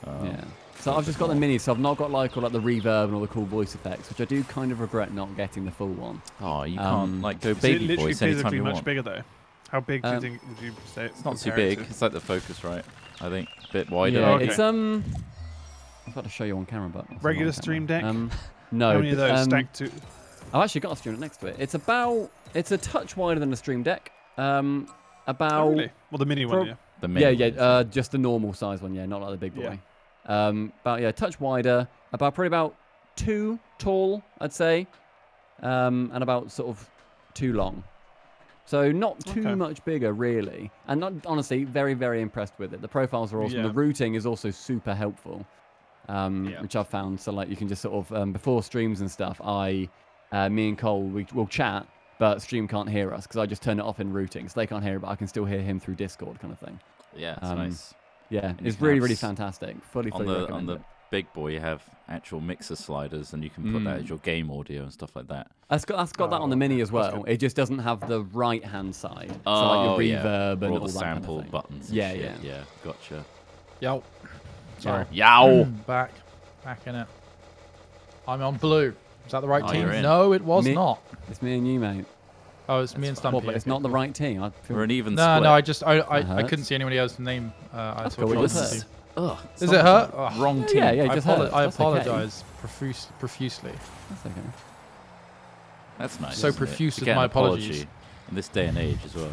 Yeah. So I've just got the Mini, so I've not got like all like the reverb and all the cool voice effects, which I do kind of regret not getting the full one. Oh, you Um, can't like go Is it baby literally voice anytime physically you much want. bigger though? How big do you Um, think would you say? It's not too big. It's like the Focusrite, I think. A bit wider. Yeah, okay. it's I was about to show you on camera, but it's not Regular on Stream camera. Deck? No, How many of those um, stacked to? I've actually got a Stream Deck next to it. It's a touch wider than a Stream Deck. Oh, really? Well, the mini one, prob- yeah. The Yeah, mini ones, yeah, just the normal size one, yeah, not like the big boy. About yeah, touch wider, probably about 2 tall, I'd say, and about sort of 2 long. So not too Okay. much bigger, really, and not honestly very, very impressed with it. The profiles are awesome. Yeah. The routing is also super helpful, Yeah. which I've found. So like you can just sort of before streams and stuff, me and Cole will chat, but stream can't hear us because I just turn it off in routing, so they can't hear it, but I can still hear him through Discord, kind of thing. Yeah, it's um, nice. Yeah, And you it's can really, have really s- fantastic. Fully On the recommend it. big boy, you have actual mixer sliders, and you can put that as your game audio and stuff like that. That's got that on the Oh, Mini okay. as That's well. good. It just doesn't have the right hand side. so Oh, like your yeah. reverb and all all the that sample kind of thing. buttons. And Yeah, shit. yeah. Yeah, gotcha. Yo. Sorry. Yow! Back in it. I'm on blue. Is that the right Oh, team? you're in. No, it was Me- not. It's me and you, mate. Oh, it's me and That's fine. Stumpy. Well, but it's okay, not the cool. right team. I feel, We're an even No, split. no, I That couldn't hurts. see anybody else's name. I That's saw cool, we John's just team. Ugh. Is it her? Oh, Wrong team. yeah, yeah, I, just apolo- hurts. I That's okay. apologize profusely. That's okay. That's nice. So isn't it? profuse To is get my an apology apologies. in this day and age as well.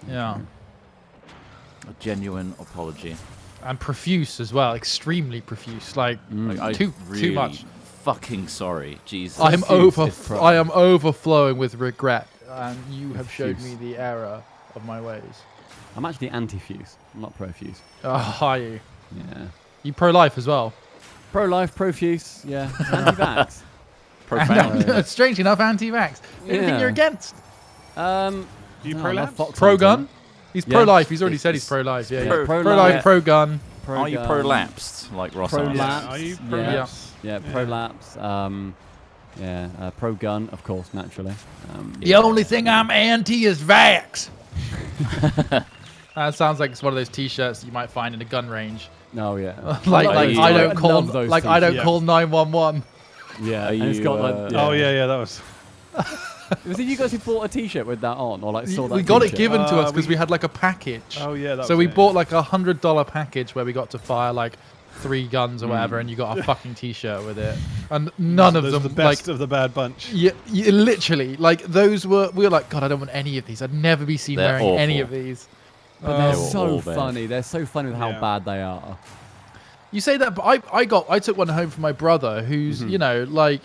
Yeah. A genuine apology. And profuse as well. Extremely profuse. Like, Like, I too really much. Fucking sorry. Jesus. I am Profuse is I am overflowing with regret, and you have showed Profuse. me the error of my ways. I'm actually anti-fuse. I'm not pro-fuse. Oh, are you? Yeah. You pro-life as well? Pro-life, pro-fuse. Yeah. Anti-vax. Profound. And, strangely enough, anti-vax. Anything Yeah. you're against? You no, pro-labs? I'm a fox Pro-gun? hunter. He's Yeah. pro-life. He's already It's- said he's pro-life. Yeah, it's yeah. pro- Pro-life, yeah. pro-gun. Are you Pro-gun. prolapsed like Ross Prolapse. asks? Are you Yeah. pro-labs? Yeah, pro-lapse. Pro-gun, of course, naturally. The only thing I'm anti is vax. That sounds like it's one of those T-shirts you might find in a gun range. Oh, yeah. like Are like you- I I don't call love those like I don't t-shirts. call 911. Yeah, Are and it's you, got like... Oh yeah, that was. Was it you guys who bought a T-shirt with that on, or like saw that? We got it t-shirt? given to us we- because we had like a package. Oh yeah, that So was we it. bought like $100 package where we got to fire like 3 guns or whatever, and you got a fucking T-shirt with it, and none of Those them the best like. of the bad bunch. Yeah, literally, like those we were like, God, I don't want any of these. I'd never be seen They're wearing any awful. of these. But they're They were so all bad. funny. They're so funny with how Yeah. bad they are. You say that, but I took one home from my brother, who's you know like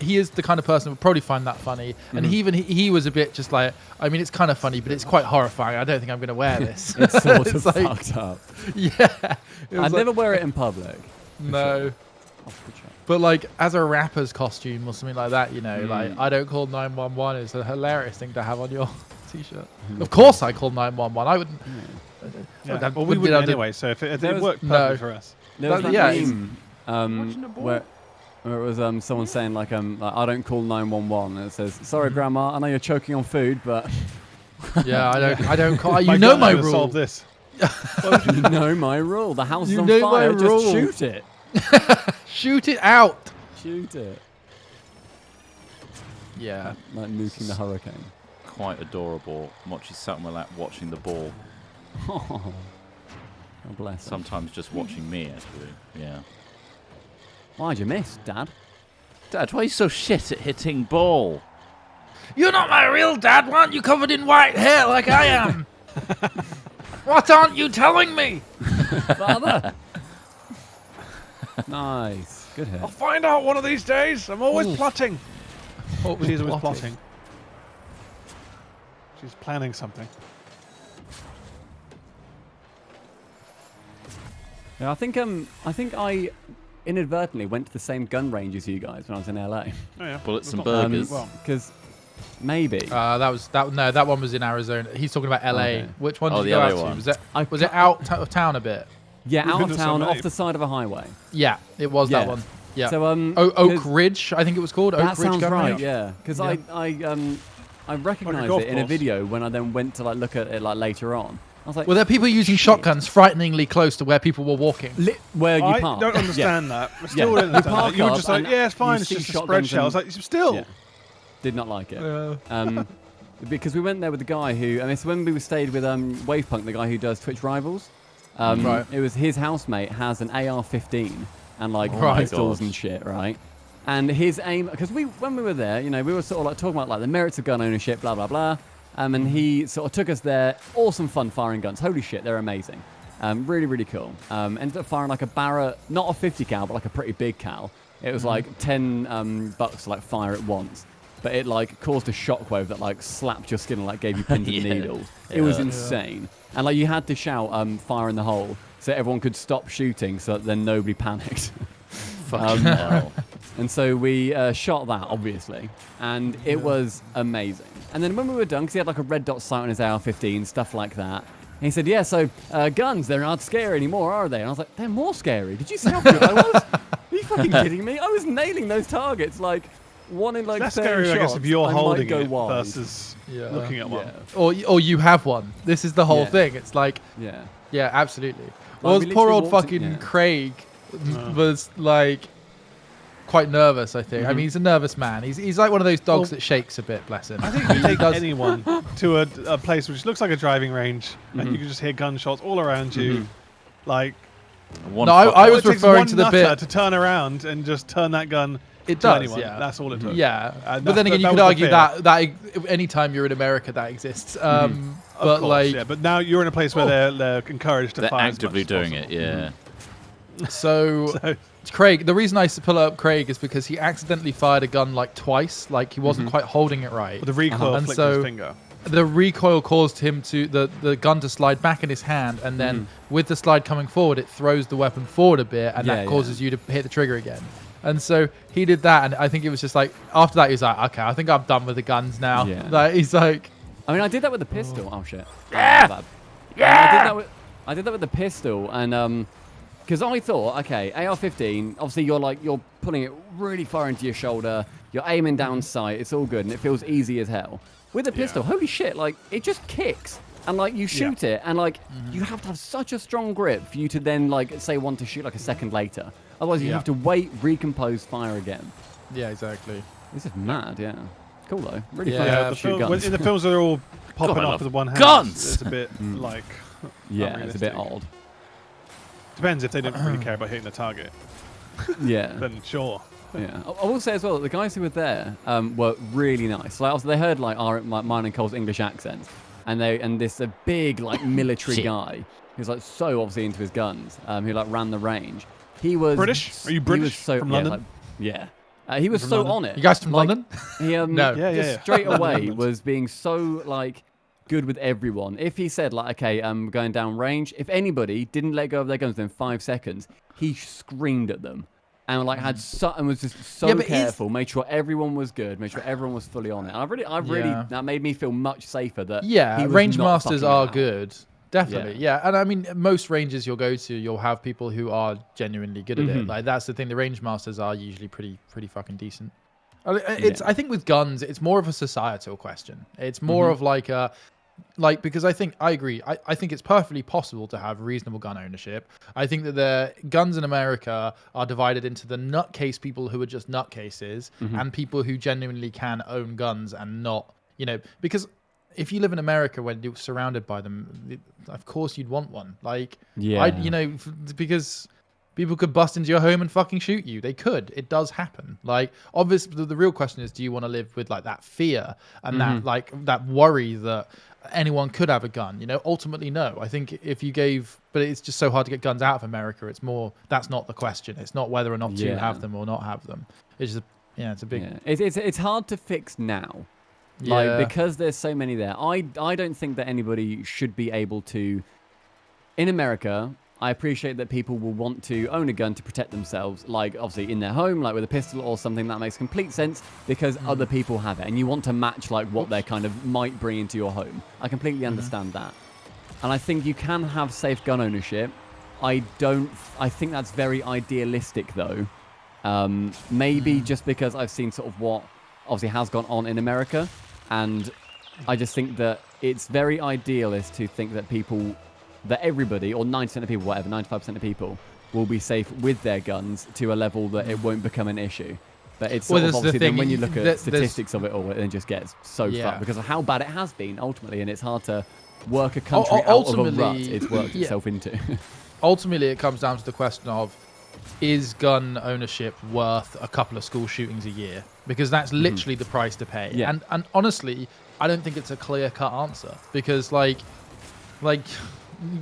he is the kind of person who would probably find that funny, and he was a bit just like, I mean, it's kind of funny, but it's quite horrifying. I don't think I'm going to wear this. It's sort of It's like- fucked up. Yeah, it was I'd like- never wear it in public. no. Oh, good shot. But like as a rapper's costume or something like that, you know, like I don't call 911 is a hilarious thing to have on your t-shirt. Of course I call 911. I wouldn't. Yeah. that Well, we wouldn't be wouldn't able to- anyway, so if it There was- worked No. perfectly for us. There was That- that yeah, meme where it was someone saying like I don't call 911 and it says sorry grandma, I know you're choking on food, but Yeah, I don't call. You My know gun's my gonna rule. Solve this. you know my rule. The house is You on know fire. my Just rule. shoot it. Shoot it out. Shoot it. Yeah. Like nuking the hurricane. Quite adorable. Mochi's sat on my lap watching the ball. Oh, bless him. Sometimes just watching me, actually. Yeah. Why'd you miss, Dad? Dad, why are you so shit at hitting ball? You're not my real dad. Why aren't you covered in white hair like I am? What aren't you telling me? Father. Nice. Good hit. I'll find out one of these days. I'm always plotting. She's always plotting. She's planning something. Yeah, I think I inadvertently went to the same gun range as you guys when I was in LA. Oh yeah. Bullets and It's not- burgers. well, Because maybe That one was in Arizona. He's talking about LA. Okay. Which one Oh, did you the go LA out to? one. Was it out of town a bit? yeah, We've out been of to so town, many. off the side of a highway. Yeah, it was that Yeah. one. Yeah. So Oak 'cause- Ridge, I think it was called. Oak That Ridge sounds gun right. range. Yeah, because Yeah. I recognised golf it in a course. video when I then went to like look at it like later on. I was like, Were there people using shotguns frighteningly close to where people were walking? where you I park? don't Yeah. understand that. I Yeah. still You don't understand park that. You were up just like, and yeah, it's fine. you It's see just a spread shotguns shell. I was and- like, still. Yeah. Did not like it. Uh, Because we went there with the guy who, I mean, so when we stayed with Wavepunk, the guy who does Twitch Rivals, Right. it was his housemate has an AR-15 and like Oh my pistols God. and shit, right? And his aim, because when we were there, you know, we were sort of like talking about like the merits of gun ownership, blah blah blah. And he sort of took us there. Awesome fun firing guns. Holy shit, they're amazing. Really, really cool. Ended up firing like a Barrett, not a 50 cal, but like a pretty big cal. It was like 10 bucks to like fire at once. But it like caused a shockwave that like slapped your skin and like gave you pins and Yeah. needles. It was Yeah. insane. And like you had to shout fire in the hole so everyone could stop shooting so that then nobody panicked. Fucking hell. And so we shot that, obviously, and it was amazing. And then when we were done, because he had like a red dot sight on his AR-15, stuff like that, and he said, yeah, so guns, they're not scary anymore, are they? And I was like, they're more scary. Did you see how good I was? Are you fucking kidding me? I was nailing those targets, like, one in like That's 30 scary, I guess, shots, if you're I might holding go it wide. versus Yeah. looking at one. Yeah, or you have one. This is the whole Yeah. thing. It's like, yeah. yeah, absolutely. we Well, poor literally old walked fucking in- yeah. Craig was like quite nervous, I think. I Mhm. mean, he's a nervous man. He's like one of those dogs Well, that shakes a bit, bless him. I think if you take does- anyone to a place which looks like a driving range and you can just hear gunshots all around you, like One No, I fucker. was it takes referring one to the nutter bit- to turn around and just turn that gun It to does, anyone. yeah. That's all it took. Yeah, And but then again, you that could was the argue fear. that anytime you're in America, that exists. Of But course, like, yeah, but now you're in a place where they're encouraged to They're fire as actively much as doing possible. it, yeah. so So, Craig, the reason I pull up Craig is because he accidentally fired a gun like twice, like he wasn't quite holding it right. the recoil And flicked so- his finger. The recoil caused him to the gun to slide back in his hand, and then with the slide coming forward, it throws the weapon forward a bit, and Yeah, that yeah. causes you to hit the trigger again. And so he did that, and I think it was just like after that he was like, okay, I think I'm done with the guns now. Yeah. Like he's like, I mean, I did that with the pistol. Oh shit! Yeah. I did that with the pistol, and because I thought, okay, AR-15. Obviously, you're pulling it really far into your shoulder. You're aiming down sight. It's all good, and it feels easy as hell. With the pistol, holy shit! Like it just kicks, and like you shoot it, and like you have to have such a strong grip for you to then like say want to shoot like a second later. Otherwise, you Yeah. have to wait, recompose, fire again. yeah, exactly. This is mad. Yeah, cool though. Really Yeah, fun Yeah, to the shoot film, guns. in the films they're all popping God, I off love with one hand. guns! It's a bit like Yeah, it's a bit unrealistic. odd. Depends if they don't really care about hitting the target. Yeah. Then sure. Yeah, I will say as well that the guys who were there were really nice. Like, also, they heard like mine and Cole's English accents, and this a big like military Shit. guy who's like so obviously into his guns, who like ran the range. He was British? Are you he British? was so, From yeah, London? like- yeah. He was From so London? on it. You guys from Like, London? He No. Yeah, just yeah. straight away London. was being so like good with everyone. If he said like, okay, I'm going down range, if anybody didn't let go of their guns within 5 seconds, he screamed at them. And like and was just so Yeah, but careful, made sure everyone was good, made sure everyone was fully on it. And I really, Yeah. that made me feel much safer that Yeah, he was range not masters fucking are about. good. Definitely, yeah. And I mean, most ranges you'll go to, you'll have people who are genuinely good at it. Like that's the thing. The range masters are usually pretty fucking decent. I think with guns, it's more of a societal question. It's more of like a, because I think I agree. I think it's perfectly possible to have reasonable gun ownership. I think that the guns in America are divided into the nutcase people who are just nutcases and people who genuinely can own guns and not, because if you live in America when you're surrounded by them, of course you'd want one. Like, because people could bust into your home and fucking shoot you. They could. It does happen. Like, obviously, the real question is, do you want to live with like that fear and that worry that anyone could have a gun? Ultimately, no. I think if you but it's just so hard to get guns out of America. It's more, that's not the question. It's not whether or not to have them or not have them. It's just, it's a big. Yeah. It's hard to fix now. Because there's so many there. I don't think that anybody should be able to. In America, I appreciate that people will want to own a gun to protect themselves, like obviously in their home, like with a pistol or something. That makes complete sense because other people have it, and you want to match like what they kind of might bring into your home. I completely understand that, and I think you can have safe gun ownership. I think that's very idealistic though. Maybe just because I've seen sort of what obviously has gone on in America, and I just think that it's very idealist to think that everybody, or 90% of people, whatever, 95% of people will be safe with their guns to a level that it won't become an issue. But it's sort of obviously then when you look at statistics of it all, it then just gets so fucked because of how bad it has been ultimately, and it's hard to work a country out of a rut it's worked itself into. Ultimately, it comes down to the question of, is gun ownership worth a couple of school shootings a year? Because that's literally the price to pay. Yeah. And honestly, I don't think it's a clear-cut answer because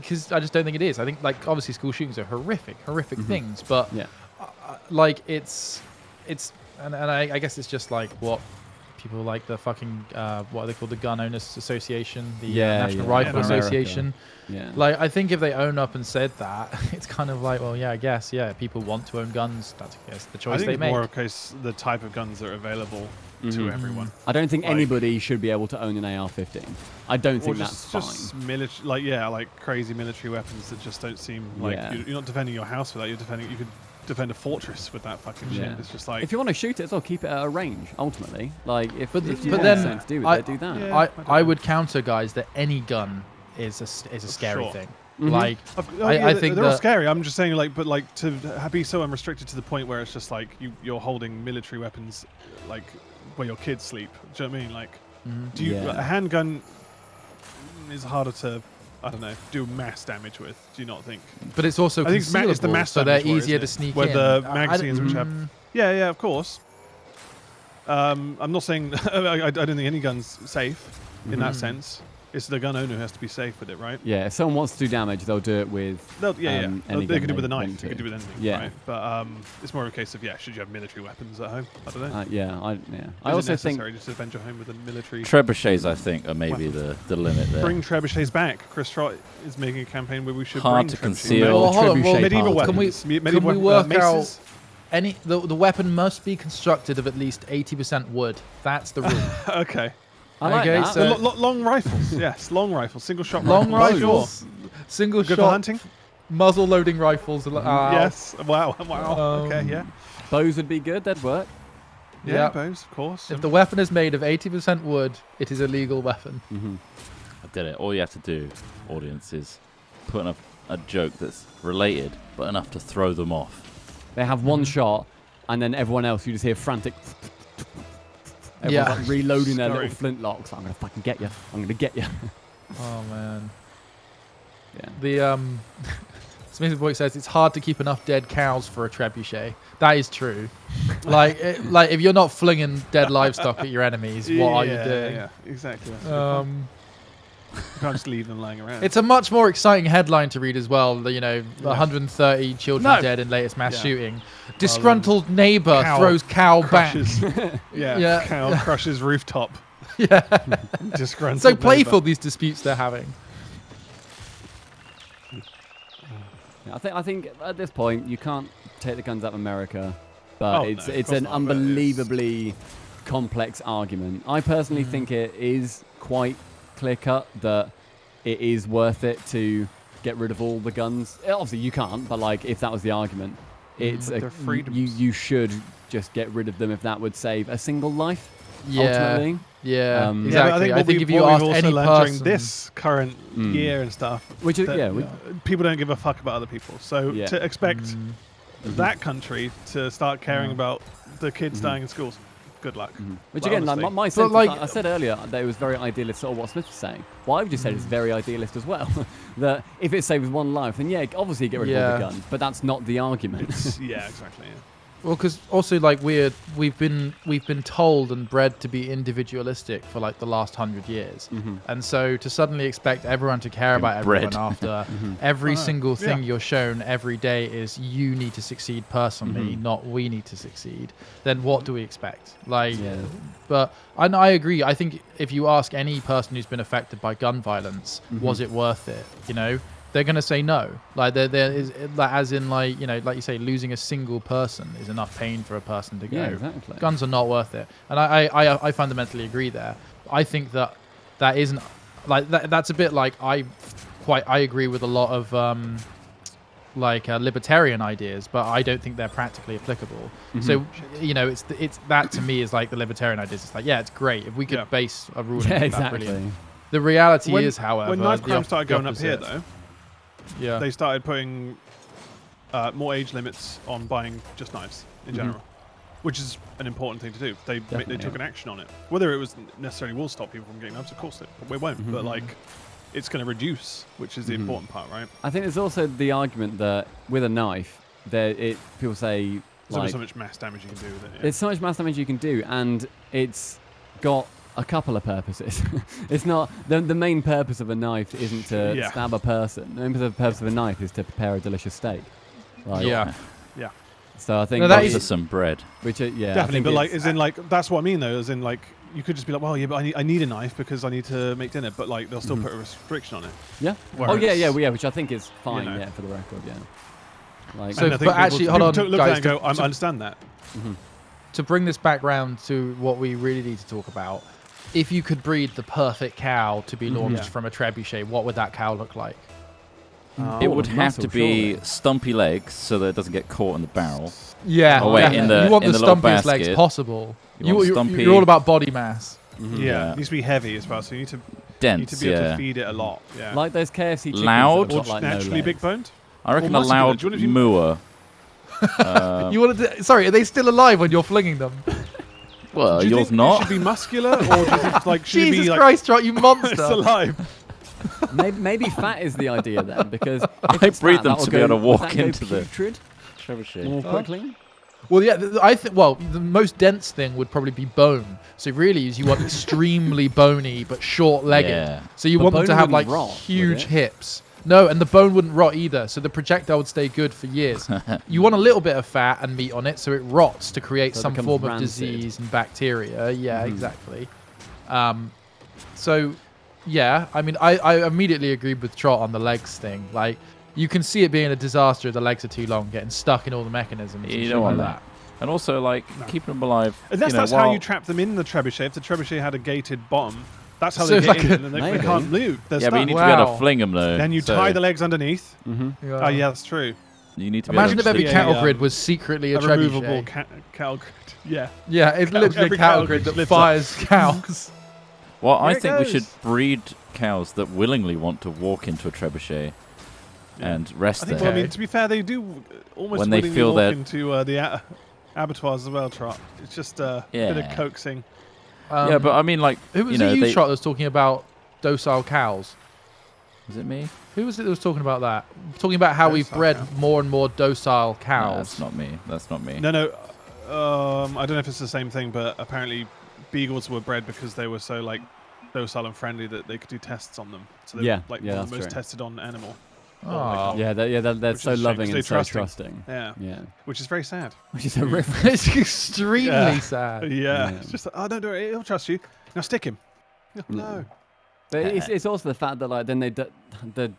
because I just don't think it is. I think obviously school shootings are horrific things, but I guess it's just like what people like the fucking what are they called, the Gun Owners Association, the National Rifle Association. Yeah. Like, I think if they own up and said that, it's kind of like, well, I guess people want to own guns. That's the choice they make. I think more of case the type of guns that are available to everyone. I don't think anybody should be able to own an AR-15. I don't think that's fine. Just military, crazy military weapons that just don't seem like you're not defending your house with that. You could defend a fortress with that fucking shit. It's just like, if you want to shoot it as well, keep it at a range. Ultimately, like if you but want then something to do with it, do that. Yeah, I would counter, guys, that any gun is a scary thing. Like, I think they're all scary. I'm just saying, but to be so unrestricted to the point where it's just like you're holding military weapons, like where your kids sleep. Do you know what I mean? Like, do you a handgun is harder to, I don't know, do mass damage with? Do you not think? But it's also I think it's the mass so they're damage easier to sneak where in. the magazines which have of course. I'm not saying I don't think any gun's safe in that sense. It's the gun owner who has to be safe with it, right? Yeah, if someone wants to do damage, they'll do it with. They could do it with a knife. They could do it with anything. Yeah. Right? But it's more of a case of should you have military weapons at home? I don't know. I also think just to defend your home with a military. Trebuchets, I think, are maybe the limit there. Bring trebuchets back. Chris Trott is making a campaign where we should Hard bring to conceal. Well, hold on, medieval can weapons. we work out the weapon must be constructed of at least 80% wood. That's the rule. Okay. I like that. So long rifles. Yes, long rifles. Single shot long rifles. rifles. Single Good shot for hunting. Muzzle loading rifles. Yes. Wow. Okay. Yeah. Bows would be good. That'd work. Yeah. Bows, of course. If the weapon is made of 80% wood, it is a legal weapon. I did it. All you have to do, audience, is put up a joke that's related, but enough to throw them off. They have one shot, and then everyone else, you just hear frantic. Everyone's like reloading their little flintlocks. I'm gonna fucking get you. I'm gonna get you. Oh man. Yeah. The Smith Boy says it's hard to keep enough dead cows for a trebuchet. That is true. like if you're not flinging dead livestock at your enemies, what are you doing? Yeah, exactly. You can't just leave them lying around. It's a much more exciting headline to read as well. 130 children dead in latest mass shooting. Disgruntled neighbor throws cow back. Cow crushes rooftop. Yeah. Disgruntled. So playful, these disputes they're having. Yeah, I think at this point you can't take the guns out of America, but it's course an not, unbelievably complex argument. I personally think it is quite clear cut that it is worth it to get rid of all the guns. Obviously, you can't, but like if that was the argument, it's But they're freedoms. you should just get rid of them if that would save a single life. Yeah. Ultimately, Yeah, Um, exactly. Yeah, but I think I what think we- if you what we've asked also any learned person, during this current Mm. year and stuff, which is that people don't give a fuck about other people. So Yeah. to expect Mm. that country to start caring Yeah. about the kids Mhm. dying in schools, good luck. which Well, again, like, honestly. my sense, like- I said earlier that it was very idealist, sort of what Smith was saying. What I've just said is very idealist as well. That if it saves one life, then yeah, obviously get rid of all Yeah. the guns, but that's not the argument. Yeah, exactly. Yeah. well, because also like we've been told and bred to be individualistic for like the last 100 years, Mhm. and so to suddenly expect everyone to care Been about everyone bred. after Mhm. every I know. single thing Yeah. you're shown every day is you need to succeed personally, Mhm. not we need to succeed. Then what do we expect? Like, Yeah. but I agree. I think if you ask any person who's been affected by gun violence, was Mhm. it worth it? You know, they're gonna say no. Like there is, like, as in like, you know, like you say, losing a single person is enough pain for a person to go. Yeah, exactly. Guns are not worth it, and I fundamentally agree there. I think that isn't like that's a bit like I agree with a lot of libertarian ideas, but I don't think they're practically applicable. So you know, it's that to me is like the libertarian ideas. It's like, yeah, it's great if we could Yeah. base a ruling. Yeah, on that, exactly. brilliant. The reality When- is, however, when knife the crime started the going up here, opposite. though, Yeah. they started putting more age limits on buying just knives in Mhm. general, which is an important thing to do. They Definitely, took yeah. an action on it. Whether it was necessarily will stop people from getting knives, of course it won't. Mhm. But like, it's going to reduce, which is the Mhm. important part, right? I think there's also the argument that with a knife, people say There's only like so much mass damage you can do with it. Yeah. there's so much mass damage you can do, and it's got a couple of purposes. It's not the main purpose of a knife isn't to Yeah. stab a person. The main purpose of a knife is to prepare a delicious steak. Like, Yeah. So I think No, that Those is- are some bread. which yeah, I Definitely, think but like, it's- as in like, that's what I mean though. As in like, you could just be like, well, yeah, but I need a knife because I need to make dinner. But like, they'll still Mhm. put a restriction on it. yeah. Whereas, Oh yeah, which I think is fine. know. Yeah, for the record, yeah. Like, So- and I think but actually, people, hold on, people look guys, at that and go, I to- understand that. mhm. To bring this back round to what we really need to talk about, if you could breed the perfect cow to be Mhm. launched Yeah. from a trebuchet, what would that cow look like? It Full would of have muscle, to be surely. stumpy legs so that it doesn't get caught in the barrel. Yeah. Oh, wait, in definitely. the- you want in the the little stumpiest legs basket. possible. You want You're stumpy- all about body mass. Mhm. Yeah, Yeah. it needs to be heavy as well. So you need to Dense, be able yeah. to feed it a lot. Yeah, Like those KFC chickens Loud? that or have got, just like, no naturally big legs. boned. I reckon Or a muscular. loud Do you want to- mooer. You want to? Sorry, are they still alive when you're flinging them? Well, Do you yours think not. It should be muscular, or do you think like should it Jesus be like Christ, Trot, you it's monster! alive? Maybe fat is the idea then, because if I it's breed fat, them that'll to be able to would walk that go into the putrid trebuchet. more quickly. Well, yeah, I think. Well, the most dense thing would probably be bone. So really, is you want extremely bony but short-legged. Yeah. So you But want them bone to have wouldn't like rot, would huge it? hips. No, and the bone wouldn't rot either. So the projectile would stay good for years. You want a little bit of fat and meat on it, so it rots to create So it some becomes form of rancid. disease and bacteria. Yeah, Mhm. exactly. So, yeah, I mean, I immediately agreed with Trot on the legs thing. Like, you can see it being a disaster if the legs are too long, getting stuck in all the mechanisms. and You shit don't want like that. And also, like, keeping them alive. Unless you know, that's how while- you trap them in the trebuchet. If the trebuchet had a gated bottom, that's how So they it's get like in, a- and then they Maybe. can't move. They're Yeah, but you stuck. need to be able Wow. to fling them, though. Then you so tie the legs underneath. Mm-hmm. Oh yeah, that's true. You need to be Imagine able if to every be a, cattle um, grid was secretly a, A removable trebuchet. cattle grid. Yeah. Yeah, it's literally a every cattle cattle grid grid that lifts up. fires cows. Well, I Here it think we should goes. breed cows that willingly want to walk into a trebuchet Yeah. and rest I think. there. Well, I mean, to be fair, they do almost When they willingly feel walk that- into the abattoirs as well. Trot. It's just a bit Yeah. of coaxing. Yeah, but I mean, like, Who was you know, it you, they, Trot, that was talking about docile cows? was it me? Who was it that was talking about that? Talking about how we've Docile bred cow. more and more docile No, cows. that's not me. That's not me. No, no. I don't know if it's the same thing, but apparently beagles were bred because they were so like docile and friendly that they could do tests on them. So they Yeah, were, like yeah, one of that's the most true. tested on animal. Oh. Yeah, they're Which so is a shame, loving 'cause and so they're trusting. Yeah, Yeah, which is very sad. which is horrific. It's extremely Yeah. sad. Yeah, Yeah. it's just like, oh, don't do it. He'll trust you. Now stick him. No. But it's also the fact that like then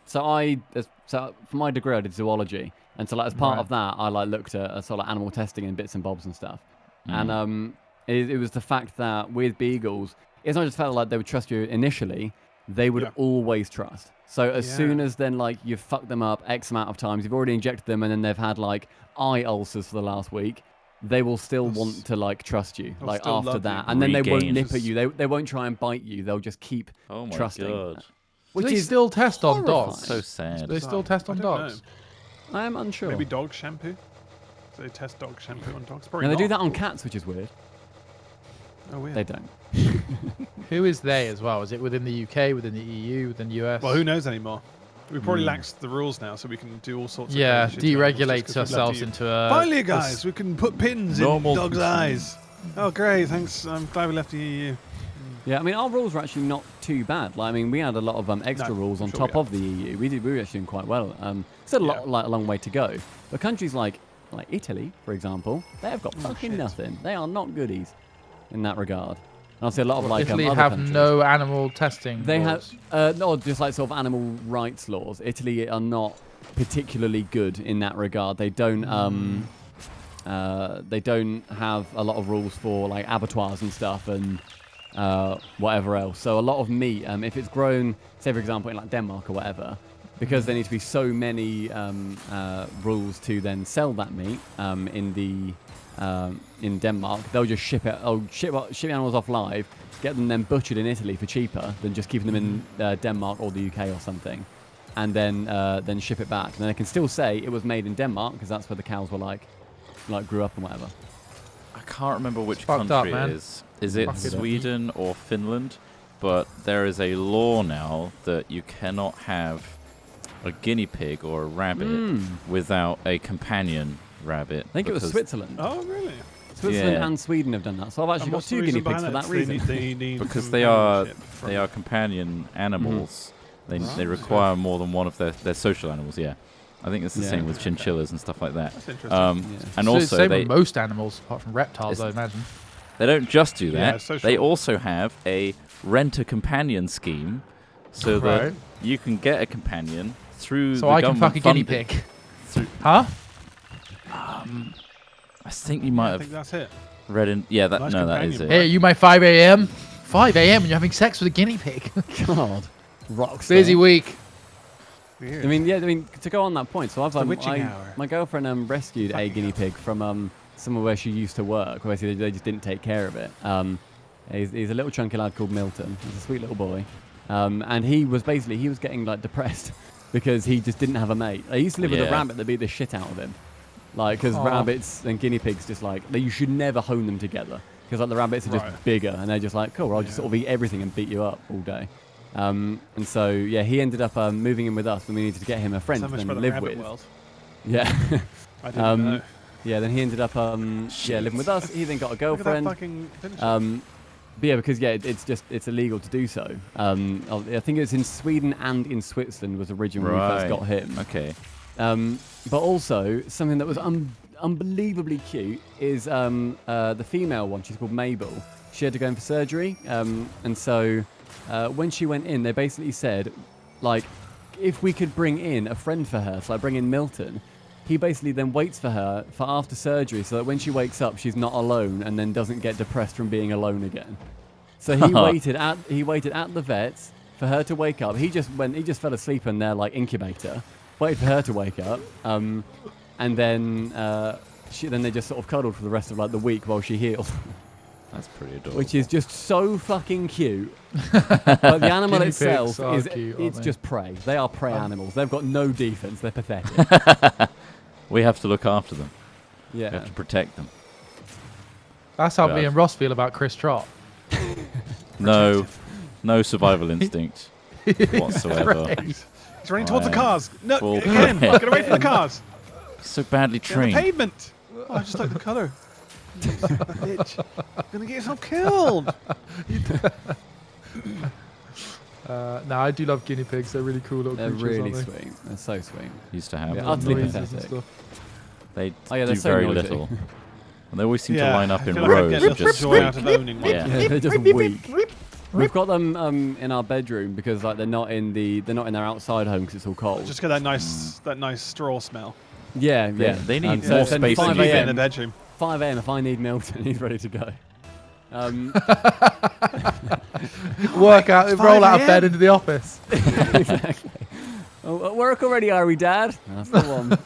so for my degree I did zoology, and so like as part Right. of that I like looked at sort of animal testing and bits and bobs and stuff, Mm. and it was the fact that with beagles it's not just the fact that like they would trust you initially, they would Yeah. always trust. So as Yeah. soon as then like you've fucked them up X amount of times, you've already injected them, and then they've had like eye ulcers for the last week, they will still They'll want to like trust you they'll like still after love that, you. and then they won't Regain. nip at you. They won't try and bite you. They'll just keep Oh my trusting. god. Which Do they is still test on horrifying. dogs? So sad. They still test on I don't dogs. know. I am unsure. Maybe dog shampoo. Do they test dog shampoo on dogs? No, Probably they do not. that on cats, which is weird. Oh, weird. They don't. Who is they as well? Is it within the UK, within the EU, within the US? Well, who knows anymore? We probably Hmm. laxed the rules now, so we can do all sorts of yeah, crazy shit to animals just deregulate 'cause we love ourselves to- into a. Finally, guys, we can put pins Normal in dogs' people. eyes. Oh, great! Thanks. I'm glad we left the EU. Yeah, I mean, our rules were actually not too bad. Like, I mean, we had a lot of extra No, rules on sure top we of the EU. We were actually doing quite well. Still Yeah. a long way to go. But countries like Italy, for example, they have got fucking shit. nothing. They are not goodies in that regard. And I'll say a lot of like Italy other have countries. no animal testing. They laws. have no, just like sort of animal rights laws. Italy are not particularly good in that regard. They don't have a lot of rules for like abattoirs and stuff and whatever else. So a lot of meat, if it's grown, say for example in like Denmark or whatever, because there need to be so many rules to then sell that meat in Denmark, they'll just ship the animals off live, get them then butchered in Italy for cheaper than just keeping them in Denmark or the UK or something, and then ship it back. And then they can still say it was made in Denmark because that's where the cows were like grew up and whatever. I can't remember which fucked country up, man. it is. Is it Fuck it up. Sweden or Finland? But there is a law now that you cannot have a guinea pig or a rabbit without a companion rabbit. I think it was because- Switzerland. Oh, really? Switzerland Yeah. and Sweden have done that. So I've actually And got what's the 2 guinea reason pigs for behind that They reason. need Because they are companionship from- companion animals. They Right. require more than one of their social animals. Yeah, I think it's the Yeah. same with chinchillas and stuff like that. That's interesting. Yeah. And So also same they with most animals, apart from reptiles, I It's- imagine. they don't just do Yeah, that. social. They also have a rent a companion scheme, so that Right. you can get a companion through. So the I can government fuck a guinea funding. pig. Through- Huh? I think you might I think have that's it. read in. Yeah, that Nice no, that is companion. it. Hey, you my 5 a.m. 5 a.m. and you're having sex with a guinea pig. God, rocks. Busy week. Weird. I mean, to go on that point, so I've the witching hour. my girlfriend rescued a Fucking guinea hell. pig from somewhere where she used to work. Where they just didn't take care of it. He's a little chunky lad called Milton. He's a sweet little boy, and he was getting like depressed because he just didn't have a mate. I used to live with a Yeah. rabbit that beat the shit out of him, like because Aw. rabbits and guinea pigs just like you should never hone them together because like the rabbits are just Right. bigger and they're just like cool. I'll just Yeah. sort of eat everything and beat you up all day. And so yeah, he ended up moving in with us, and we needed to get him a friend so to much then for the live rabbit with. world. Yeah, I didn't know. yeah. Then he ended up living with us. He then got a Look at that girlfriend. fucking finish. But yeah, because it's illegal to do so. I think it's in Sweden and in Switzerland was originally when we first Right. got him. Okay. But also something that was unbelievably cute is the female one. She's called Mabel. She had to go in for surgery, and so when she went in, they basically said, like, if we could bring in a friend for her, so I bring in Milton. He basically then waits for her for after surgery, so that when she wakes up, she's not alone, and then doesn't get depressed from being alone again. So he waited at the vet's for her to wake up. He just fell asleep in their like incubator, waited for her to wake up, and then they just sort of cuddled for the rest of like the week while she healed, That's pretty adorable. which is just so fucking cute. But the animal Guinea pigs itself are is cute, aren't it's they? just prey. They are prey animals. They've got no defense. They're pathetic. we have to look after them. We Yeah. have to protect them. That's how God. me and Ross feel about Chris Trott. No survival instinct whatsoever. He's running towards the Right. cars. No, Full again, play. get away from the cars. So badly Get on the trained. pavement. Oh, I just like the colour. Bitch. You're gonna get yourself killed. No, I do love guinea pigs. They're really cool little They're creatures, really aren't they? sweet. They're so sweet. Used to have Yeah, them. utterly Noises pathetic. and stuff. They Oh, yeah, do they're so very noisy. little. And they always seem to Yeah, line up I in feel like I rows get and little just joy out squeak. of owning one. Yeah. Yeah, they're just weak. We've got them in our bedroom because like they're not in their outside home because it's all cold. Just get that nice straw smell. Yeah, They- yeah. they need so more then space than 5 you Keep it in the a.m. bedroom. 5 a.m. If I need Milton, he's ready to go. Work out, 5 roll out of bed a.m. into the office. Exactly. Oh, at work already, are we, Dad? That's the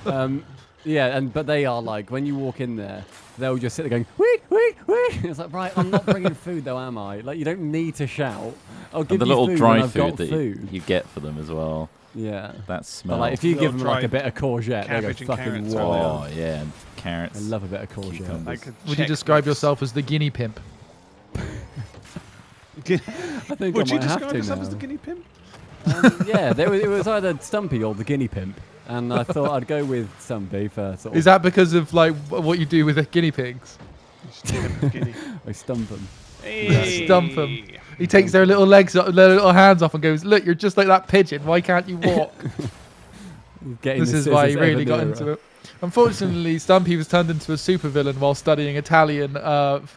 one. Yeah, but they are like, when you walk in there, they'll just sit there going, wee, wee, wee. It's like, right, I'm not bringing food though, am I? Like, you don't need to shout. I'll give And the you little food dry when I've food got that food. you get for them as well. Yeah. That smell. But like, if you give Little them like a dry bit of courgette, they go cabbage and fucking carrots, wild. Oh yeah, and carrots. I love a bit of courgette. Cucumbers. Like a Would you Czech describe mix. yourself as the guinea pimp? I think Would I you might have describe to yourself now. as the guinea pimp? Yeah, it was either Stumpy or the guinea pimp, and I thought I'd go with Stumpy for sort of. Is that because of like what you do with the guinea pigs? Guinea. I stump them. Stump 'em. He takes their little legs, their little hands off, and goes, "Look, you're just like that pigeon. Why can't you walk?" Getting This the is why he scissors really ever got nearer. into it. Unfortunately, Stumpy was turned into a supervillain while studying Italian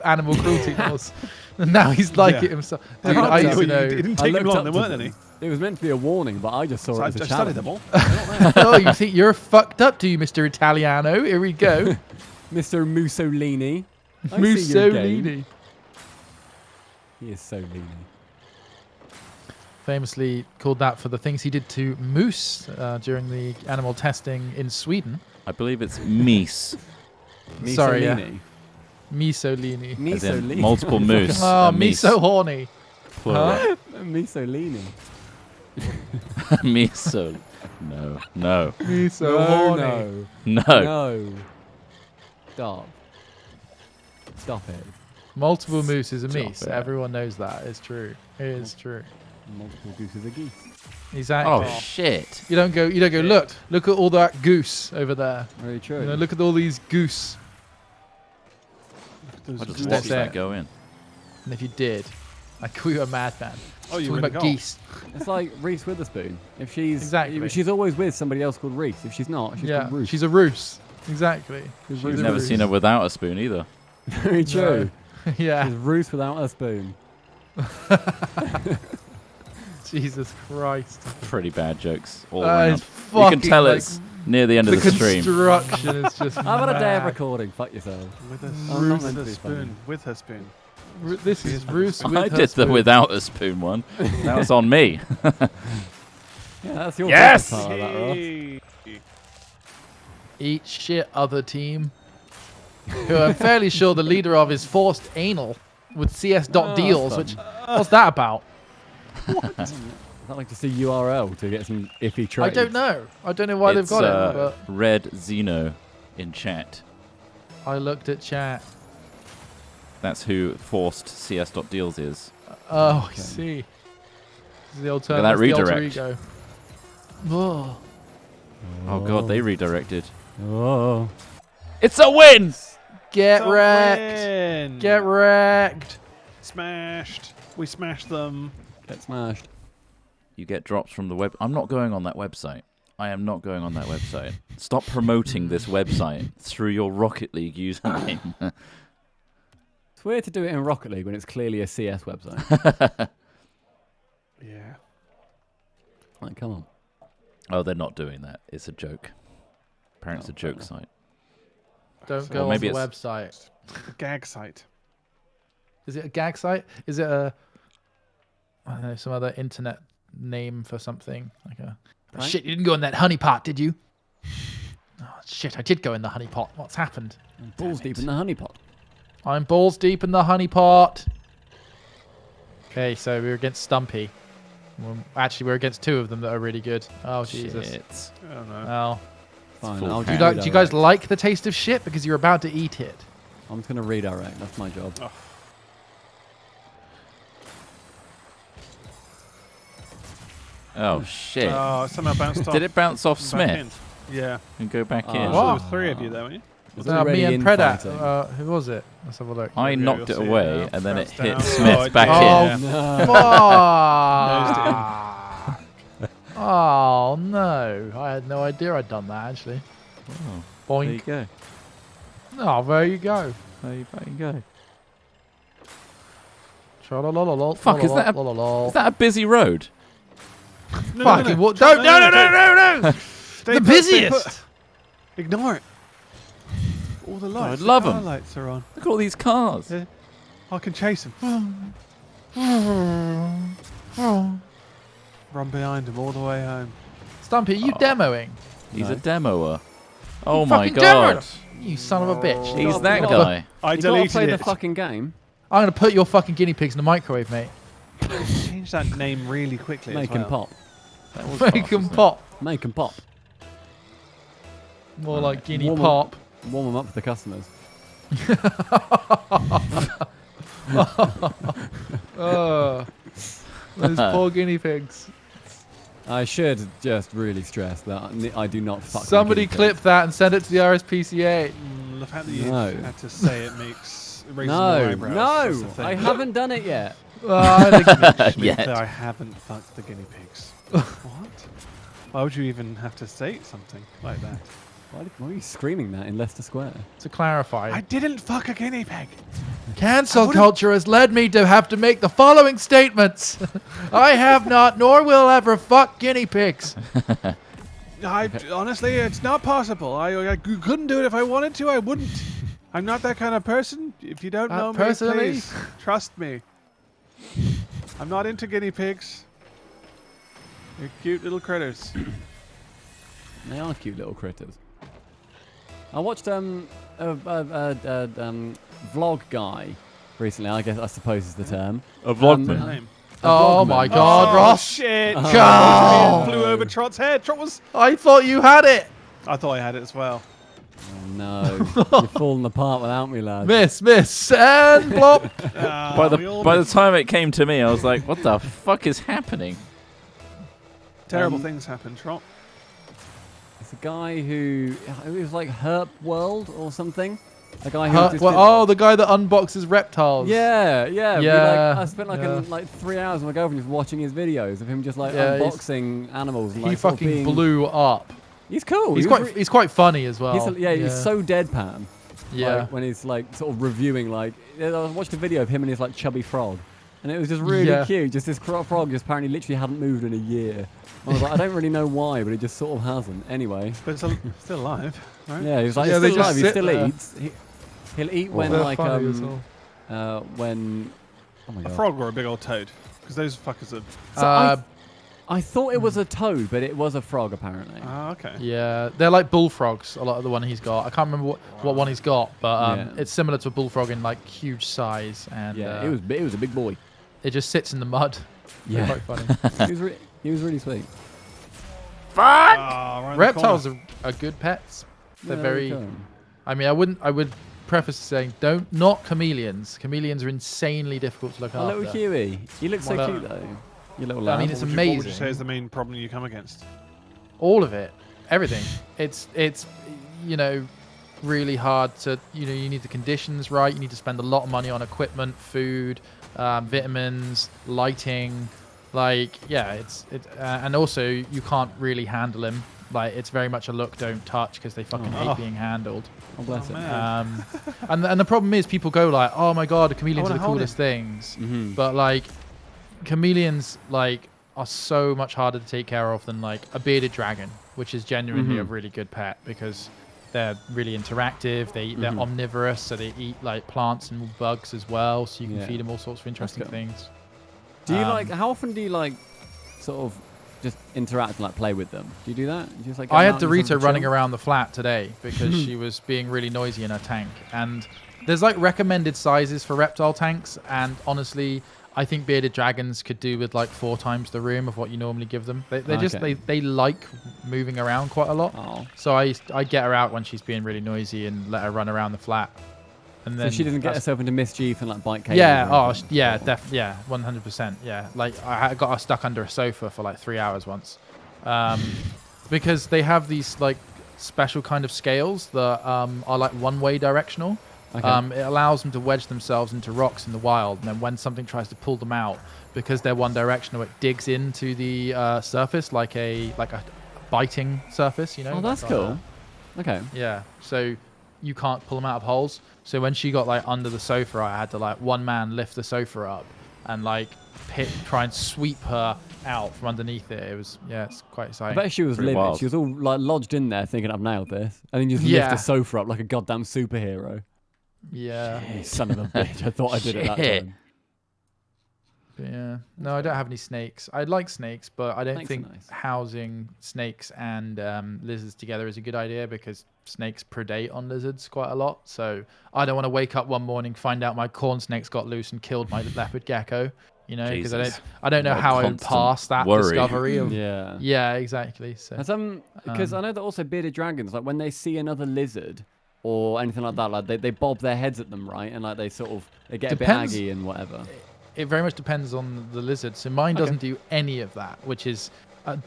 animal cruelty laws, and now he's like Yeah. it himself. They Dude, aren't I they? used to It know. didn't I take him looked long, up there to weren't them. any. It was meant to be a warning, but I just saw So it I as a studied challenge. them all. Oh, you think you're fucked up, do you, Mr. Italiano? Here we go. Mr. Mussolini. I see your game. Mussolini. He is so leany. Famously called that for the things he did to moose during the animal testing in Sweden. I believe it's meese. Sorry, yeah. Mussolini. Mussolini. As in Mussolini. multiple moose. Oh, meese, me so horny. plural. Huh? Mussolini. Miso. No. Me so horny. No. No. No. Stop. Stop it. Multiple moose is a Stop meese. it. Everyone knows that. It's true. It is true. Multiple gooses are geese. Exactly. Oh shit. You don't go. Look at all that goose over there. Very true. You know, look at all these goose. Those I just goose- watched there. that go in. And if you did, I'd call you a madman. Oh, you Talking were about geese. It's like Reese Witherspoon. If she's Exactly. she's always with somebody else called Reese. If she's not, she's Yeah, called Roos. she's a roos. Exactly. She's You've a never roos. seen her without a spoon either. Very true. Yeah. She's Roos without a spoon. Jesus Christ. Pretty bad jokes all That around. is You can fucking, tell like, it's near the end The of the stream. construction is just. I've had a day of mad. recording. Fuck yourself. With a, I'm not with meant to a be funny. spoon. With her spoon. This is Roos with I her did the spoon. without a spoon one. That was on me. Yeah, that's your Yes! part of that, Ross. Hey. Eat shit, other team. Who I'm fairly sure the leader of is forced anal with CS.deals, Oh, that's which. What's that about? Is that like just a URL to get some iffy trades? I don't know. I don't know why they've It's, got it, but Red Xeno in chat. I looked at chat. That's who forced CS.deals is. Oh, I Okay. see. This is the Look alter, at that that's the alter redirect. ego. Oh. Oh god, they redirected. Oh. It's a win! Get It's a wrecked. win. Get wrecked. Smashed. We smashed them. Get smashed. You get drops from the web. I'm not going on that website. I am not going on that website. Stop promoting this website through your Rocket League username. It's weird to do it in Rocket League when it's clearly a CS website. Yeah. Like, come on. Oh, they're not doing that. It's a joke. Apparently, it's a Oh, joke site. Don't So go on maybe the it's- website. A gag site. Is it a gag site? Is it a I don't know, some other internet name for something? Like a oh, Right. shit, you didn't go in that honeypot, did you? Oh shit, I did go in the honeypot. What's happened? Balls deep in the honeypot. I'm balls deep in the honeypot. Okay, so we're against Stumpy. Well, actually, we're against two of them that are really good. Oh Jesus. Shit. I don't know. Oh. Fine. full I'll hand. Do you, just do you guys redirect. like the taste of shit because you're about to eat it? I'm just going to redirect. That's my job. Oh shit. Oh, somehow bounced off. Did it bounce off Back Smith in. Yeah. and go back Oh. in? So What? there was three of you there, weren't you? It's Me already and infighting. Predat. Who was it? Let's have a look. I Yeah, knocked you'll it see away now. and then it Bounced hit down. Smith Oh, it back did. in. Oh. No. Fuck. Oh no! I had no idea I'd done that actually. Oh, there you Boink. go. Oh, there you go. There you fucking go. Tra-la-la-la-la, Fuck, is that a- la-la-la-la. Is that a busy road? No, Fucking what? No, no. Stay The put, stay busiest. put. Ignore it. All the lights. I'd love the car 'em. lights are on. Look at all these cars. Yeah. I can chase them. Run behind him all the way home. Stumpy, are you demoing? He's a No. demoer. Oh You my fucking demoed god. him, you son of a bitch. He's that You guy. I You gotta play deleted the it. fucking game. I'm gonna put your fucking guinea pigs in the microwave, mate. Change that name really quickly. Make as him well. pop. That was Make fast, them wasn't it? pop. Make him pop. More like guinea Warm 'em- pop. Warm them up for the customers. Those poor guinea pigs. I should just really stress that I do not fuck with Somebody guinea pigs. clip that and send it to the RSPCA. The fact that you No. had to say it raises more No, eyebrows. That's the no, thing. I haven't done it yet. I think To be Yet. clear, I haven't fucked the guinea pigs. What? Why would you even have to say something like that? Why are you screaming that in Leicester Square? to clarify, I didn't fuck a guinea pig. cancel would've- culture has led me to have to make the following statements. I have not, nor will ever fuck guinea pigs. Honestly, it's not possible. I couldn't do it if I wanted to. I wouldn't. I'm not that kind of person. If you don't know me, personally? please trust me. I'm not into guinea pigs. They're cute little critters. They are cute little critters. I watched a vlog guy recently. I suppose is the term. A What's vlogman. his name? Oh vlogman. my god, Oh, Ross. shit! God. Flew over Trot's head. Trot was. I thought you had it. I thought I had it as well. Oh no, you're falling apart without me, lad. Miss, and blop. By the time it came to me, I was like, "What the fuck is happening?" Terrible things happen, Trot. It's a guy who it was like Herp World or something. A guy who just did- Oh, the guy that unboxes reptiles. yeah. Yeah, I spent yeah. 3 hours with my girlfriend just watching his videos of him just like Yeah, he's- unboxing animals. And, He like, sort of fucking being, blew up. He's cool. He's He was quite he's quite funny as well. He's so deadpan. yeah. Like, when he's like sort of reviewing, like I watched a video of him and his like chubby frog, and it was just really Yeah. cute. Just this frog just apparently literally hadn't moved in a year. I was like, I don't really know why, but it just sort of hasn't. Anyway, But it's still alive, right? yeah, he was like, Yeah, he's they still just alive. He sit still there. eats. He'll eat when They're like funny as well. when. Oh my A god. frog or a big old toad? Because those fuckers are. So I thought it was a toad, but it was a frog apparently. Ah, okay. Yeah, they're like bullfrogs. A lot of the one he's got. I can't remember what one he's got, but Yeah. it's similar to a bullfrog in like huge size, and Yeah, it was a big boy. it just sits in the mud. Yeah. Quite funny. he was really sweet. Ah, right in the Reptiles corner. are good pets. They're Yeah, very. okay. I mean, I would preface saying not chameleons. Chameleons are insanely difficult to look Oh, little after. Huey. You look so Well, cute though. You little I lad. mean, it's What would you amazing. say is the main problem you come against? All of it, everything. It's really hard to you need the conditions right. You need to spend a lot of money on equipment, food, vitamins, lighting. And also you can't really handle him. Like it's very much a look, don't touch, because they fucking Oh. hate being handled. Oh, bless Oh, him. man. And the problem is people go like, oh my god, the chameleons are wanna the hold coolest things. Mm-hmm. But like chameleons are so much harder to take care of than like a bearded dragon, which is genuinely a Mhm. really good pet because they're really interactive. They're Mhm. omnivorous, so they eat like plants and bugs as well. So you can Yeah. feed them all sorts of interesting cool. things. Do you Um, how often do you sort of just interact and play with them? Do you do that? Do you just, get I them had out and just Dorito running chill? around the flat today because she was being really noisy in her tank. And there's like recommended sizes for reptile tanks, and honestly, I think bearded dragons could do with like 4 times the room of what you normally give them. They like moving around quite a lot. Oh. So I get her out when she's being really noisy and let her run around the flat. And So then she doesn't get that's- herself into mischief and bite cages. Yeah. or Oh, anything? yeah. 100%. Yeah. Like I got her stuck under a sofa for like 3 hours once, because they have these like special kind of scales that are like one-way directional. Okay. It allows them to wedge themselves into rocks in the wild, and then when something tries to pull them out, because they're one directional, it digs into the surface like a biting surface. Oh, that's cool. Okay. Yeah. So you can't pull them out of holes. So when she got like under the sofa, I had to like one man lift the sofa up and like try and sweep her out from underneath it. It was it's quite I exciting. bet she was Pretty livid. wild. She was all lodged in there thinking, I've nailed this. And then you just Yeah. lift the sofa up like a goddamn superhero. Yeah. You son of a bitch. I thought I did it that Shit. time. Yeah. No, I don't have any snakes. I like snakes, but I don't Snakes are think nice. housing snakes and lizards together is a good idea because snakes predate on lizards quite a lot. So I don't want to wake up one morning, find out my corn snakes got loose and killed my leopard gecko. You know, because Jesus. I don't know What a how I would constant pass that worry. discovery of. Yeah. Yeah, exactly. So And because I know that also bearded dragons, like when they see another lizard or anything like that, like they bob their heads at them, right? And like they get Depends. a bit aggy and whatever. it very much depends on the lizard. So mine doesn't do any of that, which is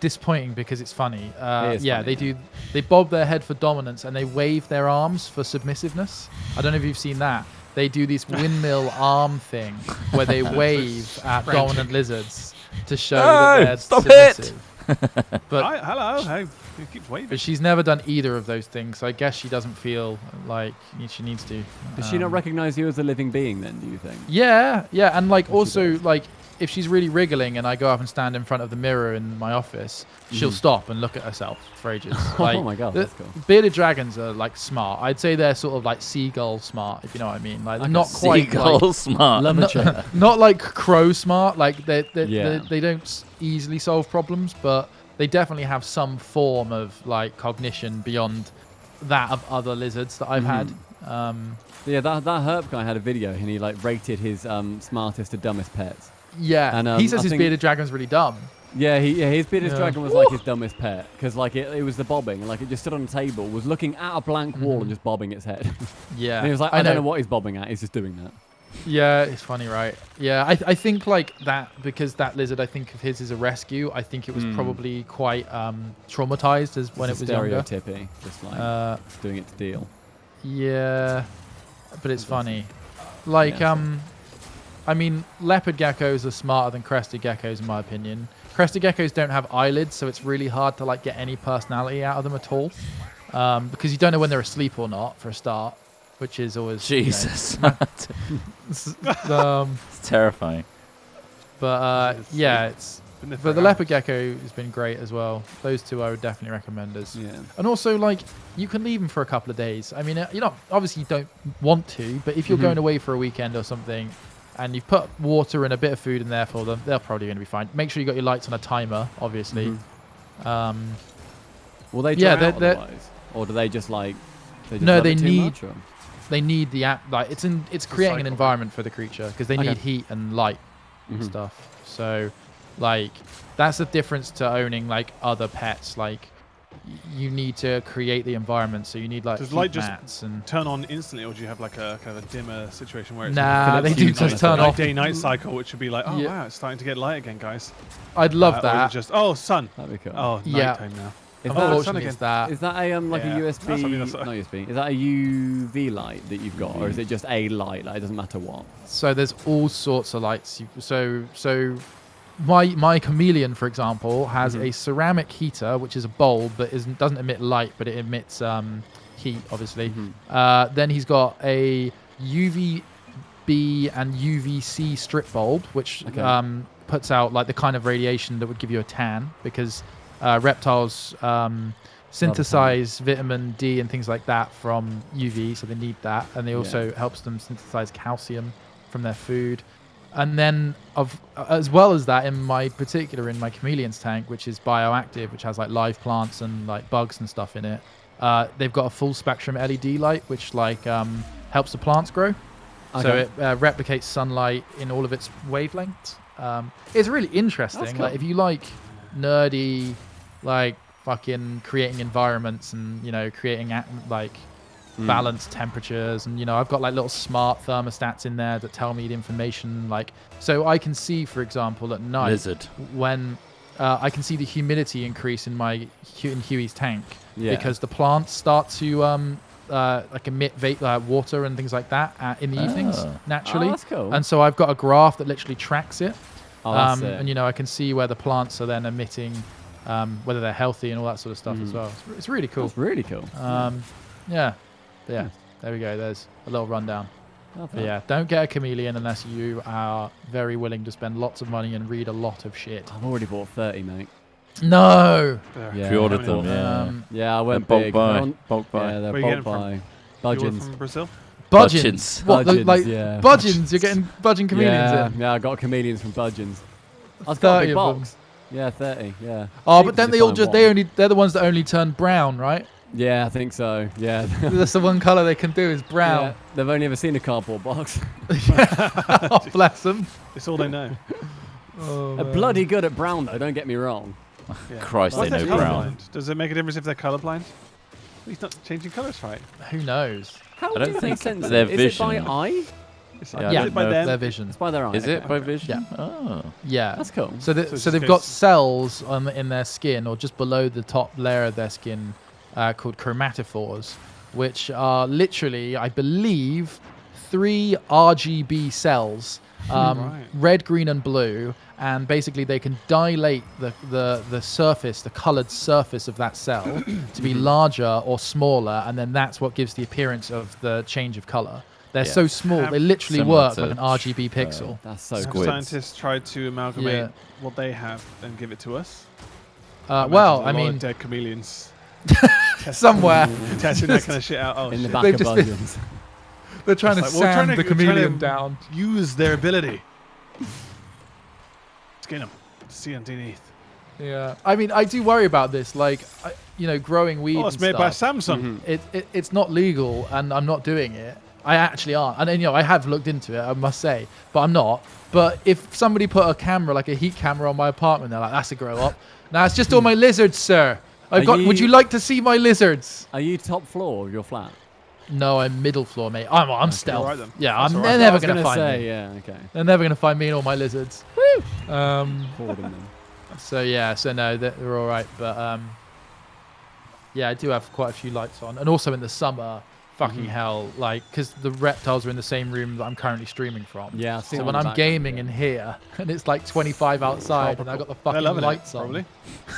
disappointing because it's funny. It is yeah, funny, they do. They bob their head for dominance and they wave their arms for submissiveness. I don't know if you've seen that. They do this windmill arm thing where they wave at dominant lizards to show that they're stop it! submissive. But Hi, hello. Hey, he keeps waving. but she's never done either of those things, so I guess she doesn't feel like she needs to. Does she not recognize you as a living being then, do you think? Yeah, yeah, and like she also does. like if she's really wriggling and I go up and stand in front of the mirror in my office, she'll stop and look at herself for ages. Like, Oh my God, that's cool. Bearded dragons are like smart. I'd say they're sort of like seagull smart, if you know what I mean. Like Okay. not quite Seagull like, smart. not like crow smart. Like Yeah. they don't easily solve problems, but they definitely have some form of like cognition beyond that of other lizards that I've had. Yeah, that herp guy had a video and he like rated his smartest to dumbest pets. Yeah, And, he says I his think- bearded dragon's really dumb. Yeah, his bearded Yeah. dragon was like his dumbest pet because like it was the bobbing, like it just stood on a table, was looking at a blank wall and just bobbing its head. Yeah, And he was like, I don't know what he's bobbing at. He's just doing that. Yeah, it's funny, right? Yeah, I think like that because that lizard I think of his as a rescue. I think it was probably quite traumatized as when it Just was younger. stereotypy, just like doing it to deal. Yeah, but it's funny. Like Yeah, I mean, leopard geckos are smarter than crested geckos in my opinion. Crested geckos don't have eyelids, so it's really hard to like get any personality out of them at all, because you don't know when they're asleep or not for a start, which is always you know, Jesus. it's, It's terrifying. but It's yeah, it's. Been there But for the leopard hours. gecko has been great as well. Those two I would definitely recommend as. Yeah. And also, like, you can leave them for a couple of days. I mean, you know, obviously you don't want to, but if you're going away for a weekend or something, and you've put water and a bit of food in there for them, they're probably going to be fine. Make sure you got your lights on a timer, obviously. Will they Yeah, dry out they're- otherwise, or do they just like? They just No, love they it too need- much, or? They need the app. Like, it's creating an cycle. environment for the creature because they Okay. need heat and light and stuff. So, like, that's the difference to owning like other pets. Like, you need to create the environment, so you need like Does heat light just mats and. turn on instantly, or do you have like a kind of a dimmer situation where it's Nah, like a they do Philips hue just night- turn like off. day-night cycle, which would be like, oh Yeah. wow, it's starting to get light again, guys. I'd love Or is that. it just sun. That'd be cool. Oh, Yeah. nighttime now. Is Oh, that, sun Unfortunately, again. it's that. is that a like Yeah. a That's USB? something that's- Not USB. Is that a UV light that you've got, or is it just a light? Like it doesn't matter what. So there's all sorts of lights. So my chameleon, for example, has a ceramic heater, which is a bulb that doesn't emit light, but it emits heat, obviously. Then he's got a UVB and UVC strip bulb, which Okay. puts out like the kind of radiation that would give you a tan, because reptiles synthesize vitamin D and things like that from UV, so they need that, and they also helps them synthesize calcium from their food. And then as well as that, in my chameleon's tank, which is bioactive, which has like live plants and like bugs and stuff in it, they've got a full spectrum LED light, which like helps the plants grow. So Okay. it replicates sunlight in all of its wavelengths. It's really interesting. That's Like cool. if you like nerdy, like fucking creating environments and creating like balanced temperatures, and I've got like little smart thermostats in there that tell me the information. Like, so I can see, for example, at night Lizard. when I can see the humidity increase in Huey's tank Yeah. because the plants start to like emit water and things like that in the evenings naturally. Oh, that's cool. And so I've got a graph that literally tracks it. Oh, that's sick. And I can see where the plants are then emitting, whether they're healthy and all that sort of stuff as well. It's really cool. That's really cool. Yeah. But yeah. There we go. There's a little rundown. Love But that. yeah, don't get a chameleon unless you are very willing to spend lots of money and read a lot of shit. I've already bought 30, mate. No. There. Yeah. Pre-ordered How many them, more? yeah. Um, Yeah, I They're went bulk big. buy. They're on- Bulk buy. Yeah, they're Where you bulk getting from? buy. You ordered Budgeons. from Brazil? Budgeons. What? Budgeons, Like yeah. budgeons? You're getting budgeon chameleons yeah, in. yeah, I got chameleons from Budgeons. I've got a 30 big of them. box. Yeah, 30. Yeah. Oh, Cheap but then if they you all find just one. they're the ones that only turn brown, right? Yeah, I think so. Yeah. That's the one color they can do is Yeah, brown. they've only ever seen a cardboard box. Oh, bless them. It's all they know. Oh, They're man. bloody good at brown though. Don't get me wrong. Yeah. Christ, What they if know they're brown. colourblind? Does it make a difference if they're colorblind? He's not changing colors, right? Who knows? How I don't do they think sense their it? Is it by vision- eye? It's Yeah, I is don't it by know if them? Their vision. It's by their eye. Is it okay. by vision? Yeah. Oh. Yeah. That's cool. So, So it they've just got goes- cells in their skin, or just below the top layer of their skin, called chromatophores, which are literally, I believe, 3 RGB cells, Right. red, green, and blue, and basically they can dilate the surface, the coloured surface of that cell, to be larger or smaller, and then that's what gives the appearance of the change of colour. They're Yeah. so small, they literally Similar work to, like an RGB pixel. That's so Have cool. Squids. scientists tried to amalgamate Yeah. what they have and give it to us? Well, I Imagine a lot of mean, dead chameleons somewhere testing that kind of shit out. Oh, In the shit. back They've of just been- Budgeons. they're trying to It's like, well, we're sand trying the to- we're trying chameleon to- down. Use their ability. Skin them. See underneath. Yeah, I mean, I do worry about this. Like, growing weed. Oh, it's and made by stuff. Samsung. It's not legal, and I'm not doing it. I actually aren't, and I have looked into it. I must say, but I'm not. But if somebody put a camera, like a heat camera, on my apartment, they're like, "That's a grow up." Now it's just all my lizards, sir. I've Are got. Would you- you like to see my lizards? Are you top floor of your flat? No, I'm middle floor, mate. I'm stealth. Alright then. Yeah, That's I'm. alright. They're I never was gonna find say, me. yeah, okay. They're never gonna find me and all my lizards. Woo! Hoarding them. So yeah, so no, they're all right, but yeah, I do have quite a few lights on, and also in the summer, fucking hell, like, because the reptiles are in the same room that I'm currently streaming from. Yeah, I've seen So it when on the I'm background, gaming yeah. in here, and it's like 25 outside, and I got the They're fucking loving lights it, on.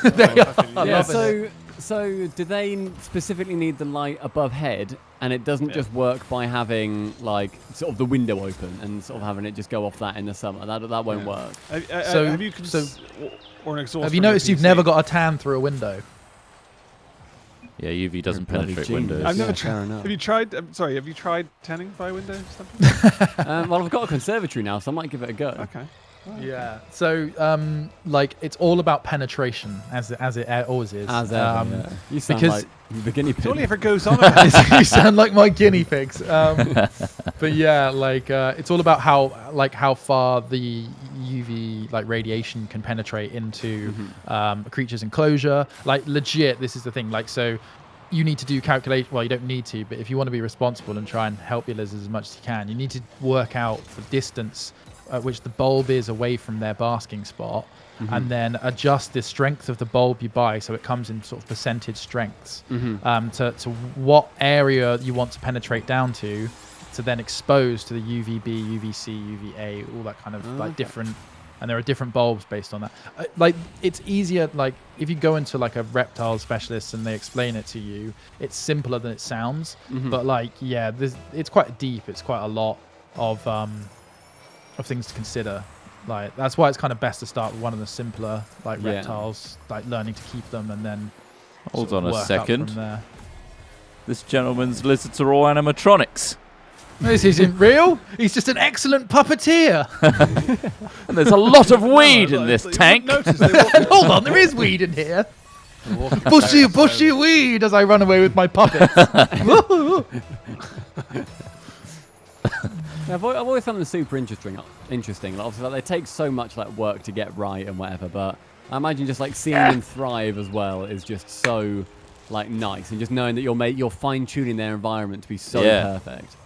probably. They are Fucking- loving Yeah, it. so do they specifically need the light above head, and it doesn't Yeah. just work by having like sort of the window open and sort of having it just go off that in the summer? That won't Yeah. work. So- have you so- or an exhaust? Have you from your noticed you've PC? never got a tan through a window? Yeah, UV doesn't Bloody penetrate genius. windows. I've never Yeah, fair enough. Have you tried? Sorry, have you tried tanning by window or something? Well, I've got a conservatory now, so I might give it a go. Okay. Yeah. So like, it's all about penetration, as it always is. As ever, yeah. You sound because- like the guinea It's only pig. if it goes on. About You sound like my guinea pigs. But yeah, like it's all about how far the UV like radiation can penetrate into a creature's enclosure. Like legit, this is the thing. Like, so you need to do calculation. Well, you don't need to, but if you want to be responsible and try and help your lizards as much as you can, you need to work out the distance at which the bulb is away from their basking spot. And then adjust the strength of the bulb you buy so it comes in sort of percentage strengths to what area you want to penetrate down to then expose to the UVB, UVC, UVA, all that kind of like different. And there are different bulbs based on that. Like, it's easier, like, if you go into like a reptile specialist and they explain it to you, it's simpler than it sounds. But like, yeah, it's quite deep. It's quite a lot of things to consider. Like, that's why it's kind of best to start with one of the simpler like Yeah. reptiles, like learning to keep them, and then Hold sort on of a work up second. from there. This gentleman's lizards are all animatronics. This isn't real. He's just an excellent puppeteer. And there's a lot of weed in this tank. Hold on, there is weed in here. Bushy weed as I run away with my puppets. Yeah, I've always found them super interesting. Like, obviously, like, they take so much like work to get right and whatever, but I imagine just like seeing them thrive as well is just so like nice, and just knowing that you're fine tuning their environment to be so Yeah. perfect.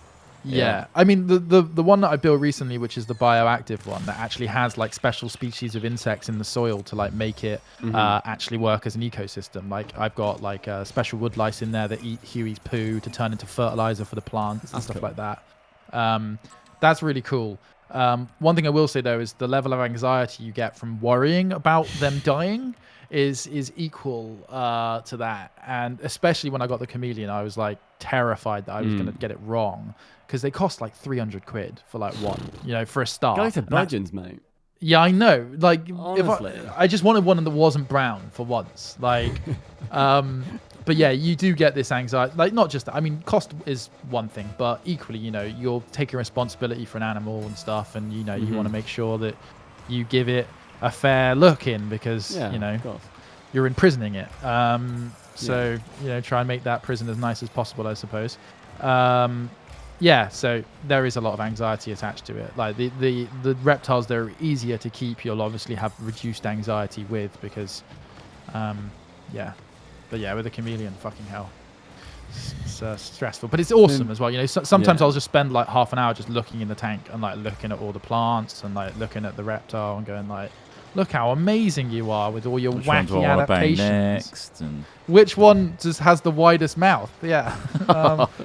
Yeah, I mean the one that I built recently, which is the bioactive one, that actually has like special species of insects in the soil to like make it actually work as an ecosystem. Like, I've got like special wood lice in there that eat Huey's poo to turn into fertilizer for the plants and That's stuff cool. like that. That's really cool. One thing I will say though is the level of anxiety you get from worrying about them dying is equal to that. And especially when I got the chameleon, I was like terrified that I was going to get it wrong, because they cost like 300 quid for like one, for a start. Go to And that- Budgeons, mate. yeah, I know. Like, Honestly. if I just wanted one that wasn't brown for once. Like, but yeah, you do get this anxiety. Like, not just, I mean, cost is one thing, but equally, you know, you're taking responsibility for an animal and stuff, and, you know, you want to make sure that you give it a fair look in because, Yeah, you know, of course. you're imprisoning it. So, you know, try and make that prison as nice as possible, I suppose. Yeah, so there is a lot of anxiety attached to it. Like the reptiles, they're easier to keep. You'll obviously have reduced anxiety with because, yeah. But yeah, with a chameleon, fucking hell. It's stressful, but it's awesome as well. You know, sometimes I'll just spend like half an hour just looking in the tank and like looking at all the plants and like looking at the reptile and going like, look how amazing you are with all your Which ones do wacky I want to bang adaptations. next? And Which one just has the widest mouth? Yeah,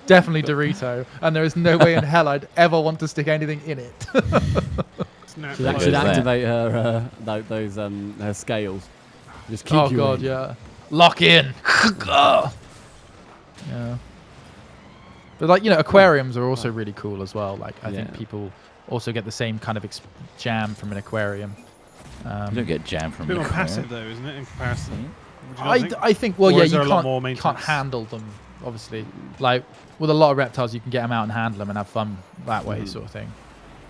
definitely Dorito. And there is no way in hell I'd ever want to stick anything in it. Snap. Should Like should that. activate her scales. Just keep Oh you god, in. yeah. Lock in. Yeah. But like, you know, aquariums are also really cool as well. Like I think Yeah. people also get the same kind of jam from an aquarium. you don't get jam A from bit the more aquarium. passive though, isn't it, in comparison? Would you not I, think? I think, well, Or yeah, is you there a lot can't, more can't maintenance? handle them, obviously. Like with a lot of reptiles, you can get them out and handle them and have fun that way, sort of thing.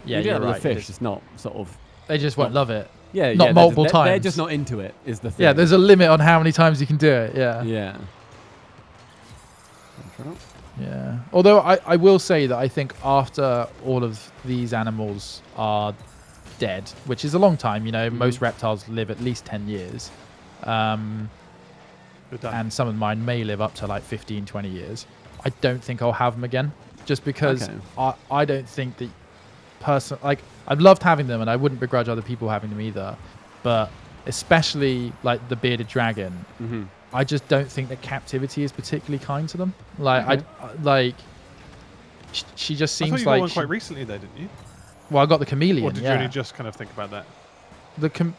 Yeah, you do you're that with right. a it fish. is. It's not sort of. They just won't love it. Yeah, Not yeah, multiple They're times. just not into it. Is the thing. Yeah, there's a limit on how many times you can do it. Yeah. Yeah. Yeah. Although I will say that I think after all of these animals are dead, which is a long time, you know, most reptiles live at least 10 years. You're done. And some of mine may live up to like 15, 20 years. I don't think I'll have them again just because Okay. I don't think that like I've loved having them and I wouldn't begrudge other people having them either. But especially like the bearded dragon, Mm-hmm. I just don't think that captivity is particularly kind to them. Like Okay. she just I thought seems you got like one she- quite recently though, didn't you? well, I got the chameleon. Or did yeah. you only just kind of think about that?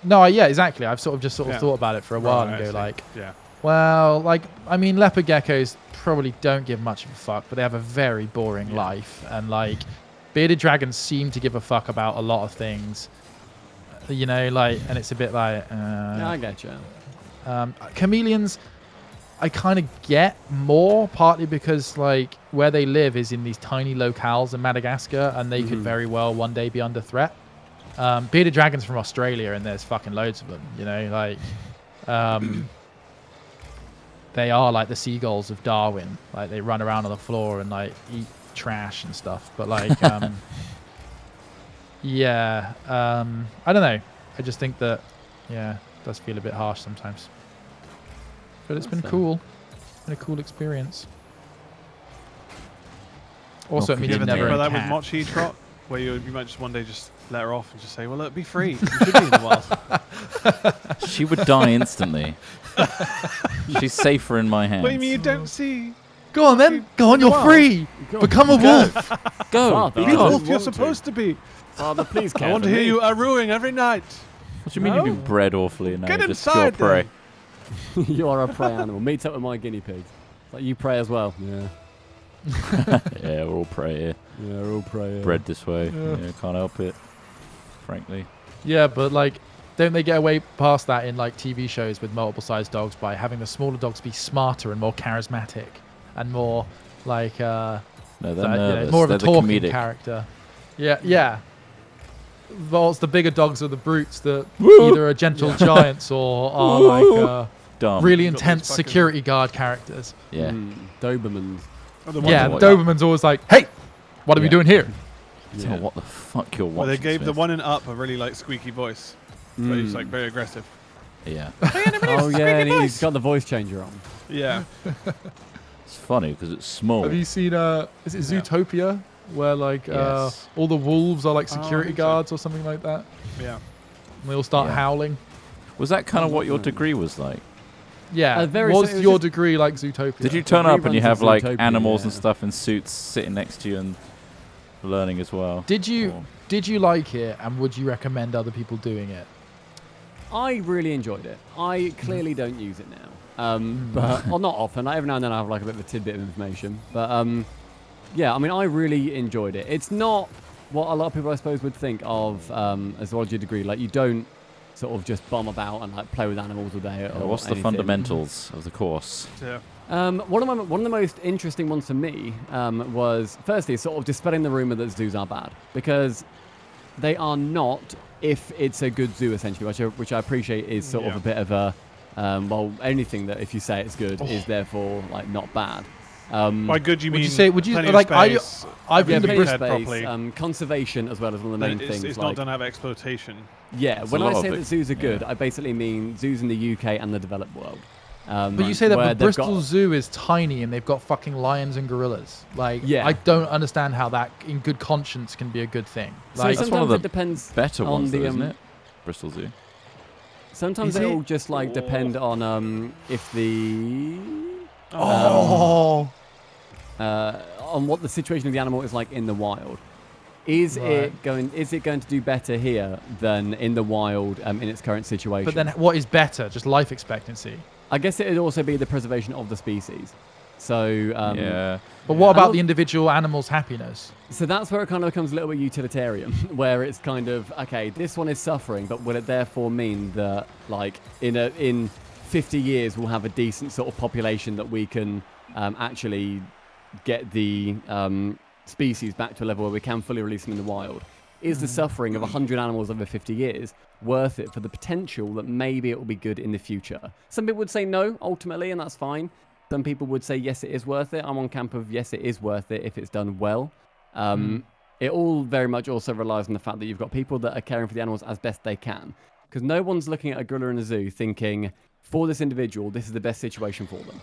No, yeah, exactly. I've sort of Yeah. thought about it for a while Right, and I go see. like, Yeah. well, like I mean, leopard geckos probably don't give much of a fuck, but they have a very boring Yeah. life, and like bearded dragons seem to give a fuck about a lot of things. You know, like, and it's a bit like Yeah, I get you. chameleons. I kind of get more, partly because like where they live is in these tiny locales in Madagascar, and they could very well one day be under threat. Bearded dragons from Australia, and there's fucking loads of them. You know, like they are like the seagulls of Darwin. Like they run around on the floor and like eat trash and stuff. But like, yeah, I don't know. I just think that, yeah, it does feel a bit harsh sometimes. But it's been That's cool. It's been a cool experience. Also, it Not means You you ever think never about own that with cat. Mochi Trot? Where you might just one day just let her off and just say, well, look, be free. You should be in the wild. She would die instantly. She's safer in my hands. What do you mean you don't see? Go on then. Go on. You're Wow. free. Become a wolf. Go. Father, Be Be the gone. wolf you're want to. supposed to be. Father, please care I want for to hear me. you arooing every night. What do you mean you've been No? bred awfully and now Get you're just pure inside prey? then. You are a prey animal. Meet up with my guinea pigs. It's like you pray as well. Yeah. Yeah, we're all prey here. Yeah, we're all prey. Yeah. Bred this way. Yeah. Yeah, can't help it. Frankly. Yeah, but like, don't they get away past that in like TV shows with multiple sized dogs by having the smaller dogs be smarter and more charismatic and more like No, they're you know, nervous. more of they're a the talking comedic. character. Yeah, yeah. Whilst the bigger dogs are the brutes that Woo! either are gentle giants or are like Dumb. really You've got those intense fucking- security guard characters. Yeah. Dobermans. Oh, the Yeah, one what- Doberman's always like, "Hey, what are we Yeah. doing here?" I don't know what the fuck you're Well, watching. they gave the Smith. one in Up a really like squeaky voice. So he's like very aggressive. Yeah. Oh yeah, and he's got the voice changer on. Yeah. It's funny because it's small. Have you seen is it Yeah. Zootopia where like Yes. all the wolves are like Oh, I security think so. guards or something like that? Yeah. And they all start Yeah. howling. Was that kind of what your degree was like? Yeah. very was it was your just- degree like Zootopia? Did you turn up and you reruns have of like Zootopia, animals and yeah. stuff in suits sitting next to you and learning as well? Did you Or- did you like it, and would you recommend other people doing it? I really enjoyed it. I clearly don't use it now. But well, not often. Like, every now and then I have like a bit of a tidbit of information. But yeah, I mean, I really enjoyed it. It's not what a lot of people, I suppose, would think of a zoology degree. Like, you don't sort of just bum about and like play with animals all day. Yeah, or what's the anything. fundamentals of the course? Yeah. One of the most interesting ones for me was firstly sort of dispelling the rumor that zoos are bad, because they are not if it's a good zoo essentially, which I appreciate is sort of a bit of a well, anything that if you say it's good is therefore like not bad. By good you Would mean you say? Would you plenty of like? space, I've Yeah, been to plenty of Bristol. properly. space, conservation as well as one of the main things. It's like, not done out of exploitation. yeah, There's when a lot I of say it, that zoos are good, yeah. I basically mean zoos in the UK and the developed world. But you say that, where but they've Bristol got- Zoo is tiny and they've got fucking lions and gorillas. Like, Yeah. I don't understand how that, in good conscience, can be a good thing. So Like, That's one of sometimes the it depends Better on ones, the though, isn't it? Bristol Zoo. Sometimes Is it it? will just like depend on if the oh, on what the situation of the animal is like in the wild. Is Right. it going to do better here than in the wild in its current situation? but then what is better? Just life expectancy. I guess it would also be the preservation of the species. So Yeah. But what I about don't- the individual animal's happiness? So that's where it kind of becomes a little bit utilitarian, where it's kind of, okay, this one is suffering, but will it therefore mean that, like, in 50 years we'll have a decent sort of population that we can actually get the species back to a level where we can fully release them in the wild? Is the suffering of 100 animals over 50 years worth it for the potential that maybe it will be good in the future? Some people would say no, ultimately, and that's fine. Some people would say, yes, it is worth it. I'm on camp of, yes, it is worth it if it's done well. It all very much also relies on the fact that you've got people that are caring for the animals as best they can. Because no one's looking at a gorilla in a zoo thinking, for this individual, this is the best situation for them.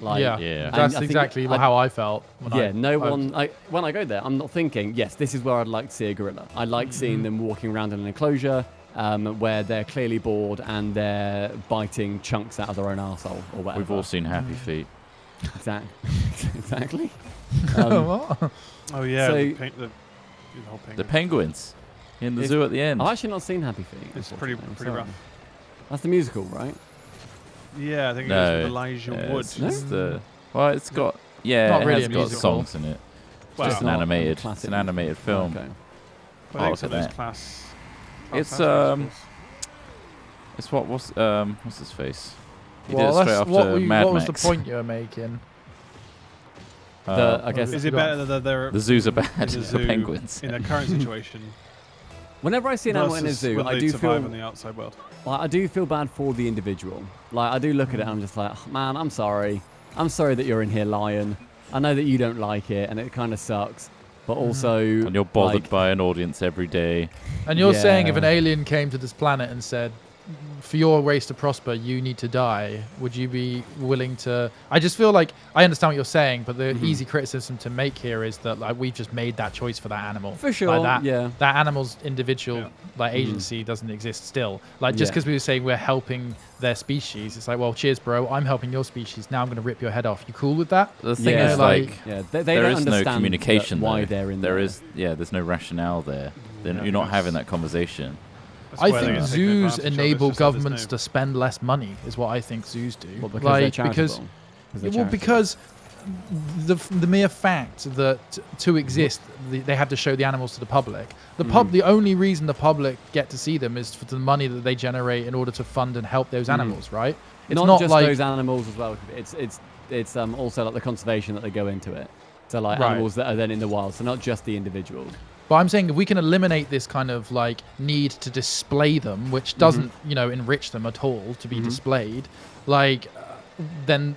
Like, Yeah, Yeah. And that's I think exactly I- how I felt. When when I go there, I'm not thinking, yes, this is where I'd like to see a gorilla. I like seeing them walking around in an enclosure where they're clearly bored and they're biting chunks out of their own arsehole or whatever. We've all seen Happy Feet. Exactly. What? Oh yeah, So- the whole The penguin. penguins in the It's- zoo at the end. I've actually not seen Happy Feet. It's pretty unfortunately, I'm pretty sorry. rough. That's the musical, right? Yeah, I think it No, was with Elijah Wood. It's the well, it's got Not it really has a got musical. songs in it. Well, Just an not a animated. It's classic an animated film. Okay. I Oh, think look some at of those that. class. It's, class musicals. It's what's his face? He Well, did it straight that's after what, Mad what was Max. the point you were making? I guess Is it better that they're The zoos are in bad the for zoo penguins. in their current situation? whenever I see an animal in a versus zoo, whether I they'd do survive feel in the outside world. like, I do feel bad for the individual. Like I do look at it and I'm just like, "Oh, man, I'm sorry. I'm sorry that you're in here, lion. I know that you don't like it and it kind of sucks, but also And you're bothered like, by an audience every day. And you're saying if Yeah. an alien came to this planet and said, for your race to prosper, you need to die, would you be willing to? I just feel like I understand what you're saying, but the easy criticism to make here is that like we've just made that choice for that animal. For sure, Like, that, yeah. that animal's individual Yeah. like agency doesn't exist still. Like just Yeah. because we were saying we're helping their species, it's like, well, cheers, bro. I'm helping your species. Now I'm going to rip your head off. You cool with that? The thing Yeah, is, like- like, yeah, they there don't is no understand communication. why though. they're in there. there. There's no rationale there. No, You're not that's- having that conversation. That's I where they think get taken zoos advantage of. It's enable just that there's governments no- to spend less money, is what I think zoos do. Well, because like, they're charitable. because they're well, charitable. because the mere fact that to exist, they have to show the animals to the public. The only reason the public get to see them is for the money that they generate in order to fund and help those animals, right? It's not just like those animals as well. It's also like the conservation that they go into it. So like Right. animals that are then in the wild. So not just the individuals. But I'm saying if we can eliminate this kind of like need to display them, which doesn't, enrich them at all to be displayed, like, then,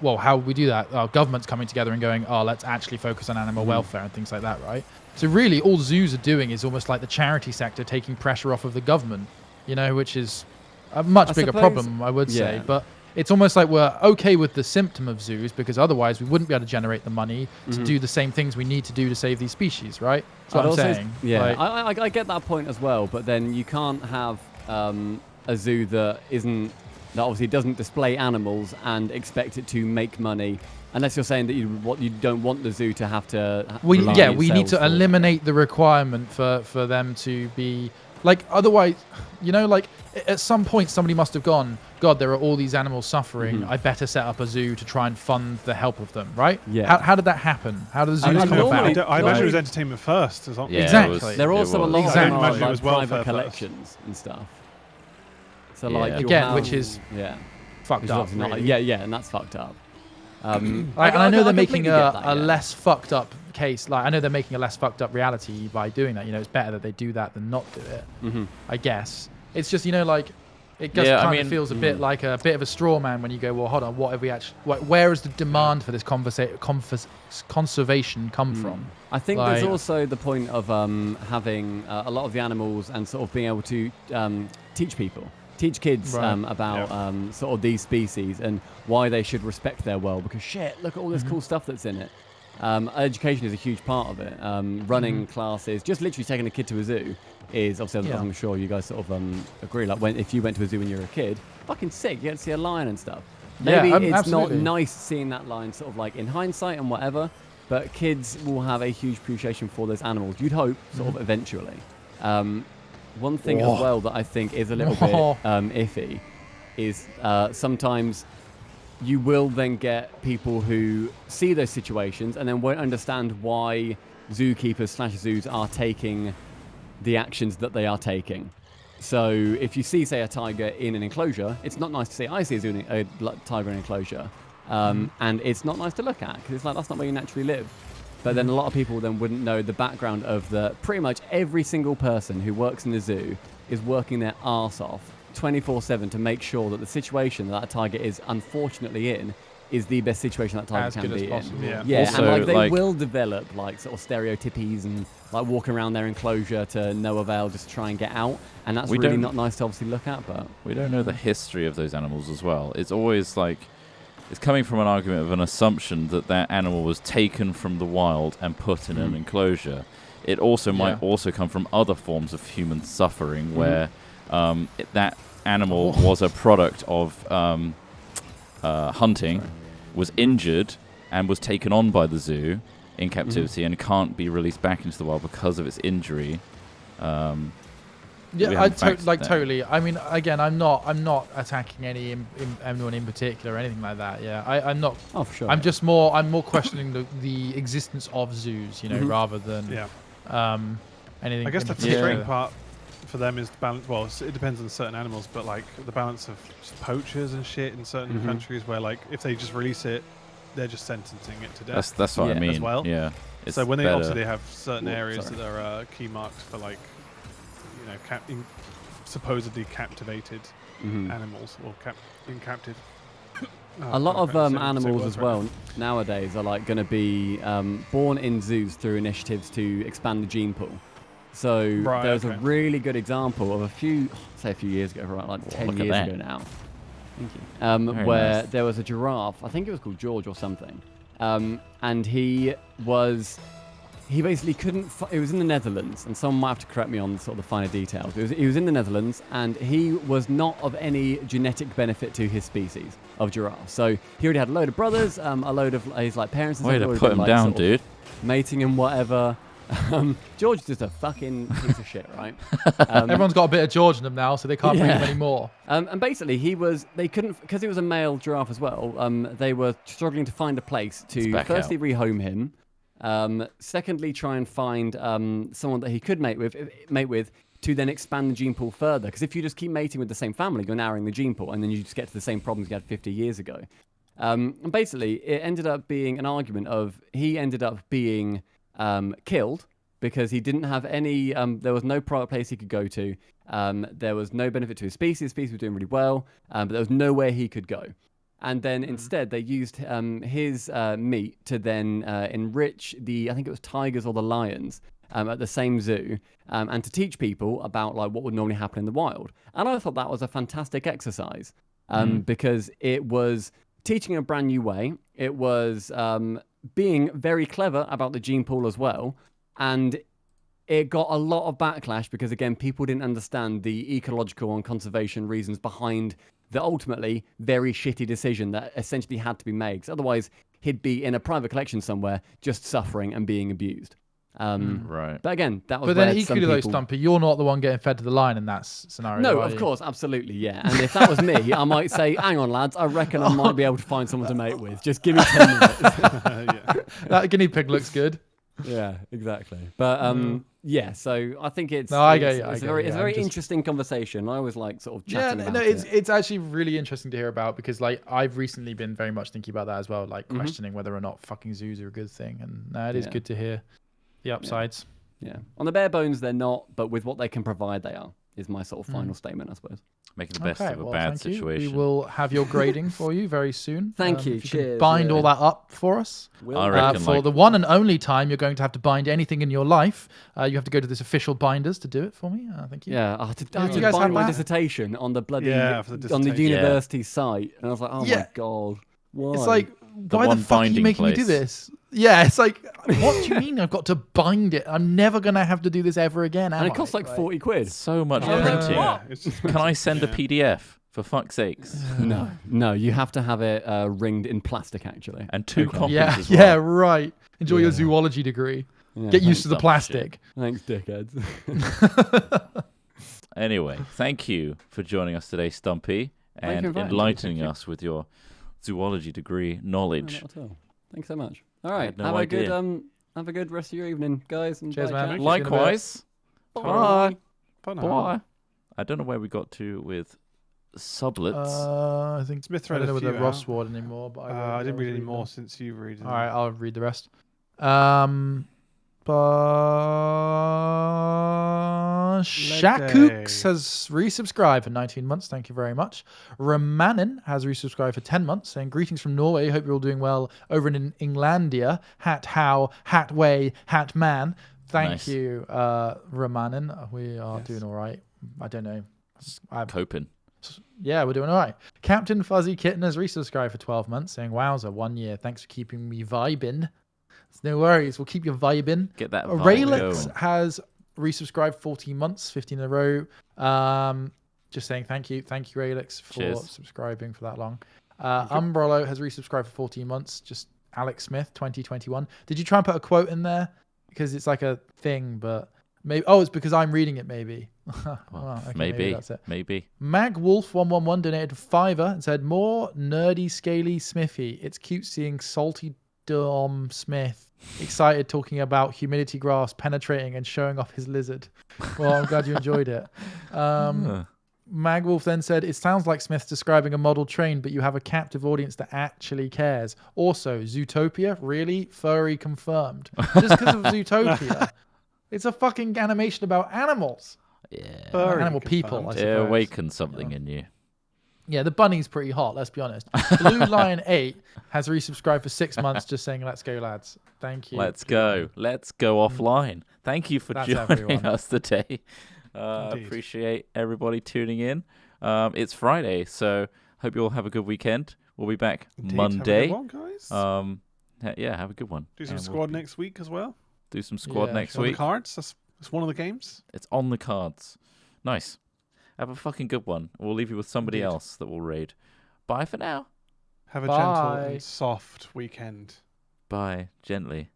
well, how would we do that? Our government's coming together and going, oh, let's actually focus on animal welfare and things like that, right? So really all zoos are doing is almost like the charity sector taking pressure off of the government, which is a much I bigger suppose- problem, I would say. yeah. But it's almost like we're okay with the symptom of zoos because otherwise we wouldn't be able to generate the money to do the same things we need to do to save these species, right? That's what I'd I'm also- saying. Yeah, Like, I get that point as well, but then you can't have a zoo that obviously doesn't display animals and expect it to make money, unless you're saying that you don't want the zoo to have to. we rely on need itself to for- eliminate the requirement for them to be like, otherwise, like at some point somebody must have gone, God, there are all these animals suffering, I better set up a zoo to try and fund the help of them, right? Yeah. How did that happen? How did the zoos I come normally about? I imagine it was Like- entertainment first. As long, Yeah, it Exactly. was- There are it also a was. lot Exactly. of Imagine it like, was welfare private first. collections and stuff. So Yeah. like you'll Again, have- which is yeah, fucked which is up. obviously not- Really. yeah, and that's fucked up. And I know they're making completely get that, a yeah. less fucked up case. Like I know they're making a less fucked up reality by doing that. You know, it's better that they do that than not do it. Mm-hmm. I guess it's just like it just Yeah, I kind of mean- feels a bit like a bit of a straw man when you go, well, hold on, what have we actually? Where is the demand for this conservation come from? I think there's Like- also the point of having a lot of the animals and sort of being able to teach kids Right. about sort of these species and why they should respect their world. Because shit, look at all this Mm-hmm. cool stuff that's in it. Education is a huge part of it. Running Mm-hmm. classes, just literally taking a kid to a zoo is obviously, Yeah. I'm sure you guys sort of agree. Like if you went to a zoo when you were a kid, fucking sick. You get to see a lion and stuff. Yeah, Maybe it's absolutely. not nice seeing that lion sort of like in hindsight and whatever, but kids will have a huge appreciation for those animals. You'd hope, sort of eventually. One thing as well that I think is a little bit iffy is sometimes you will then get people who see those situations and then won't understand why zookeepers/zoos are taking the actions that they are taking. So if you see, say, a tiger in an enclosure, it's not nice to see. I see a tiger in an enclosure, and it's not nice to look at because it's like that's not where you naturally live. But then a lot of people then wouldn't know the background of pretty much every single person who works in the zoo is working their arse off 24/7 to make sure that the situation that a tiger is unfortunately in is the best situation that tiger As can good as be in. possible. Yeah. Yeah, Also, and like they like- will develop like sort of stereotypies and like walking around their enclosure to no avail just to try and get out, and that's We really don't- not nice to obviously look at. But We don't know the history of those animals as well. It's always like it's coming from an argument of an assumption that that animal was taken from the wild and put in an enclosure. It also might also come from other forms of human suffering where that animal was a product of hunting, was injured, and was taken on by the zoo in captivity and can't be released back into the wild because of its injury. We Yeah, haven't I factored that. totally. I mean, again, I'm not attacking anyone in particular or anything like that. Yeah, I'm not. oh, for sure. I'm more questioning the existence of zoos, rather than Yeah. anything. I guess in the particular. frustrating part for them is the balance. Well, it depends on certain animals, but like the balance of just poachers and shit in certain countries, where like if they just release it, they're just sentencing it to death. That's what Yeah. I As mean. well. Yeah. It's So when they better. obviously they have certain Whoa, areas sorry. that are key marks for like, supposedly captivated animals or in captive. A lot of animals words as right well now. nowadays are like going to be born in zoos through initiatives to expand the gene pool. So Right, there's a okay. really good example of a few years ago, right, like 10 look at years that. ago now. Thank you. Very Where nice. there was a giraffe. I think it was called George or something. And he basically couldn't. It was in the Netherlands, and someone might have to correct me on sort of the finer details. He was in the Netherlands, and he was not of any genetic benefit to his species of giraffe. So he already had a load of brothers, a load of his like parents. And Way stuff to already put been, him like, down, sort of dude. mating and whatever. George is just a fucking piece of shit, right? Everyone's got a bit of George in them now, so they can't bring Yeah. him anymore. And basically, they couldn't, because he was a male giraffe as well, they were struggling to find a place It's to back firstly out. rehome him, secondly try and find someone that he could mate with to then expand the gene pool further. Because if you just keep mating with the same family, you're narrowing the gene pool, and then you just get to the same problems you had 50 years ago. And basically, it ended up being an argument of he ended up being killed because he didn't have any, there was no private place he could go to. There was no benefit to his species. His species were doing really well, but there was nowhere he could go. And then instead, they used his meat to then enrich I think it was tigers or the lions at the same zoo, and to teach people about like what would normally happen in the wild. And I thought that was a fantastic exercise because it was teaching a brand new way. It was being very clever about the gene pool as well. And it got a lot of backlash because, again, people didn't understand the ecological and conservation reasons behind the ultimately very shitty decision that essentially had to be made. 'Cause otherwise, he'd be in a private collection somewhere just suffering and being abused. Right. But again, that was But then where equally, some though, people... Stumpy, you're not the one getting fed to the lion in that scenario. No, are of you? course, absolutely, yeah. And if that was me, I might say, hang on, lads, I reckon I might be able to find someone to mate with. Just give me 10 minutes. Yeah. That guinea pig looks good. Yeah, exactly. But yeah, so I think it's No, I it's, get you, it's I a get very you. it's a I'm very just- interesting conversation. I always like sort of Yeah, chatting no, about it's it. it's actually really interesting to hear about because like I've recently been very much thinking about that as well, like Mhm. questioning whether or not fucking zoos are a good thing. And no, it is Yeah. good to hear the upsides. Yeah, on the bare bones they're not, but with what they can provide, they are. Is my sort of final Mm. statement, I suppose. Making the best Okay, of a well, bad thank situation. you. We will have your grading for you very soon. Thank you, If you can cheers, bind yeah. all that up for us. Will I do. reckon, For like- the one and only time you're going to have to bind anything in your life, you have to go to this official binders to do it for me. Thank you. Yeah, I had to, I had you to guys bind have my that? dissertation on the bloody Yeah, for the on the dissertation. Yeah. university site, and I was like, oh Yeah. my god, why? It's like, why the one fuck are you binding making me do place. this? Yeah, it's like, what do you mean I've got to bind it? I'm never going to have to do this ever again, am and it costs I? like 40 quid. So much Yeah. printing. Yeah, it's just Can I expensive. send a Yeah. PDF for fuck's sakes? No, you have to have it ringed in plastic actually. And 2 Okay. copies Yeah, as well. yeah, right. Enjoy your Yeah. zoology degree. Yeah, Get used to the Dumb plastic. Thanks, dickheads. Anyway, thank you for joining us today, Stumpy, for and inviting me. enlightening Thank you. us with your zoology degree No, knowledge. not at all. Thanks so much. All I right, had no have idea. a good have a good rest of your evening, guys. And Cheers, bye, man. chat. Thank you. Likewise. Bye. Bye. Bye now. Bye. I don't know where we got to with sublets. I think Smith I read don't a know with few the out. Ross Ward anymore, but I didn't read any them. more since you read them. All right, I'll read the rest. Shakooks day. has resubscribed for 19 months. Thank you very much. Ramanin has resubscribed for 10 months, saying greetings from Norway. Hope you're all doing well over in Englandia. Hat how, hat way, hat man. Thank Nice. you, Ramanin. We are Yes. doing all right. I don't know. Coping. Yeah, we're doing all right. Captain Fuzzy Kitten has resubscribed for 12 months, saying, wowza, 1 year. Thanks for keeping me vibing. No worries. We'll keep you vibing. Get that vibe Raylix going. has resubscribed 14 months, 15 in a row. Just saying thank you. Thank you, Raylix, for Cheers. subscribing for that long. Umbrello has resubscribed for 14 months. Just Alex Smith, 2021. Did you try and put a quote in there? Because it's like a thing, but maybe. Oh, it's because I'm reading it, maybe. Well, Okay, maybe. that's it. Maybe. Magwolf111 donated $5 and said, more nerdy, scaly Smithy. It's cute seeing salty Dom Smith excited talking about humidity graphs penetrating and showing off his lizard. Well, I'm glad you enjoyed it. Magwolf then said, it sounds like Smith's describing a model train, but you have a captive audience that actually cares. Also, Zootopia? Really? Furry confirmed. Just because of Zootopia. It's a fucking animation about animals. Yeah. Furry Animal people, confirmed. I It suppose. awakened something in you. Yeah, the bunny's pretty hot, let's be honest. Blue Lion 8 has resubscribed for 6 months, just saying, let's go, lads. Thank you. Let's go. Let's go offline. Thank you for That's joining everyone. us today. Indeed. Appreciate everybody tuning in. It's Friday, so hope you all have a good weekend. We'll be back Indeed. Have a good Monday. one, guys. Yeah, have a good one. Do some And we'll squad be- next week as well. Do some squad Yeah, next On the week. cards. That's one of the games. It's on the cards. Nice. Have a fucking good one. We'll leave you with somebody Indeed. else that will raid. Bye for now. Have a gentle Bye. and soft weekend. Bye. Gently.